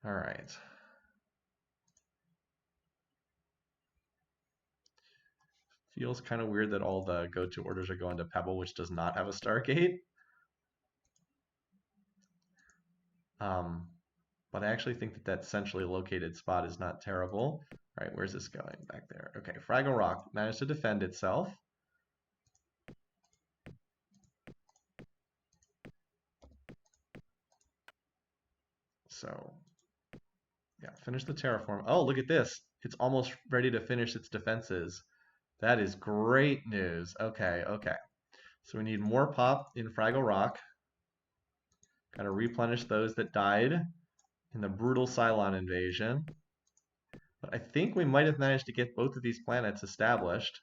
All right. Feels kind of weird that all the go-to orders are going to Pebble, which does not have a Stargate. But I actually think that that centrally located spot is not terrible. All right, where's this going? Back there. Okay, Fraggle Rock managed to defend itself. So, yeah, finish the terraform. Oh, look at this. It's almost ready to finish its defenses. That is great news. Okay, okay. So we need more pop in Fraggle Rock. Gotta replenish those that died in the brutal Cylon invasion. But I think we might have managed to get both of these planets established.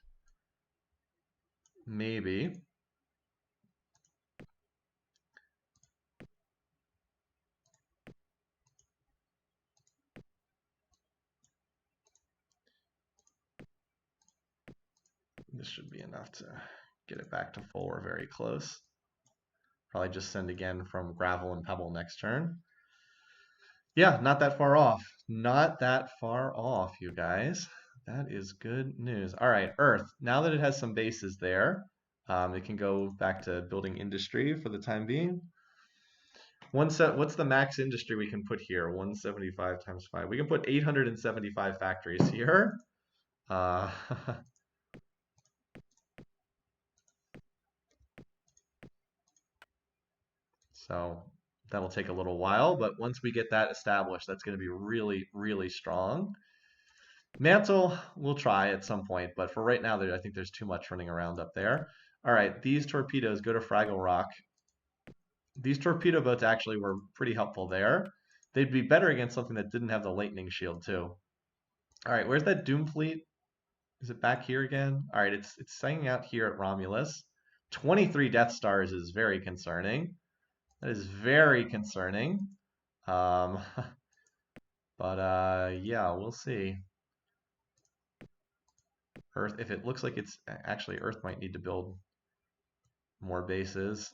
Maybe. This should be enough to get it back to full. We're very close. Probably just send again from Gravel and Pebble next turn. Yeah, not that far off. Not that far off, you guys. That is good news. All right, Earth. Now that it has some bases there, it can go back to building industry for the time being. What's the max industry we can put here? 175 times 5. We can put 875 factories here. Uh, so that'll take a little while, but once we get that established, that's going to be really, really strong. Mantle, we'll try at some point, but for right now, I think there's too much running around up there. All right, these torpedoes go to Fraggle Rock. These torpedo boats actually were pretty helpful there. They'd be better against something that didn't have the lightning shield too. All right, where's that Doom fleet? Is it back here again? All right, it's hanging out here at Romulus. 23 Death Stars is very concerning. That is very concerning. Um, but yeah, we'll see. Earth, if it looks like it's actually Earth might need to build more bases.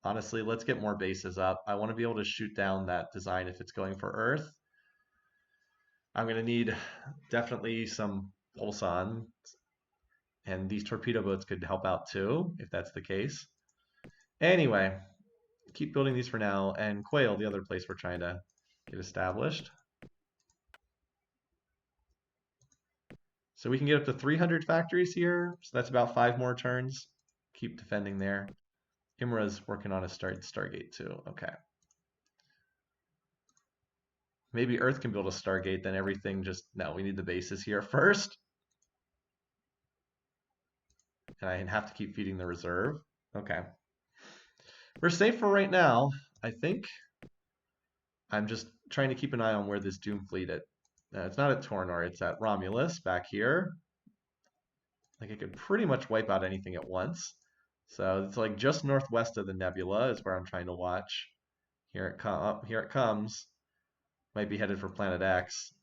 Honestly, let's get more bases up. I want to be able to shoot down that design if it's going for Earth. I'm going to need definitely some pulsons, and these torpedo boats could help out too, if that's the case. Anyway, keep building these for now, and Quail, the other place we're trying to get established. So we can get up to 300 factories here, so that's about 5 more turns. Keep defending there. Imra's working on a Stargate too. Okay. Maybe Earth can build a Stargate, then everything just... No, we need the bases here first. And I have to keep feeding the reserve. Okay. We're safe for right now, I think. I'm just trying to keep an eye on where this Doom fleet at. It's not at Tornor, it's at Romulus back here. Like it could pretty much wipe out anything at once. So it's like just northwest of the nebula is where I'm trying to watch. Here it comes. Might be headed for planet X.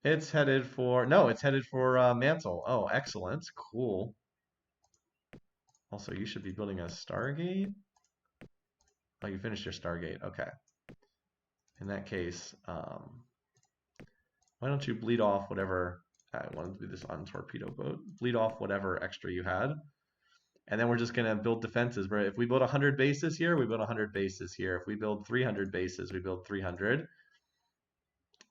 It's headed for, no, it's headed for Mantle. Oh, excellent. Cool. Also, you should be building a Stargate. Oh, you finished your Stargate. Okay. In that case, why don't you bleed off whatever, I wanted to do this on torpedo boat, bleed off whatever extra you had. And then we're just going to build defenses. Where if we build 100 bases here, we build 100 bases here. If we build 300 bases, we build 300.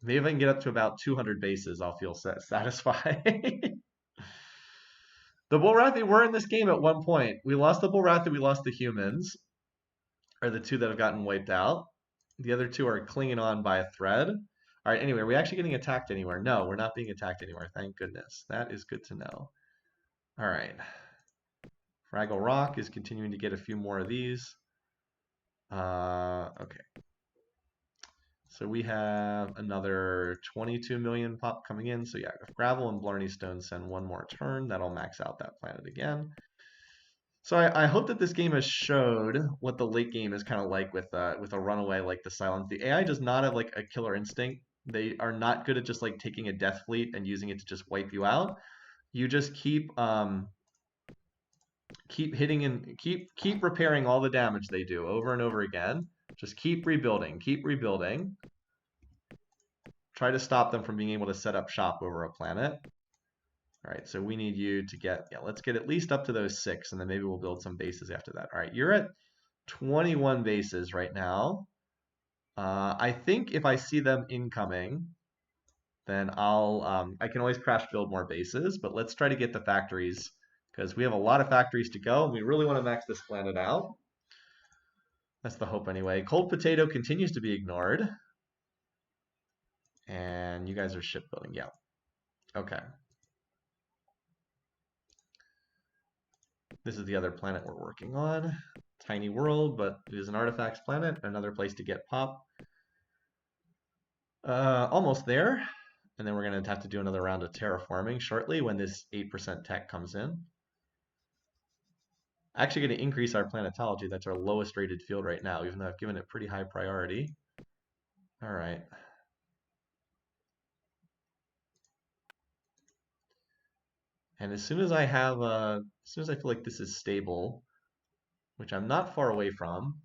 Maybe if I can get up to about 200 bases, I'll feel satisfied. The Bullrathi were in this game at one point. We lost the Bullrathi, we lost the humans, are the two that have gotten wiped out. The other two are clinging on by a thread. All right, anyway, are we actually getting attacked anywhere? No, we're not being attacked anywhere. Thank goodness. That is good to know. All right. Fraggle Rock is continuing to get a few more of these. Okay. So we have another 22 million pop coming in. So yeah, if Gravel and Blarney Stone send one more turn, that'll max out that planet again. So I hope that this game has showed what the late game is kind of like with a runaway like the Psilon. The AI does not have like a killer instinct. They are not good at just like taking a death fleet and using it to just wipe you out. You just keep hitting and keep repairing all the damage they do over and over again. Just keep rebuilding, keep rebuilding. Try to stop them from being able to set up shop over a planet. All right, so we need you to get, yeah, let's get at least up to those 6, and then maybe we'll build some bases after that. All right, you're at 21 bases right now. I think if I see them incoming, then I can always crash build more bases, but let's try to get the factories, because we have a lot of factories to go, and we really want to max this planet out. That's the hope anyway. Cold Potato continues to be ignored. And you guys are shipbuilding, yeah. Okay. This is the other planet we're working on. Tiny world, but it is an artifacts planet. Another place to get pop. Almost there. And then we're going to have to do another round of terraforming shortly when this 8% tech comes in. Actually going to increase our planetology. That's our lowest rated field right now, even though I've given it pretty high priority. All right. And as soon as I feel like this is stable, which I'm not far away from,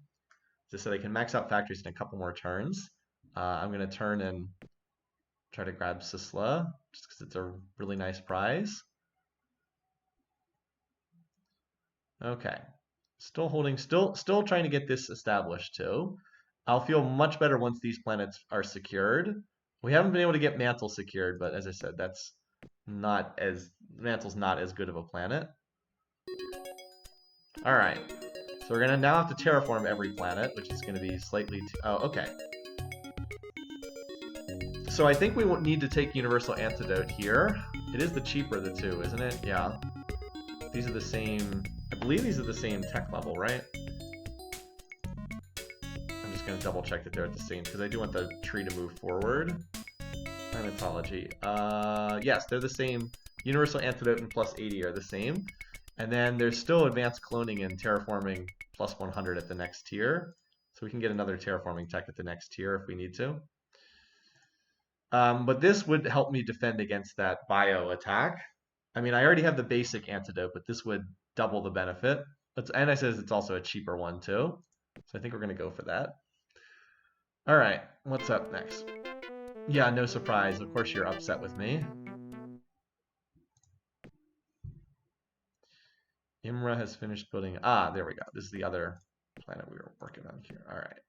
just so they can max out factories in a couple more turns, I'm going to turn and try to grab Sisla, just because it's a really nice prize. Okay. Still holding, still trying to get this established too. I'll feel much better once these planets are secured. We haven't been able to get Mantle secured, but as I said, Mantle's not as good of a planet. All right. So we're gonna now have to terraform every planet, which is gonna be slightly oh, okay. So I think we won't need to take Universal Antidote here. It is the cheaper of the two, isn't it? Yeah. These are the same, I believe these are the same tech level, right? I'm just gonna double check that they're at the same, because I do want the tree to move forward. Climatology. Yes, they're the same. Universal Antidote and plus 80 are the same. And then there's still advanced cloning and terraforming plus 100 at the next tier. So we can get another terraforming tech at the next tier if we need to. But this would help me defend against that bio attack. I mean, I already have the basic antidote, but this would double the benefit. And I says it's also a cheaper one too. So I think we're going to go for that. All right, what's up next? Yeah, no surprise. Of course you're upset with me. Imra has finished building. Ah, there we go. This is the other planet we were working on here. All right.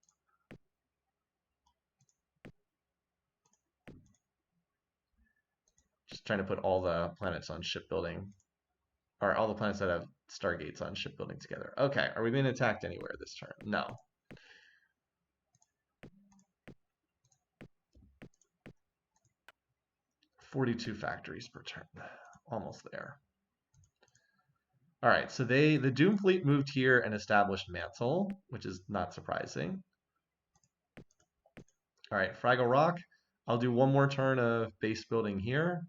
Just trying to put all the planets on shipbuilding, or all the planets that have stargates on shipbuilding together. Okay, are we being attacked anywhere this turn? No. $42 factories per turn. Almost there. All right, so the Doom Fleet moved here and established Mantle, which is not surprising. All right, Fraggle Rock. I'll do one more turn of base building here,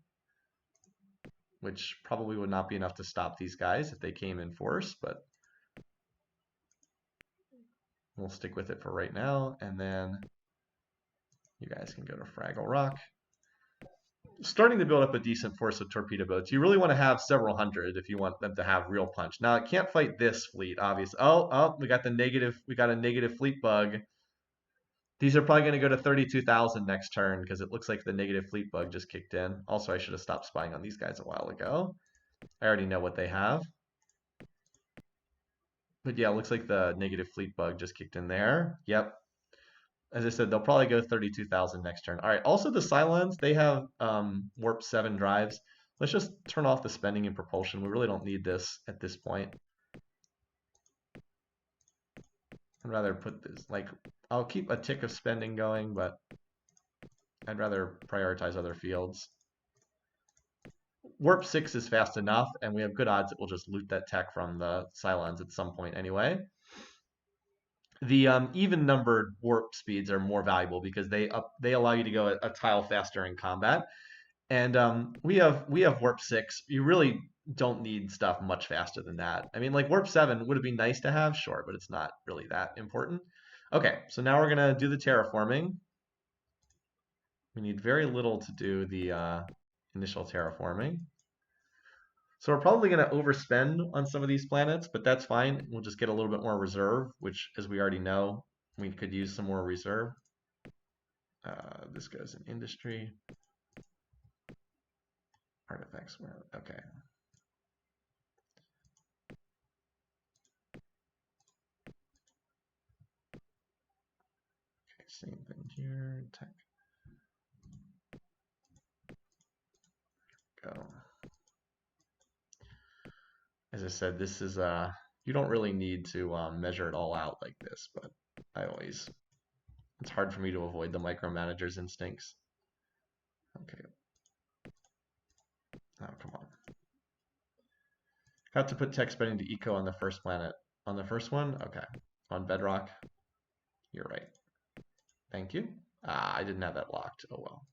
which probably would not be enough to stop these guys if they came in force, but we'll stick with it for right now. And then you guys can go to Fraggle Rock. Starting to build up a decent force of torpedo boats. You really want to have several hundred if you want them to have real punch. Now it can't fight this fleet, obviously. Oh, we got a negative fleet bug. These are probably going to go to 32,000 next turn because it looks like the negative fleet bug just kicked in. Also, I should have stopped spying on these guys a while ago. I already know what they have. But yeah, it looks like the negative fleet bug just kicked in there. Yep. As I said, they'll probably go 32,000 next turn. All right. Also, the Psilons, they have warp 7 drives. Let's just turn off the spending and propulsion. We really don't need this at this point. I'd rather put this, like, I'll keep a tick of spending going, but I'd rather prioritize other fields. Warp 6 is fast enough, and we have good odds that we'll just loot that tech from the Psilons at some point anyway. The even numbered warp speeds are more valuable because they allow you to go a tile faster in combat. And we have warp 6. You really don't need stuff much faster than that. I mean, like warp 7 would have been nice to have, sure, but it's not really that important. Okay, so now we're gonna do the terraforming. We need very little to do the initial terraforming. So we're probably going to overspend on some of these planets, but that's fine. We'll just get a little bit more reserve, which, as we already know, we could use some more reserve. This goes in industry. Artifacts, okay. Okay, same thing here, tech. Go. As I said, this is you don't really need to measure it all out like this, but it's hard for me to avoid the micromanager's instincts. Okay. Oh, come on. Got to put tech spending to eco on the first planet. On the first one? Okay. On Bedrock. You're right. Thank you. I didn't have that locked. Oh well.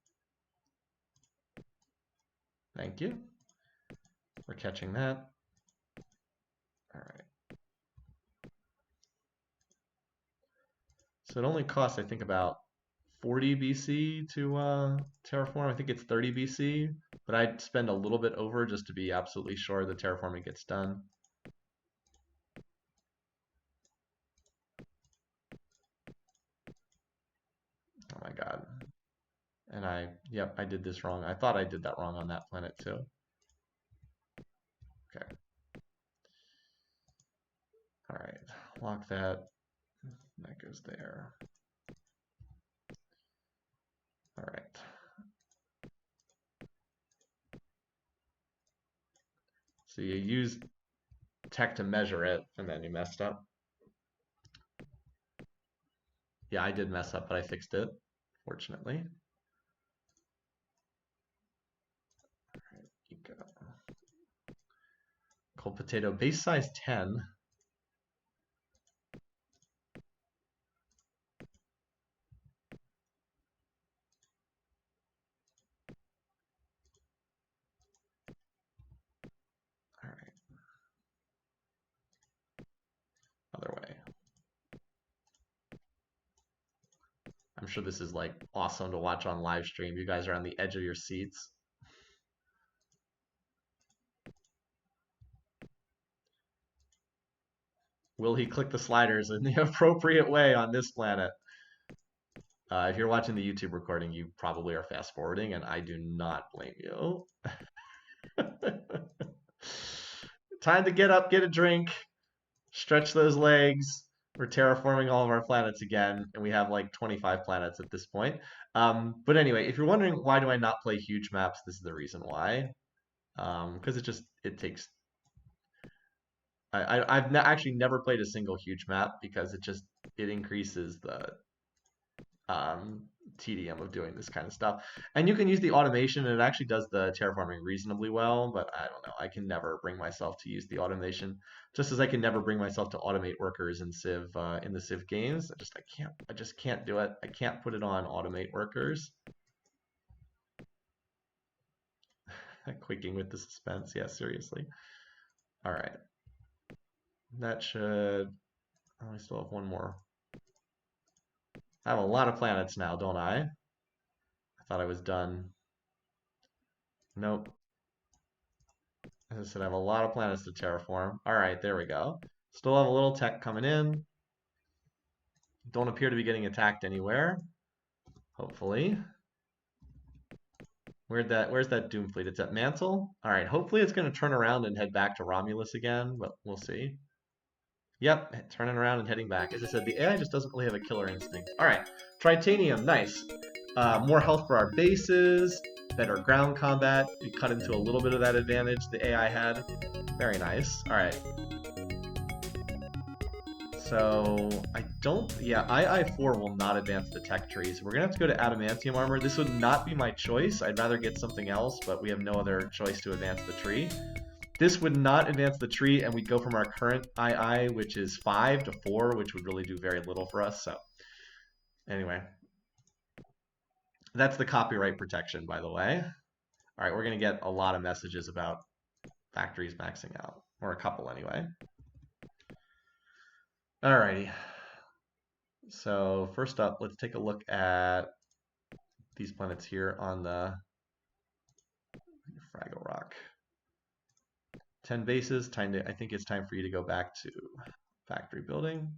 Thank you. We're catching that. All right. So it only costs, I think, about 40 BC to terraform. I think it's 30 BC, but I'd spend a little bit over just to be absolutely sure the terraforming gets done. Oh my God. And yep, I did this wrong. I thought I did that wrong on that planet too. Okay. All right, lock that. That goes there. All right. So you use tech to measure it, and then you messed up. Yeah, I did mess up, but I fixed it, fortunately. All right, eco. Cold potato, base size 10. All right. Other way. I'm sure this is like awesome to watch on live stream. You guys are on the edge of your seats. Will he click the sliders in the appropriate way on this planet? If you're watching the YouTube recording, you probably are fast forwarding, and I do not blame you. Time to get up, get a drink, stretch those legs. We're terraforming all of our planets again, and we have like 25 planets at this point. But anyway, if you're wondering why do I not play huge maps, this is the reason why. Because it takes. I've actually never played a single huge map because it increases the um, tedium of doing this kind of stuff. And you can use the automation, and it actually does the terraforming reasonably well, but I don't know. I can never bring myself to use the automation, just as I can never bring myself to automate workers in Civ in the Civ games. I can't. I just can't do it. I can't put it on automate workers. Quaking with the suspense. Yeah, seriously. All right. That should. Oh, I still have one more. I have a lot of planets now, don't I? I thought I was done. Nope. As I said, I have a lot of planets to terraform. All right, there we go. Still have a little tech coming in. Don't appear to be getting attacked anywhere. Hopefully. Where's that Doom fleet? It's at Mantle. All right, hopefully it's going to turn around and head back to Romulus again, but we'll see. Yep, turning around and heading back. As I said, the AI just doesn't really have a killer instinct. All right, Tritanium, nice. More health for our bases, better ground combat. We cut into a little bit of that advantage the AI had. Very nice. All right. So I don't, yeah, II-4 will not advance the tech trees. We're gonna have to go to adamantium armor. This would not be my choice. I'd rather get something else, but we have no other choice to advance the tree. This would not advance the tree, and we'd go from our current II, which is 5 to 4, which would really do very little for us. So anyway, that's the copyright protection, by the way. All right, we're gonna get a lot of messages about factories maxing out, or a couple anyway. Alrighty. So first up, let's take a look at these planets here on the Fraggle Rock. 10 bases. I think it's time for you to go back to factory building.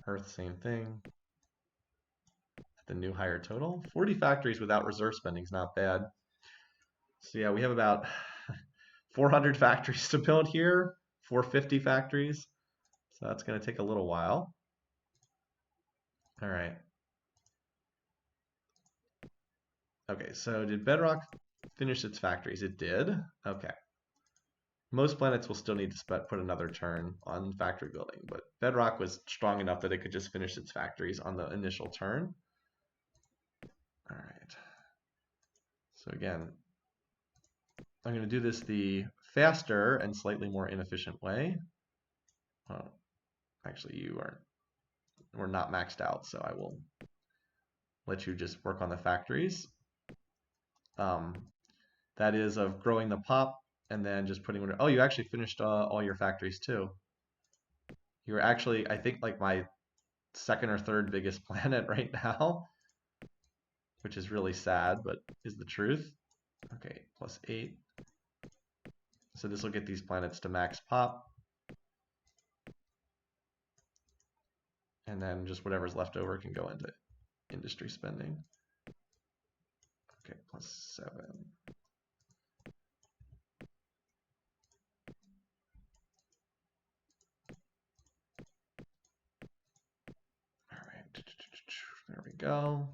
Earth, same thing. The new higher total. 40 factories without reserve spending is not bad. So yeah, we have about 400 factories to build here. 450 factories. So that's going to take a little while. All right. Okay, so did Bedrock finish its factories? It did. Okay. Most planets will still need to put another turn on factory building, but Bedrock was strong enough that it could just finish its factories on the initial turn. All right. So again, I'm going to do this the faster and slightly more inefficient way. Oh, actually, we're not maxed out, so I will let you just work on the factories. That is of growing the pop and then just putting. Oh, you actually finished all your factories too. You were actually, I think, like my second or third biggest planet right now, which is really sad, but is the truth. Okay, +8. So this will get these planets to max pop. And then just whatever's left over can go into industry spending. Okay, +7. All right, there we go.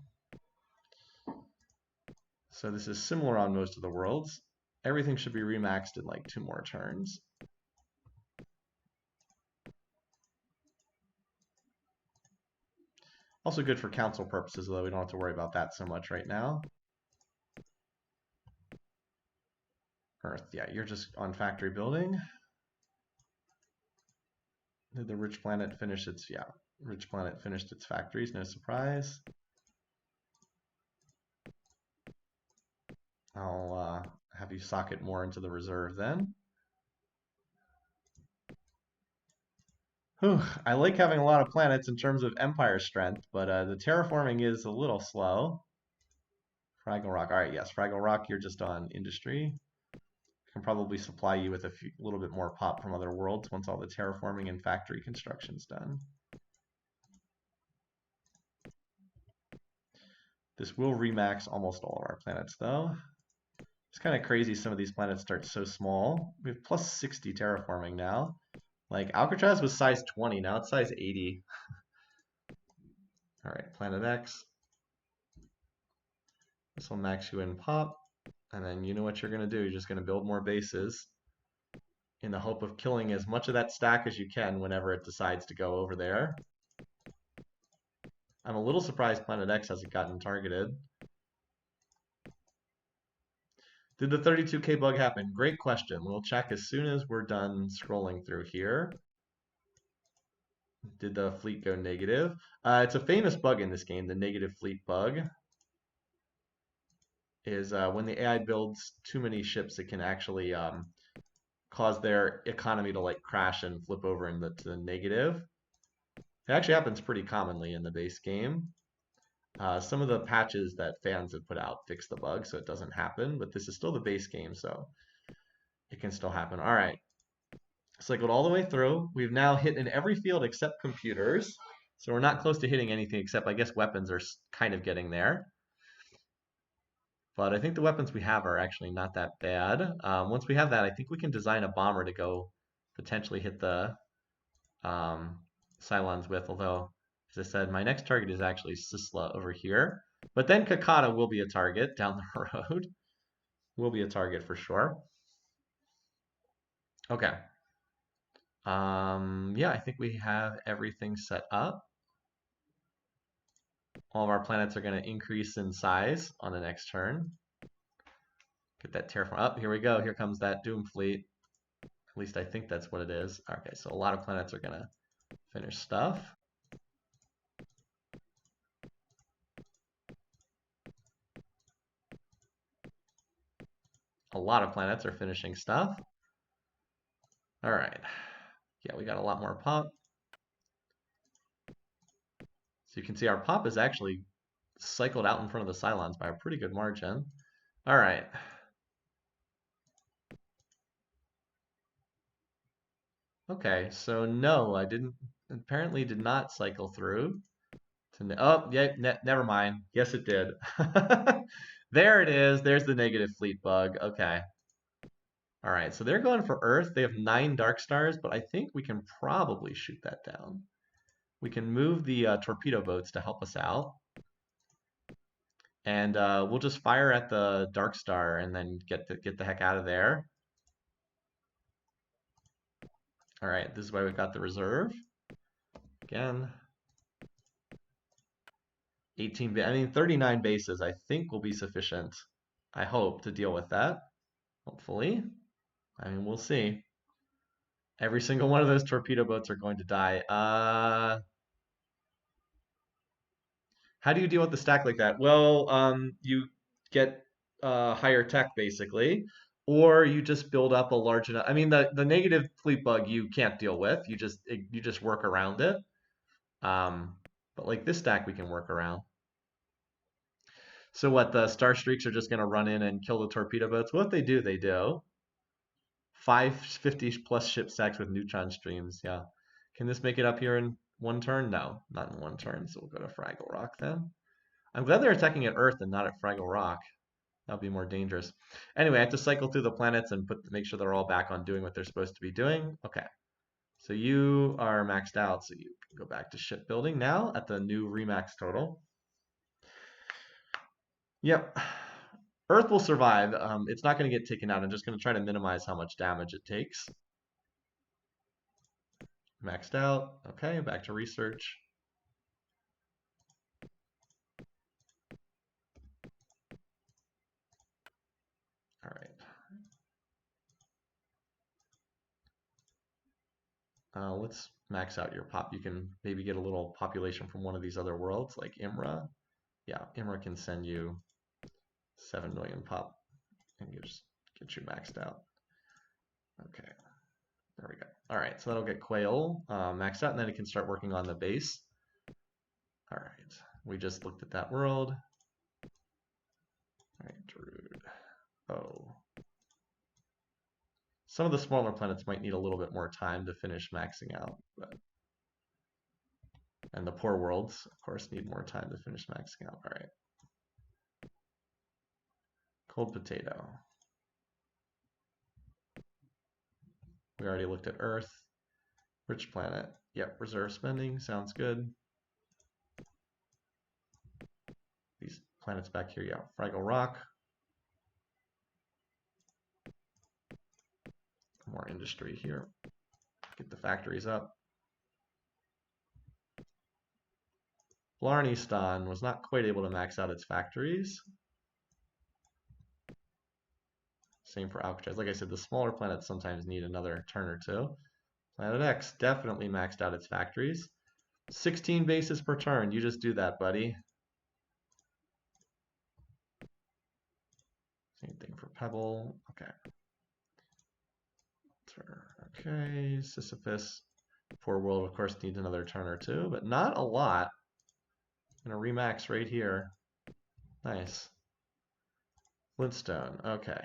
So this is similar on most of the worlds. Everything should be remaxed in like 2 more turns. Also good for council purposes, although we don't have to worry about that so much right now. Earth, yeah, you're just on factory building. Did the rich planet finish its, yeah, rich planet finished its factories, no surprise. I'll have you socket more into the reserve then. Whew, I like having a lot of planets in terms of empire strength, but the terraforming is a little slow. Fraggle Rock, all right, yes, Fraggle Rock, you're just on industry. Can probably supply you with a little bit more pop from other worlds once all the terraforming and factory construction's done. This will remax almost all of our planets though. It's kind of crazy some of these planets start so small. We have +60 terraforming now. Like Alcatraz was size 20, now it's size 80. All right, Planet X. This will max you in pop, and then you know what you're gonna do. You're just gonna build more bases in the hope of killing as much of that stack as you can whenever it decides to go over there. I'm a little surprised Planet X hasn't gotten targeted. Did the 32K bug happen? Great question. We'll check as soon as we're done scrolling through here. Did the fleet go negative? It's a famous bug in this game, the negative fleet bug. Is when the AI builds too many ships, it can actually cause their economy to like crash and flip over into the negative. It actually happens pretty commonly in the base game. Some of the patches that fans have put out fix the bug so it doesn't happen, but this is still the base game, so it can still happen. All right, cycled all the way through. We've now hit in every field except computers, so we're not close to hitting anything except I guess weapons are kind of getting there. But I think the weapons we have are actually not that bad. Once we have that, I think we can design a bomber to go potentially hit the Psilons with, although, as I said, my next target is actually Sisla over here. But then Kakata will be a target down the road. Will be a target for sure. Okay. Yeah, I think we have everything set up. All of our planets are going to increase in size on the next turn. Get that terraform up. Here we go. Here comes that Doom fleet. At least I think that's what it is. Okay, so a lot of planets are going to finish stuff. A lot of planets are finishing stuff. All right. Yeah, we got a lot more pop. So you can see our pop is actually cycled out in front of the Cylons by a pretty good margin. All right. Okay, so no, I didn't, apparently did not cycle through. Oh, yeah, never mind. Yes, it did. There it is. There's the negative fleet bug. Okay. All right, so they're going for Earth. They have 9 dark stars, but I think we can probably shoot that down. We can move the torpedo boats to help us out. And we'll just fire at the dark star and then get the heck out of there. All right, this is why we've got the reserve. Again, 18, I mean, 39 bases I think will be sufficient, I hope, to deal with that. Hopefully. I mean, we'll see. Every single one of those torpedo boats are going to die. How do you deal with the stack like that? Well, you get higher tech basically, or you just build up a large enough. I mean, the negative fleet bug you can't deal with. You just work around it. But like this stack, we can work around. So what? The Star Streaks are just going to run in and kill the torpedo boats. What they do, they do. 550 plus ship stacks with neutron streams. Yeah. Can this make it up here in one turn? No, not in one turn. So we'll go to Fraggle Rock then. I'm glad they're attacking at Earth and not at Fraggle Rock. That would be more dangerous. Anyway, I have to cycle through the planets and make sure they're all back on doing what they're supposed to be doing. Okay. So you are maxed out, so you can go back to shipbuilding now at the new remax total. Yep. Earth will survive. It's not going to get taken out. I'm just going to try to minimize how much damage it takes. Maxed out. Okay, back to research. All right. Let's max out your pop. You can maybe get a little population from one of these other worlds like Imra. Yeah, Imra can send you 7 million pop and just get you maxed out. Okay, there we go. All right, so that'll get Quail maxed out, and then it can start working on the base. All right, we just looked at that world. All right, Druid. Oh. Some of the smaller planets might need a little bit more time to finish maxing out, but and the poor worlds, of course, need more time to finish maxing out. All right. Cold potato. We already looked at Earth. Rich planet. Yep, reserve spending. Sounds good. These planets back here, yeah. Fraggle Rock. More industry here. Get the factories up. Blarneyston was not quite able to max out its factories. Same for Alcatraz. Like I said, the smaller planets sometimes need another turn or two. Planet X definitely maxed out its factories. 16 bases per turn. You just do that, buddy. Same thing for Pebble. Okay. Okay. Sisyphus. Poor World, of course, needs another turn or two, but not a lot. Gonna remax right here. Nice. Flintstone. Okay.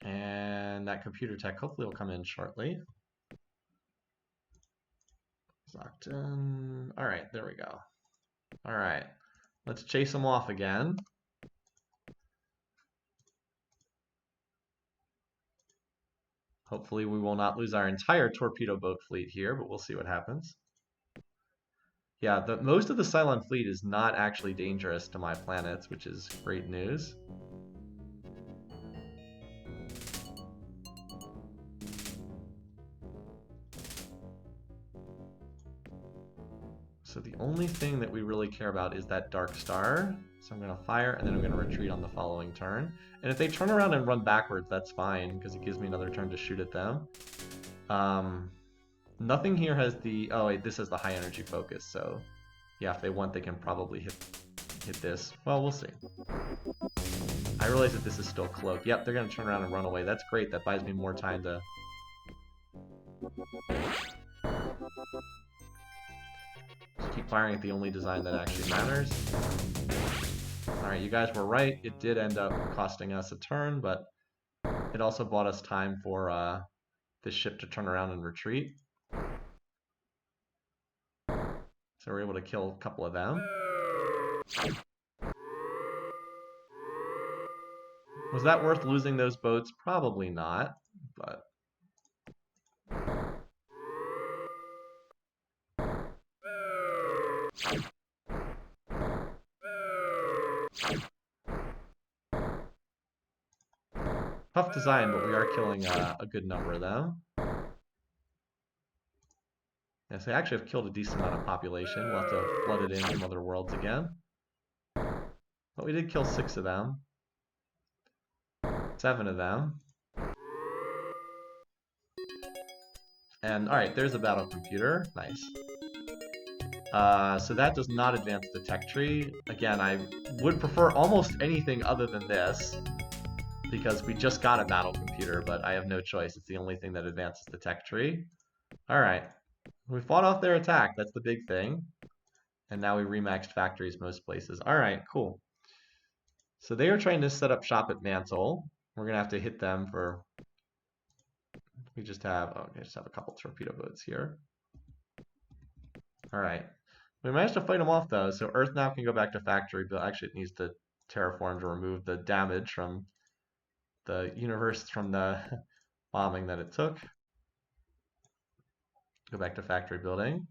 And that computer tech hopefully will come in shortly. Zockton. All right, there we go. All right, let's chase them off again. Hopefully we will not lose our entire torpedo boat fleet here, but we'll see what happens. Yeah, most of the Psilon fleet is not actually dangerous to my planets, which is great news. So the only thing that we really care about is that dark star. So I'm going to fire, and then I'm going to retreat on the following turn. And if they turn around and run backwards, that's fine, because it gives me another turn to shoot at them. Nothing here has the... Oh, wait, this has the high energy focus, so... Yeah, if they want, they can probably hit this. Well, we'll see. I realize that this is still cloaked. Yep, they're going to turn around and run away. That's great. That buys me more time to... Just keep firing at the only design that actually matters. Alright, you guys were right. It did end up costing us a turn, but it also bought us time for this ship to turn around and retreat. So we're able to kill a couple of them. Was that worth losing those boats? Probably not, but... Tough design, but we are killing a good number of them. Yes, they actually have killed a decent amount of population. We'll have to flood it in from other worlds again. But we did kill 6 of them. 7 of them. And alright, there's a battle computer. Nice. So that does not advance the tech tree. Again, I would prefer almost anything other than this, because we just got a battle computer, but I have no choice. It's the only thing that advances the tech tree. Alright. We fought off their attack. That's the big thing. And now we remaxed factories most places. Alright, cool. So they are trying to set up shop at Mantle. We're going to have to hit them for... We just have... Oh, I just have a couple torpedo boats here. Alright. We managed to fight them off, though, so Earth now can go back to factory, but actually it needs to terraform to remove the damage from the universe from the bombing that it took. Go back to factory building.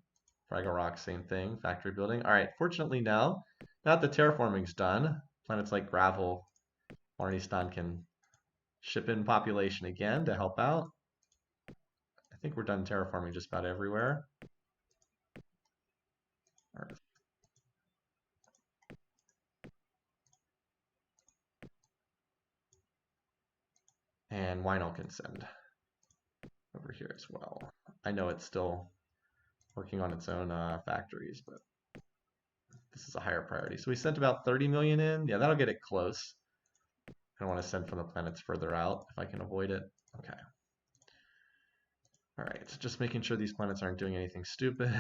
Fraggle Rock, same thing, factory building. Alright, fortunately now that the terraforming's done, planets like Gravel, Marnistan can ship in population again to help out. I think we're done terraforming just about everywhere. Earth. And Wino can send over here as well. I know it's still working on its own factories, but this is a higher priority. So we sent about 30 million in. Yeah, that'll get it close. I don't want to send from the planets further out if I can avoid it. Okay. All right, so just making sure these planets aren't doing anything stupid.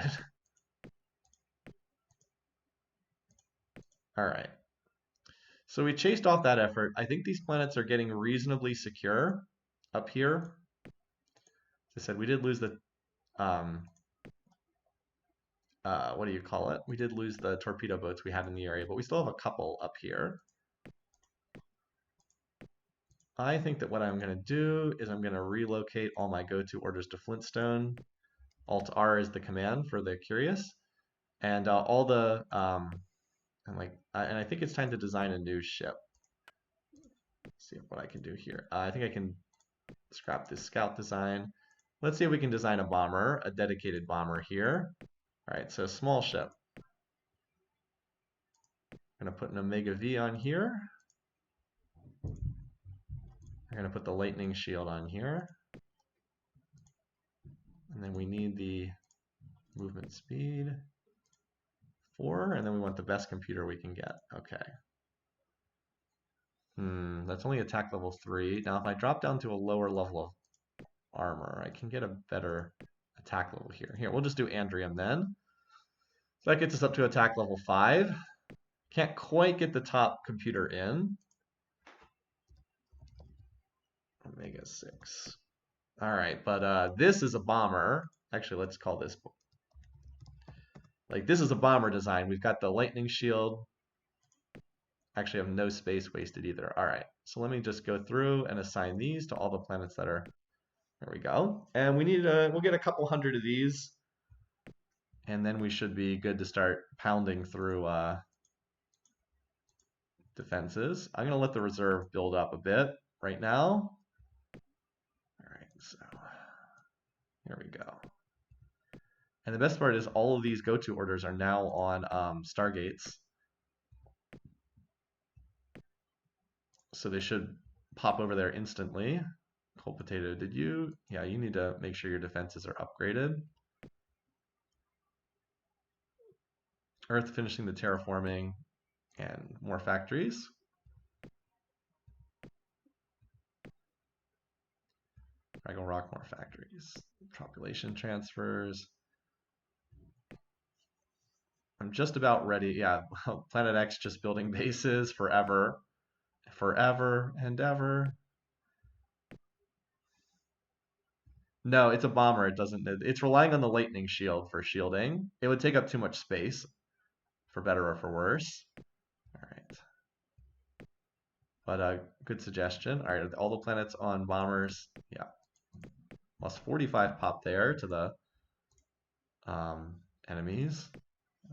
All right. So we chased off that effort. I think these planets are getting reasonably secure up here. As I said, we did lose the, what do you call it? We did lose the torpedo boats we had in the area, but we still have a couple up here. I think that what I'm going to do is I'm going to relocate all my go-to orders to Flintstone. Alt-R is the command for the curious. And all the, and I think it's time to design a new ship. Let's see what I can do here. I think I can scrap this scout design. Let's see if we can design a bomber, a dedicated bomber here. All right, so small ship. I'm going to put an Omega V on here. I'm going to put the lightning shield on here. And then we need the movement speed 4, and then we want the best computer we can get. Okay. That's only attack level 3. Now if I drop down to a lower level of armor, I can get a better attack level here. Here, we'll just do Andrium then. So that gets us up to attack level 5. Can't quite get the top computer in. Omega 6. All right, but this is a bomber. Actually, let's call this, like, this is a bomber design. We've got the lightning shield. Actually, I have no space wasted either. All right, so let me just go through and assign these to all the planets that are, there we go. And we need, we'll get a couple hundred of these. And then we should be good to start pounding through defenses. I'm going to let the reserve build up a bit right now. All right, so here we go. And the best part is all of these go-to orders are now on Stargates. So they should pop over there instantly. Cold Potato, did you? Yeah, you need to make sure your defenses are upgraded. Earth finishing the terraforming and more factories. Dragon Rock, more factories. Population transfers. I'm just about ready. Yeah, Planet X just building bases forever. Forever and ever. No, it's a bomber. It doesn't. It's relying on the lightning shield for shielding. It would take up too much space, for better or for worse. All right. But good suggestion. All right, all the planets on bombers. Yeah. Plus 45 pop there to the enemies.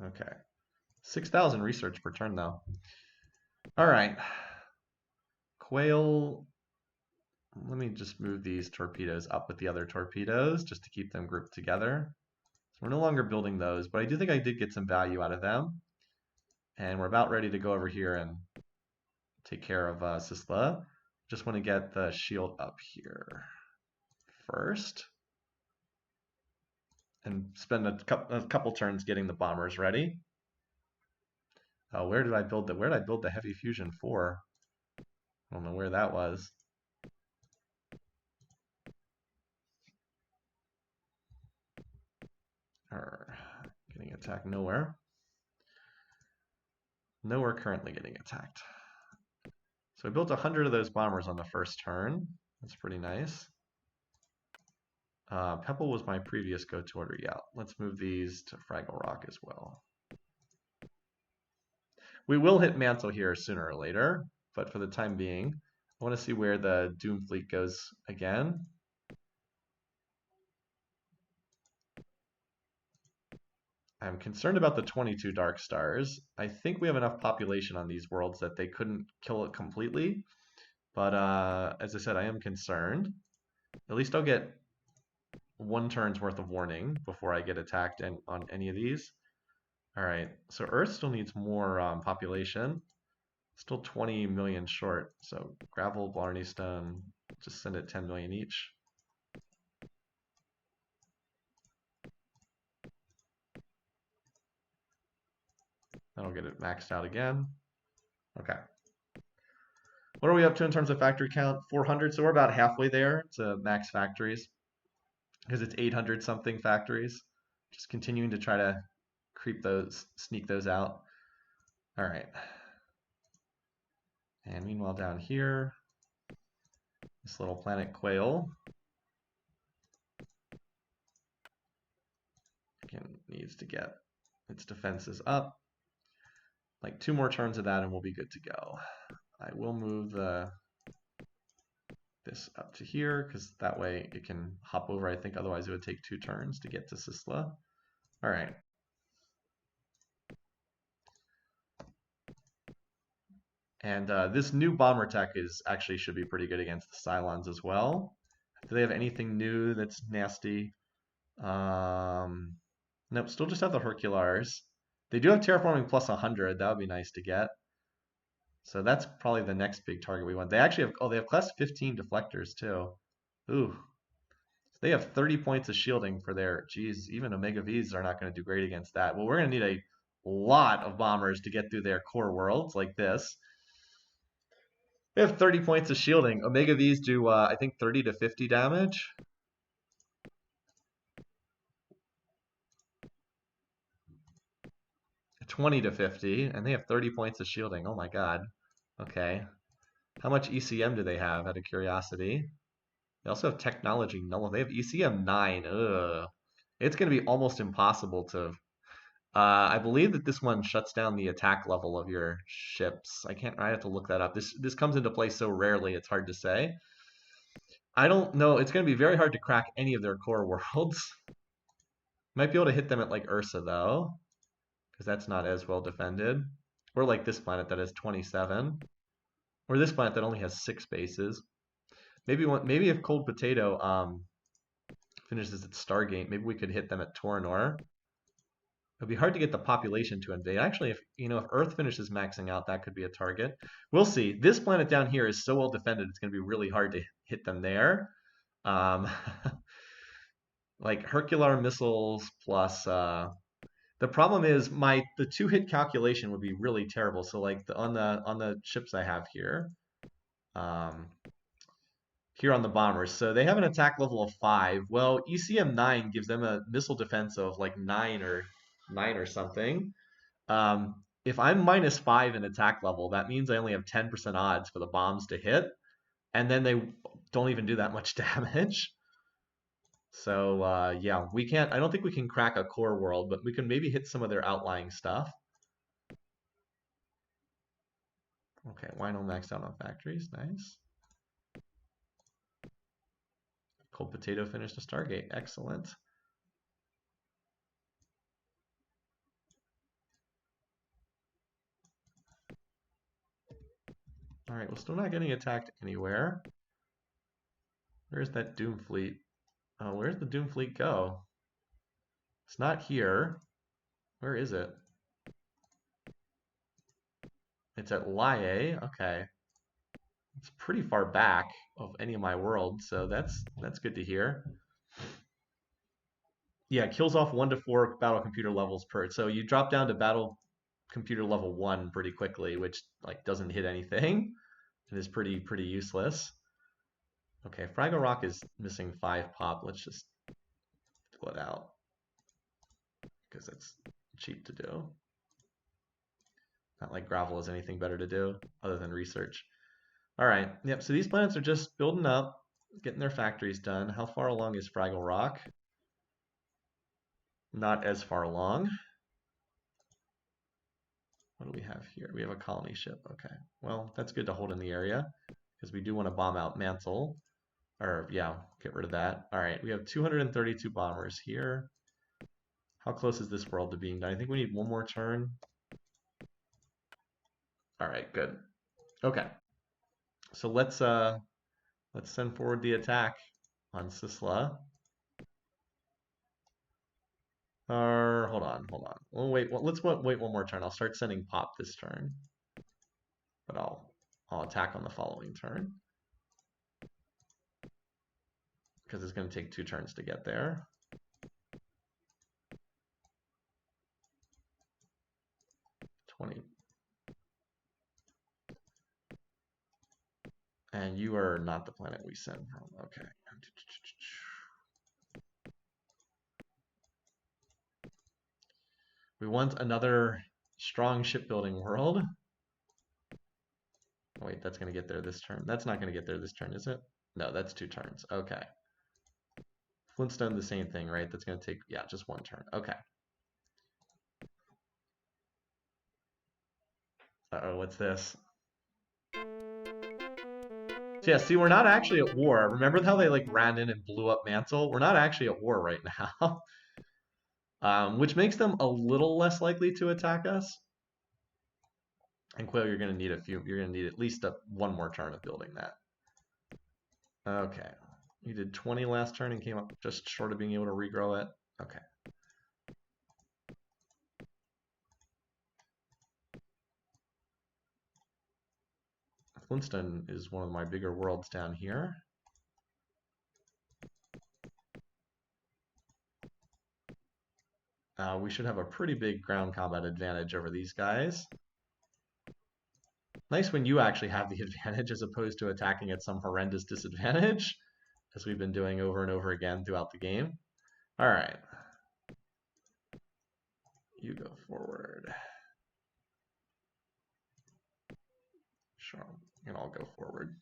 Okay. 6,000 research per turn, though. All right. Quail. Let me just move these torpedoes up with the other torpedoes just to keep them grouped together. So we're no longer building those, but I do think I did get some value out of them. And we're about ready to go over here and take care of Sisla. Just want to get the shield up here first. And spend a couple turns getting the bombers ready. Where did I build the heavy fusion for? I don't know where that was. Getting attacked nowhere. Nowhere currently getting attacked. So I built 100 of those bombers on the first turn. That's pretty nice. Pebble was my previous go-to order. Yeah, let's move these to Fraggle Rock as well. We will hit Mantle here sooner or later, but for the time being, I want to see where the Doom Fleet goes again. I'm concerned about the 22 Dark Stars. I think we have enough population on these worlds that they couldn't kill it completely. But as I said, I am concerned. At least I'll get 1 turn's worth of warning before I get attacked on any of these. All right, so Earth still needs more population. Still 20 million short. So Gravel, Blarney Stone, just send it 10 million each. That'll get it maxed out again. Okay. What are we up to in terms of factory count? 400, so we're about halfway there to max factories because it's 800 something factories. Just continuing to try to sneak those out. All right. And meanwhile down here, this little planet Quail again needs to get its defenses up. Like 2 more turns of that and we'll be good to go. I will move this up to here because that way it can hop over. I think otherwise it would take 2 turns to get to Sisla. All right. And this new bomber tech is actually should be pretty good against the Psilons as well. Do they have anything new that's nasty? Nope, still just have the Herculars. They do have terraforming plus 100. That would be nice to get. So that's probably the next big target we want. They actually have, oh, they have class 15 deflectors too. Ooh. So they have 30 points of shielding for their, geez, even Omega Vs are not going to do great against that. Well, we're going to need a lot of bombers to get through their core worlds like this. They have 30 points of shielding. Omega Vs do, I think, 30 to 50 damage. 20 to 50, and they have 30 points of shielding. Oh my god. Okay. How much ECM do they have, out of curiosity? They also have technology null. They have ECM 9. Ugh. It's going to be almost impossible to... I believe that this one shuts down the attack level of your ships. I have to look that up. This comes into play so rarely, it's hard to say. I don't know. It's going to be very hard to crack any of their core worlds. Might be able to hit them at like Ursa, though, because that's not as well defended. Or like this planet that has 27. Or this planet that only has 6 bases. Maybe if Cold Potato finishes its Stargate, maybe we could hit them at Torinor. It'd be hard to get the population to invade. Actually, if Earth finishes maxing out, that could be a target. We'll see. This planet down here is so well defended, it's going to be really hard to hit them there. Like Hercular missiles plus. The problem is the 2-hit calculation would be really terrible. So like on the ships I have here, here on the bombers. So they have an attack level of 5. Well, ECM 9 gives them a missile defense of like 9 or something. If I'm -5 in attack level, that means I only have 10% odds for the bombs to hit, and then they don't even do that much damage. So yeah, we can't. I don't think we can crack a core world, but we can maybe hit some of their outlying stuff. Okay, Wino maxed out on factories. Nice. Cold Potato finished a Stargate. Excellent. All right, we're still not getting attacked anywhere. Where's that Doom Fleet? Oh, where's the Doom Fleet go? It's not here. Where is it? It's at Laie. Okay. It's pretty far back of any of my worlds, so that's good to hear. Yeah, it kills off 1 to 4 battle computer levels per. So you drop down to battle computer level 1 pretty quickly, which like doesn't hit anything. It is pretty useless. Okay, Fraggle Rock is missing 5 pop. Let's just pull it out because it's cheap to do. Not like Gravel has anything better to do other than research. All right, yep, so these planets are just building up, getting their factories done. How far along is Fraggle Rock? Not as far along. What do we have here? We have a colony ship. Okay, well, that's good to hold in the area because we do want to bomb out Mantle. Or, yeah, get rid of that. All right, we have 232 bombers here. How close is this world to being done? I think we need 1 more turn. All right, good. Okay, so let's send forward the attack on Sisla. Hold on. We'll wait. Let's wait 1 more turn. I'll start sending pop this turn, but I'll attack on the following turn because it's going to take 2 turns to get there. And you are not the planet we sent from. Okay. We want another strong shipbuilding world. Oh, wait, that's going to get there this turn. That's not going to get there this turn, is it? No, that's 2 turns. Okay. Flintstone, the same thing, right? That's going to take, yeah, just 1 turn. Okay. Uh-oh, what's this? So yeah, see, we're not actually at war. Remember how they like ran in and blew up Mantle? We're not actually at war right now. Which makes them a little less likely to attack us. And Quail, you're going to need at least 1 more turn of building that. Okay. You did 20 last turn and came up just short of being able to regrow it. Okay. Flintstone is one of my bigger worlds down here. We should have a pretty big ground combat advantage over these guys. Nice when you actually have the advantage as opposed to attacking at some horrendous disadvantage, as we've been doing over and over again throughout the game. All right. You go forward. Sure, and I'll go forward.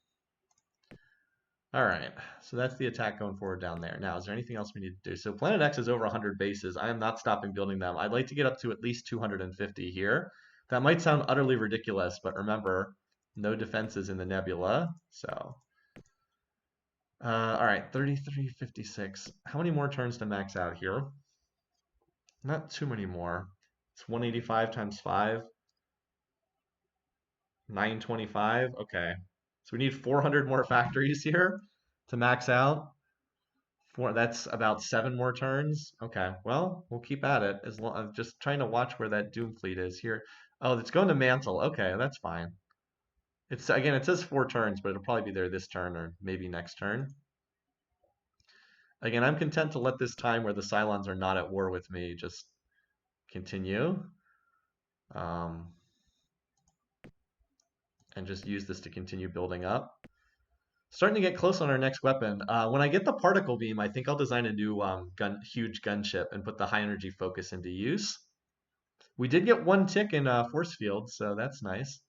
All right, so that's the attack going forward down there. Now, is there anything else we need to do? So Planet X is over 100 bases. I am not stopping building them. I'd like to get up to at least 250 here. That might sound utterly ridiculous, but remember, no defenses in the nebula. So, all right, 3356. How many more turns to max out here? Not too many more. It's 185 times 5. 925. Okay. So we need 400 more factories here to max out. That's about 7 more turns. Okay. Well, we'll keep at it. I'm just trying to watch where that Doom fleet is here. Oh, it's going to Mantle. Okay, that's fine. It's again, it says 4 turns, but it'll probably be there this turn or maybe next turn. Again, I'm content to let this time where the Psilons are not at war with me just continue. And just use this to continue building up. Starting to get close on our next weapon. When I get the particle beam, I think I'll design a new huge gunship and put the high energy focus into use. We did get 1 tick in force field, so that's nice.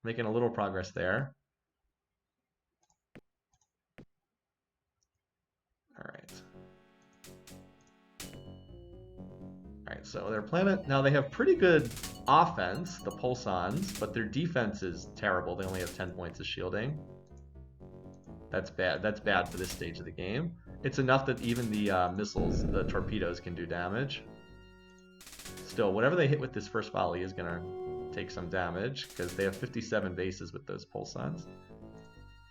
Making a little progress there. All right. All right, so their planet, now they have pretty good offense, the Pulsons, but their defense is terrible. They only have 10 points of shielding. That's bad. That's bad for this stage of the game. It's enough that even the missiles, the torpedoes, can do damage. Still, whatever they hit with this first volley is going to take some damage, because they have 57 bases with those Pulsons.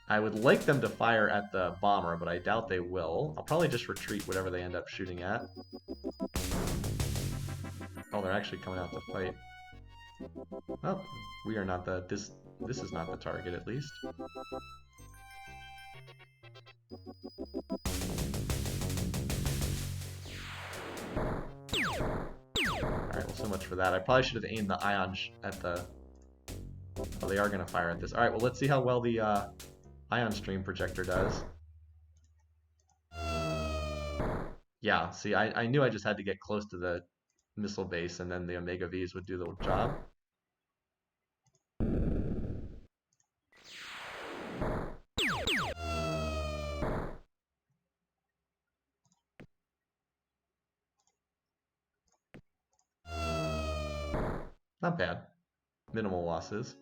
I would like them to fire at the bomber, but I doubt they will. I'll probably just retreat whatever they end up shooting at. Oh, they're actually coming out to fight. Oh, we are not the... This is not the target, at least. Alright, well, so much for that. I probably should have aimed the ion at the... Oh, they are going to fire at this. Alright, well, let's see how well the ion stream projector does. Yeah, see, I knew I just had to get close to the missile base, and then the Omega Vs would do the job. Not bad. Minimal losses.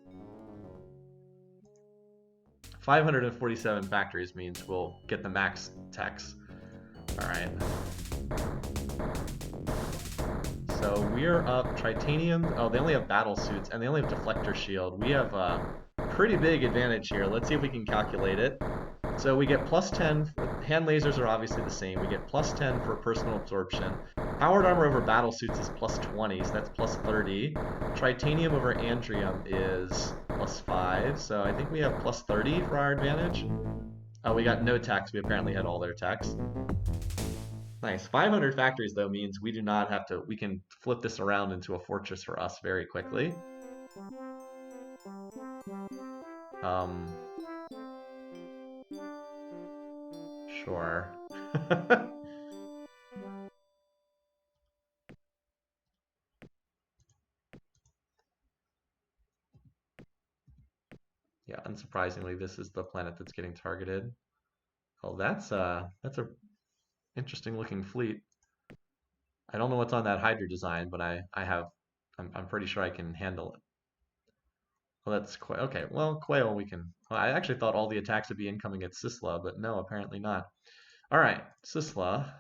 547 factories means we'll get the max techs. Alright. So we're up Tritanium. Oh, they only have battle suits, and they only have deflector shield. We have a pretty big advantage here. Let's see if we can calculate it. So we get plus 10. Hand lasers are obviously the same. We get plus 10 for personal absorption. Powered armor over battle suits is plus 20, so that's plus 30. Tritanium over andrium is plus 5, so I think we have plus 30 for our advantage. Oh, we got no tax. We apparently had all their tax. Nice. 500 factories, though, means we do not have to... We can flip this around into a fortress for us very quickly. Sure. Yeah, unsurprisingly, this is the planet that's getting targeted. Oh, that's a interesting looking fleet. I don't know what's on that Hydra design, but I'm pretty sure I can handle it. Well, that's Quail. Okay, well, Quail we can. Well, I actually thought all the attacks would be incoming at Sisla, but no, apparently not. All right, Sisla.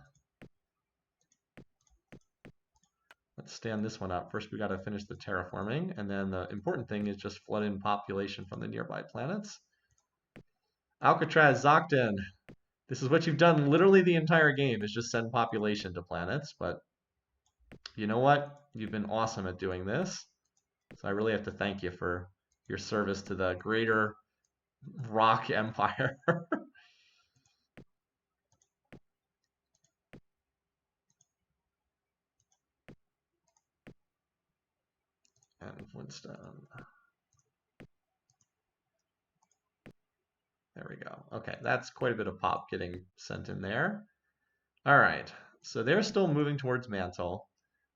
Let's stand this one up. First, we got to finish the terraforming, and then the important thing is just flood in population from the nearby planets. Alcatraz, Zocton. This is what you've done literally the entire game, is just send population to planets. But you know what? You've been awesome at doing this. So I really have to thank you for your service to the greater rock empire. And Flintstone. There we go. Okay, that's quite a bit of pop getting sent in there. All right, so they're still moving towards Mantle.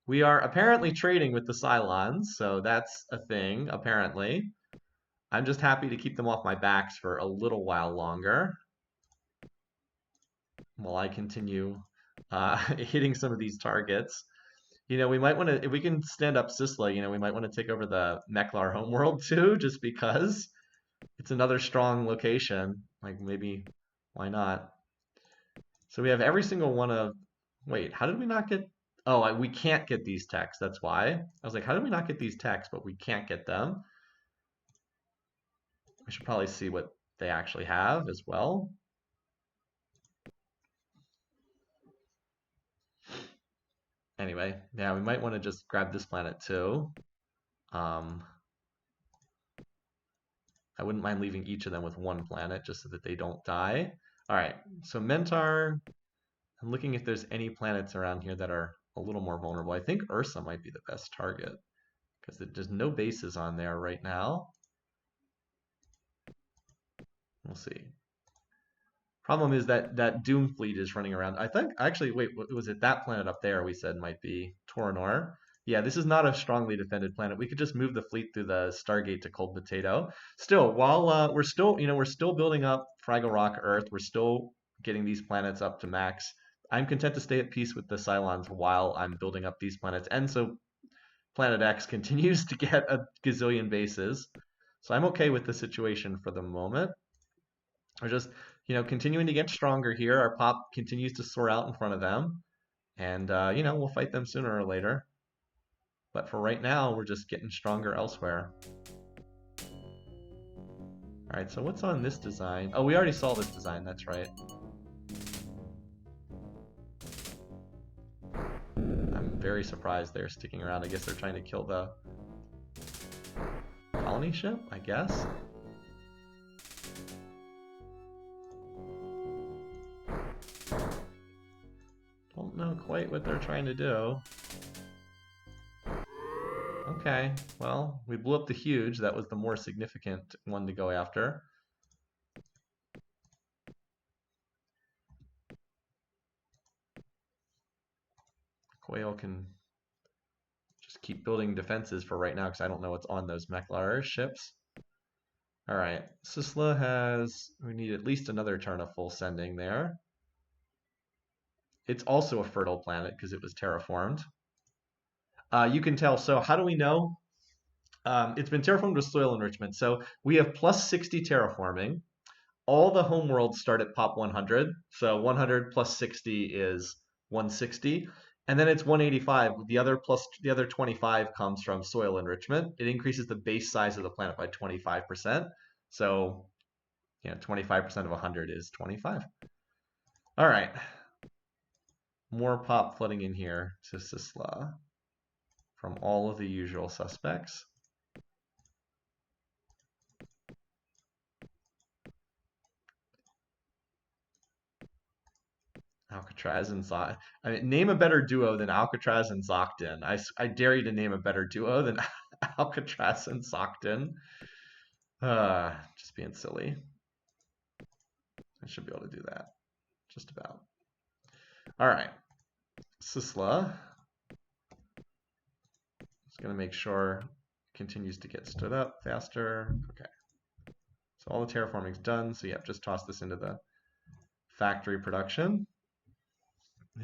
We are apparently trading with the Psilons, so that's a thing, apparently. I'm just happy to keep them off my backs for a little while longer while I continue hitting some of these targets. We might want to, if we can stand up Sisla, we might want to take over the Meklar homeworld too, just because it's another strong location. Like maybe, why not? So we have every single one of, wait, how did we not get, oh, we can't get these techs, that's why. I was like, how did we not get these techs, but we can't get them? We should probably see what they actually have as well. Anyway, yeah, we might want to just grab this planet too. Um, I wouldn't mind leaving each of them with one planet just so that they don't die. All right, so Mentar, I'm looking if there's any planets around here that are a little more vulnerable. I think Ursa might be the best target because there's no bases on there right now. We'll see. Problem is that Doom fleet is running around. I think actually, wait, was it that planet up there we said might be Torinor? Yeah, this is not a strongly defended planet. We could just move the fleet through the Stargate to Cold Potato. Still, while we're still building up Fraggle Rock Earth, we're still getting these planets up to max. I'm content to stay at peace with the Cylons while I'm building up these planets, and so Planet X continues to get a gazillion bases. So I'm okay with the situation for the moment. We're just, continuing to get stronger here. Our pop continues to soar out in front of them. And, we'll fight them sooner or later. But for right now, we're just getting stronger elsewhere. All right, so what's on this design? Oh, we already saw this design. That's right. I'm very surprised they're sticking around. I guess they're trying to kill the colony ship, I guess. Don't know quite what they're trying to do. Okay, well, we blew up the huge. That was the more significant one to go after. Quail can just keep building defenses for right now because I don't know what's on those Meklar ships. All right, Sisla has, we need at least another turn of full sending there. It's also a fertile planet because it was terraformed. You can tell, so how do we know? It's been terraformed with soil enrichment. So we have plus 60 terraforming. All the homeworlds start at pop 100. So 100 plus 60 is 160. And then it's 185. The other 25 comes from soil enrichment. It increases the base size of the planet by 25%. So, 25% of 100 is 25. All right. More pop flooding in here to Sisla from all of the usual suspects. Alcatraz and Zoc. I mean, name a better duo than Alcatraz and Zoctin. I dare you to name a better duo than Alcatraz and Zoctin. Just being silly. I should be able to do that. Just about. All right. Sisla. Just going to make sure continues to get stood up faster. Okay. So all the terraforming's done. So yeah, just toss this into the factory production.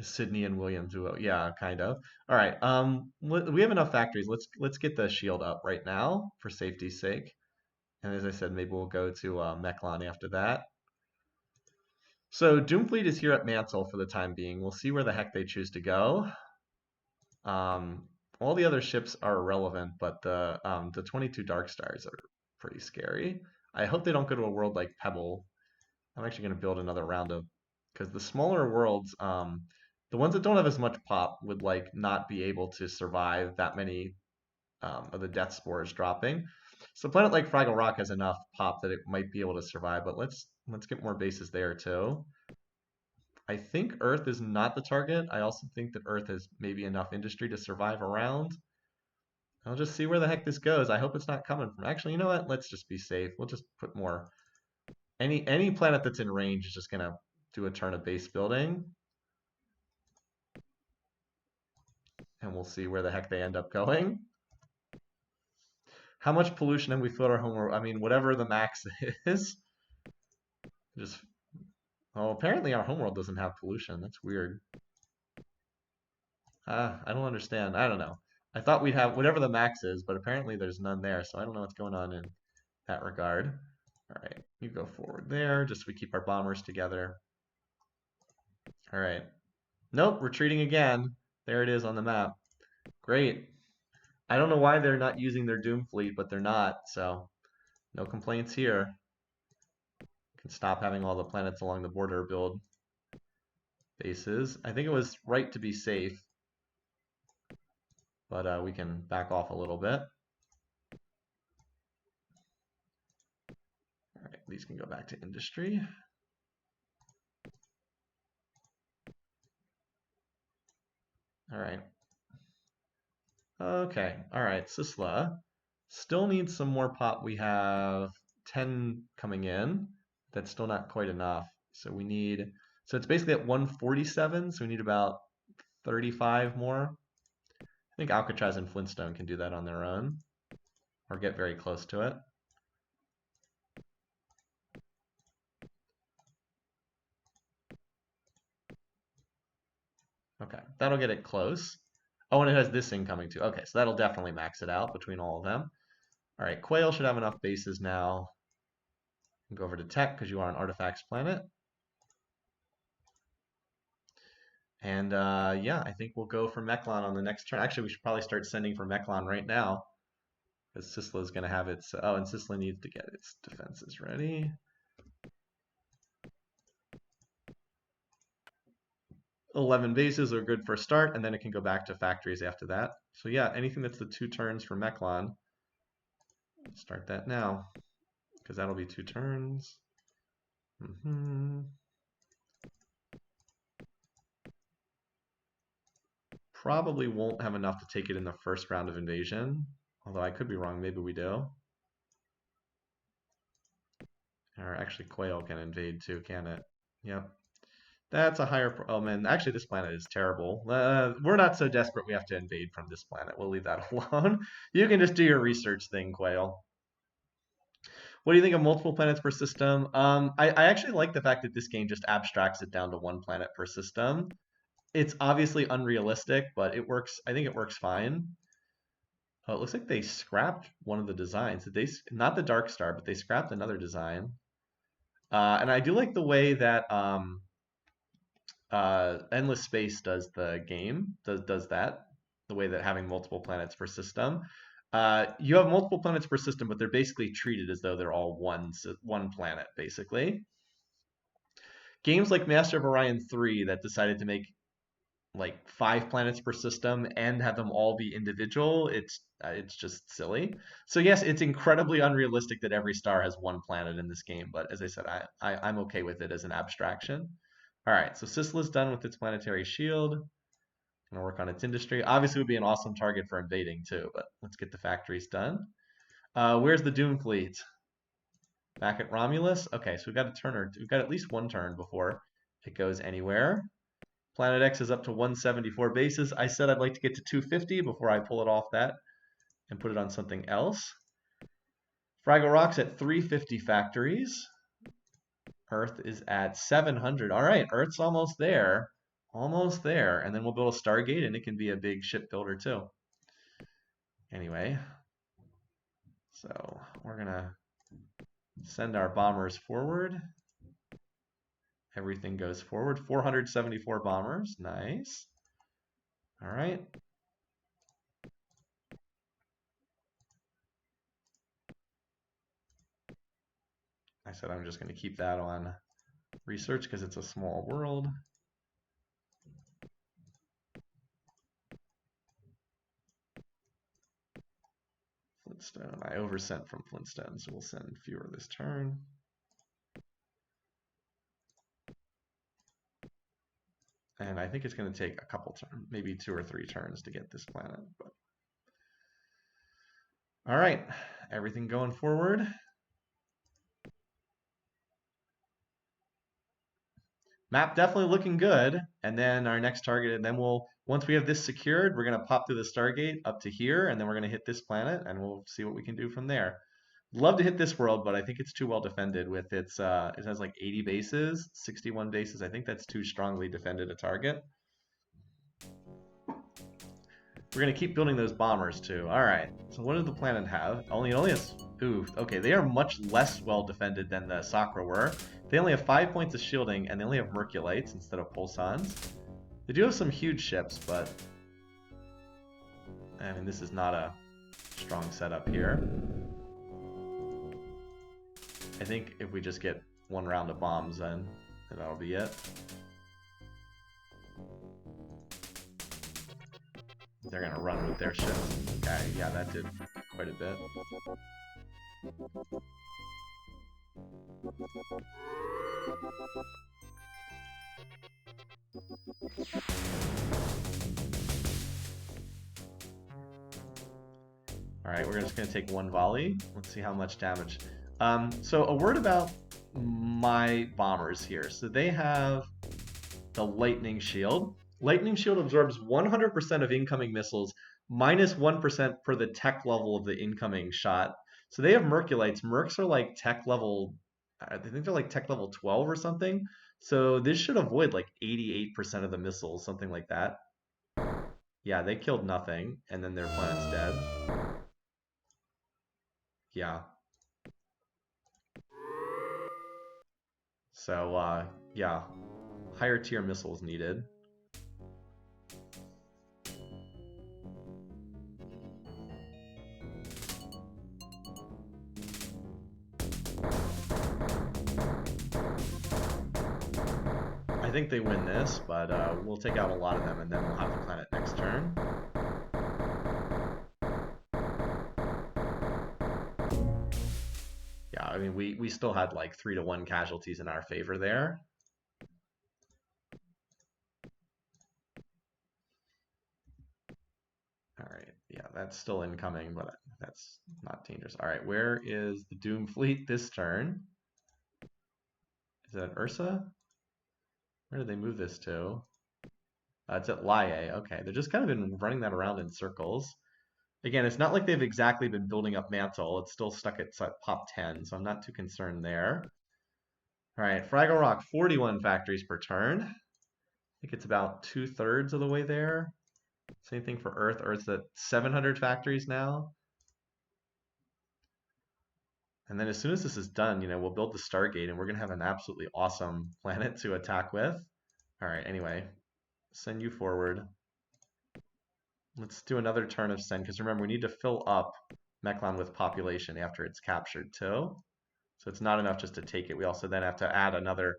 Sydney and William duo. Yeah, kind of. All right. We have enough factories. Let's get the shield up right now for safety's sake. And as I said, maybe we'll go to Mechlon after that. So Doomfleet is here at Mantle for the time being. We'll see where the heck they choose to go. All the other ships are irrelevant, but the 22 Dark Stars are pretty scary. I hope they don't go to a world like Pebble. I'm actually going to build another round of because the smaller worlds, the ones that don't have as much pop would like not be able to survive that many of the death spores dropping. So a planet like Fraggle Rock has enough pop that it might be able to survive, but let's get more bases there too. I think Earth is not the target. I also think that Earth has maybe enough industry to survive around. I'll just see where the heck this goes. I hope it's not coming from. Actually, you know what? Let's just be safe. We'll just put more. Any planet that's in range is just gonna do a turn of base building, and we'll see where the heck they end up going. How much pollution have we filled our homeworld? I mean, whatever the max is. Just oh, apparently our homeworld doesn't have pollution. That's weird. I don't understand. I don't know. I thought we'd have whatever the max is, but apparently there's none there, so I don't know what's going on in that regard. All right, you go forward there, just so we keep our bombers together. All right. Nope, retreating again. There it is on the map. Great. I don't know why they're not using their Doom fleet, but they're not, so no complaints here. Can stop having all the planets along the border build bases. I think it was right to be safe, but we can back off a little bit. All right, these can go back to industry. All right. Okay, all right, Sisla. Still needs some more pop. We have 10 coming in. That's still not quite enough. So we need, so it's basically at 147, so we need about 35 more. I think Alcatraz and Flintstone can do that on their own, or get very close to it. Okay, that'll get it close. Oh, and it has this thing coming too. Okay, so that'll definitely max it out between all of them. All right, Quail should have enough bases now. Go over to Tech because you are an artifacts planet. And yeah, I think we'll go for Mechlon on the next turn. Actually, we should probably start sending for Mechlon right now because Sisla is going to have its. Oh, and Sisla needs to get its defenses ready. 11 bases are good for a start, and then it can go back to factories after that. So yeah, anything that's the 2 turns for Mechlon, start that now because that'll be 2 turns. Probably won't have enough to take it in the first round of invasion, although I could be wrong. Maybe we do. Or actually, Quail can invade too, can it? Yep. That's a higher. Oh man, actually, this planet is terrible. We're not so desperate we have to invade from this planet. We'll leave that alone. You can just do your research thing, Quail. What do you think of multiple planets per system? I actually like the fact that this game just abstracts it down to 1 planet per system. It's obviously unrealistic, but it works. I think it works fine. Oh, it looks like they scrapped one of the designs. Did they not the Dark Star, but they scrapped another design. And I do like the way that Endless Space does the game, does that, the way that having multiple planets per system. You have multiple planets per system, but they're basically treated as though they're all one planet, basically. Games like Master of Orion 3 that decided to make like 5 planets per system and have them all be individual, it's just silly. So yes, it's incredibly unrealistic that every star has 1 planet in this game, but as I said, I'm okay with it as an abstraction. All right, so Sisyla's done with its planetary shield. Gonna work on its industry. Obviously, it would be an awesome target for invading too, but let's get the factories done. Where's the Doom fleet? Back at Romulus. Okay, so we've got a turn, we've got at least 1 turn before it goes anywhere. Planet X is up to 174 bases. I said I'd like to get to 250 before I pull it off that and put it on something else. Fraggle Rock's at 350 factories. Earth is at 700. All right, Earth's almost there. Almost there. And then we'll build a Stargate and it can be a big ship builder too. Anyway, so we're going to send our bombers forward. Everything goes forward. 474 bombers. Nice. All right. I said I'm just going to keep that on Research because it's a small world. Flintstone. I oversent from Flintstone, so we'll send fewer this turn. And I think it's going to take a couple turns, maybe 2 or 3 turns to get this planet. But all right, everything going forward. Map definitely looking good. And then our next target, and then once we have this secured, we're going to pop through the Stargate up to here, and then we're going to hit this planet, and we'll see what we can do from there. Love to hit this world, but I think it's too well defended with its, it has like 80 bases, 61 bases. I think that's too strongly defended a target. We're going to keep building those bombers too. All right, so what does the planet have? It only has, ooh, okay, they are much less well defended than the Sakra were. They only have 5 points of shielding, and they only have Merculites instead of Pulsons. They do have some huge ships, but I mean, this is not a strong setup here. I think if we just get 1 round of bombs, then that'll be it. They're gonna run with their ships. Okay, yeah, that did quite a bit. Alright, we're just gonna take 1 volley. Let's see how much damage. So a word about my bombers here. So they have the Lightning Shield. Lightning Shield absorbs 100% of incoming missiles, minus 1% per the tech level of the incoming shot. So they have Merculites. Mercs are like tech level, I think they're like tech level 12 or something. So this should avoid like 88% of the missiles, something like that. Yeah, they killed nothing, and then their planet's dead. Yeah. So, yeah, higher tier missiles needed. I think they win this, but we'll take out a lot of them, and then we'll have the planet next turn. Yeah, I mean, we still had like 3-to-1 casualties in our favor there. All right, yeah, that's still incoming, but that's not dangerous. All right, where is the Doom Fleet this turn? Is that Ursa? Where did they move this to? It's at Laie. Okay, they're just kind of been running that around in circles. Again, it's not like they've exactly been building up Mantle. It's still stuck at pop 10, so I'm not too concerned there. All right, Fraggle Rock, 41 factories per turn. I think it's about 2/3 of the way there. Same thing for Earth. Earth's at 700 factories now. And then as soon as this is done, we'll build the Stargate, and we're going to have an absolutely awesome planet to attack with. All right, anyway, send you forward. Let's do another turn of send, because remember, we need to fill up Mechlon with population after it's captured too. So it's not enough just to take it. We also then have to add another,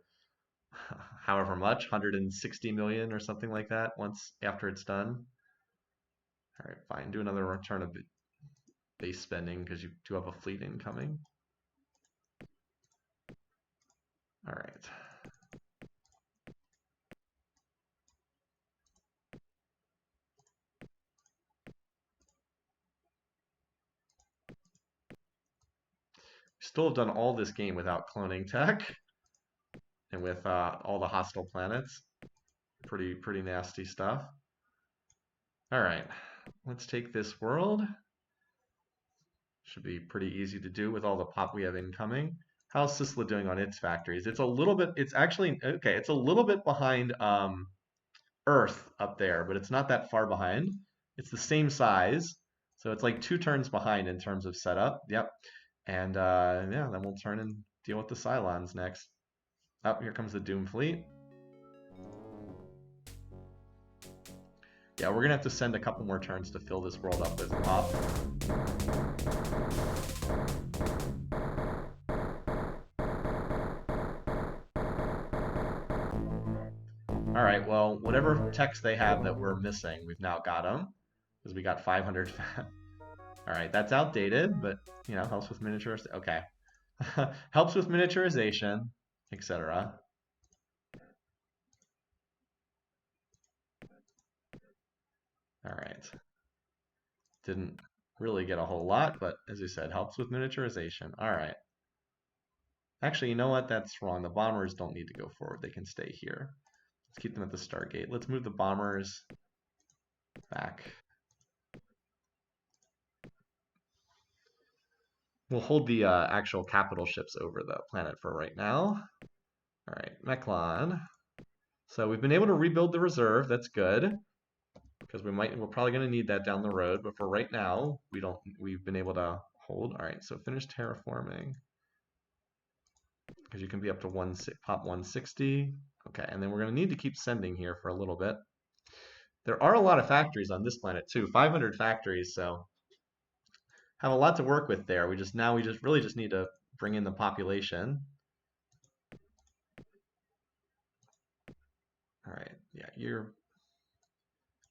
however much, 160 million or something like that once after it's done. All right, fine. Do another return of base spending because you do have a fleet incoming. All right. Still have done all this game without cloning tech and with all the hostile planets. Pretty nasty stuff. All right, let's take this world. Should be pretty easy to do with all the pop we have incoming. How's Sisla doing on its factories? It's a little bit, it's actually, okay, it's a little bit behind Earth up there, but it's not that far behind. It's the same size, so it's like 2 turns behind in terms of setup. Yep. And yeah, then we'll turn and deal with the Psilons next. Oh, here comes the Doom Fleet. Yeah, we're gonna have to send a couple more turns to fill this world up with pop. All right, well, whatever text they have that we're missing, we've now got them because we got 500. All right, that's outdated, but helps with miniatures. Okay, helps with miniaturization, etc. All right, didn't really get a whole lot, but as you said, helps with miniaturization. All right. Actually, you know what? That's wrong. The bombers don't need to go forward. They can stay here. Let's keep them at the Stargate. Let's move the bombers back. We'll hold the actual capital ships over the planet for right now. All right, Mechlon. So we've been able to rebuild the reserve. That's good because we're probably going to need that down the road. But for right now, we've been able to hold. All right, so finish terraforming because you can be up to pop 160. Okay, and then we're going to need to keep sending here for a little bit. There are a lot of factories on this planet too, 500 factories, so have a lot to work with there. We just really just need to bring in the population. All right, yeah, you're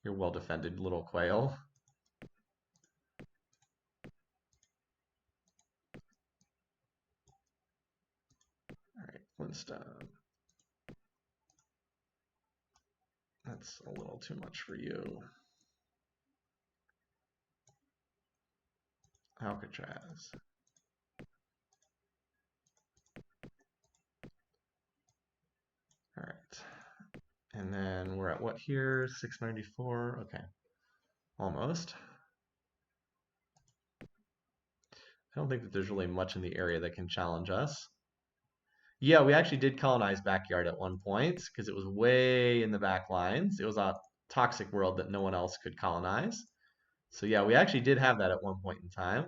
well defended, little quail. All right, Flintstone. That's a little too much for you. Alcatraz. All right. And then we're at what here? 694. Okay. Almost. I don't think that there's really much in the area that can challenge us. Yeah, we actually did colonize Backyard at one point because it was way in the back lines. It was a toxic world that no one else could colonize. So yeah, we actually did have that at one point in time.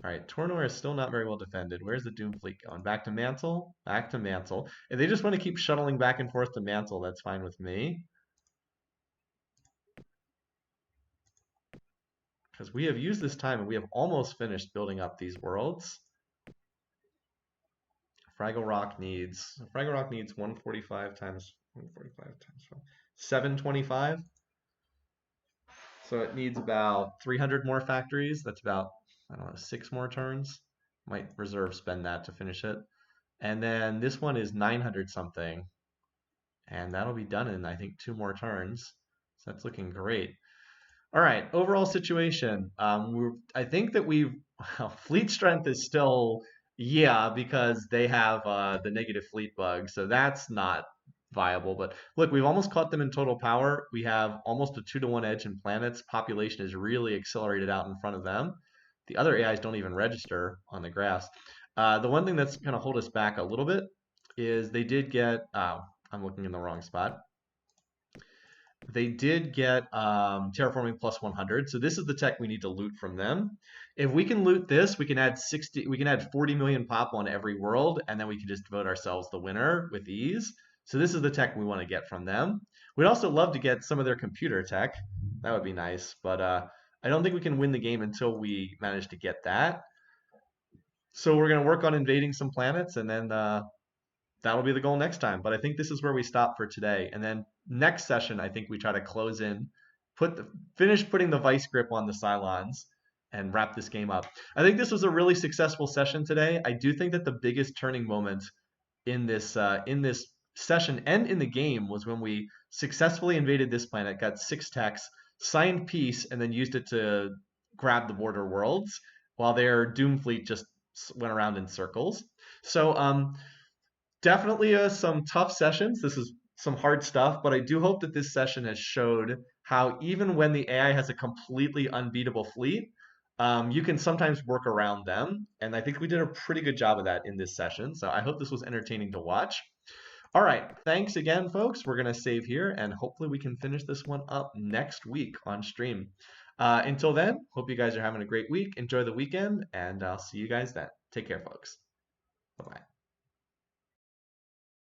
All right, Tornor is still not very well defended. Where's the Doom Fleet going? Back to Mantle? Back to Mantle. If they just want to keep shuttling back and forth to Mantle, that's fine with me. Because we have used this time and we have almost finished building up these worlds. Fraggle Rock needs 145 times 145 times 725. So it needs about 300 more factories. That's about, I don't know, 6 more turns. Might reserve spend that to finish it. And then this one is 900 something. And that'll be done in, I think, 2 more turns. So that's looking great. All right, overall situation. I think that fleet strength is still, yeah, because they have the negative fleet bug. So that's not viable. But look, we've almost caught them in total power. We have almost a 2-to-1 edge in planets. Population is really accelerated out in front of them. The other AIs don't even register on the graphs. The one thing that's going to hold us back a little bit is they did get, I'm looking in the wrong spot. They did get terraforming plus 100. So this is the tech we need to loot from them. If we can loot this, we can add 40 million pop on every world, and then we can just vote ourselves the winner with ease. So this is the tech we want to get from them. We'd also love to get some of their computer tech. That would be nice, but I don't think we can win the game until we manage to get that. So we're going to work on invading some planets, and then that'll be the goal next time. But I think this is where we stop for today. And then next session, I think we try to close in, finish putting the vice grip on the Psilons and wrap this game up. I think this was a really successful session today. I do think that the biggest turning moment in this session and in the game was when we successfully invaded this planet, got 6 techs, signed peace, and then used it to grab the border worlds while their Doom fleet just went around in circles. So definitely some tough sessions. This is some hard stuff, but I do hope that this session has showed how even when the AI has a completely unbeatable fleet, you can sometimes work around them. And I think we did a pretty good job of that in this session. So I hope this was entertaining to watch. All right, thanks again, folks. We're going to save here, and hopefully we can finish this one up next week on stream. Until then, hope you guys are having a great week. Enjoy the weekend, and I'll see you guys then. Take care, folks. Bye-bye.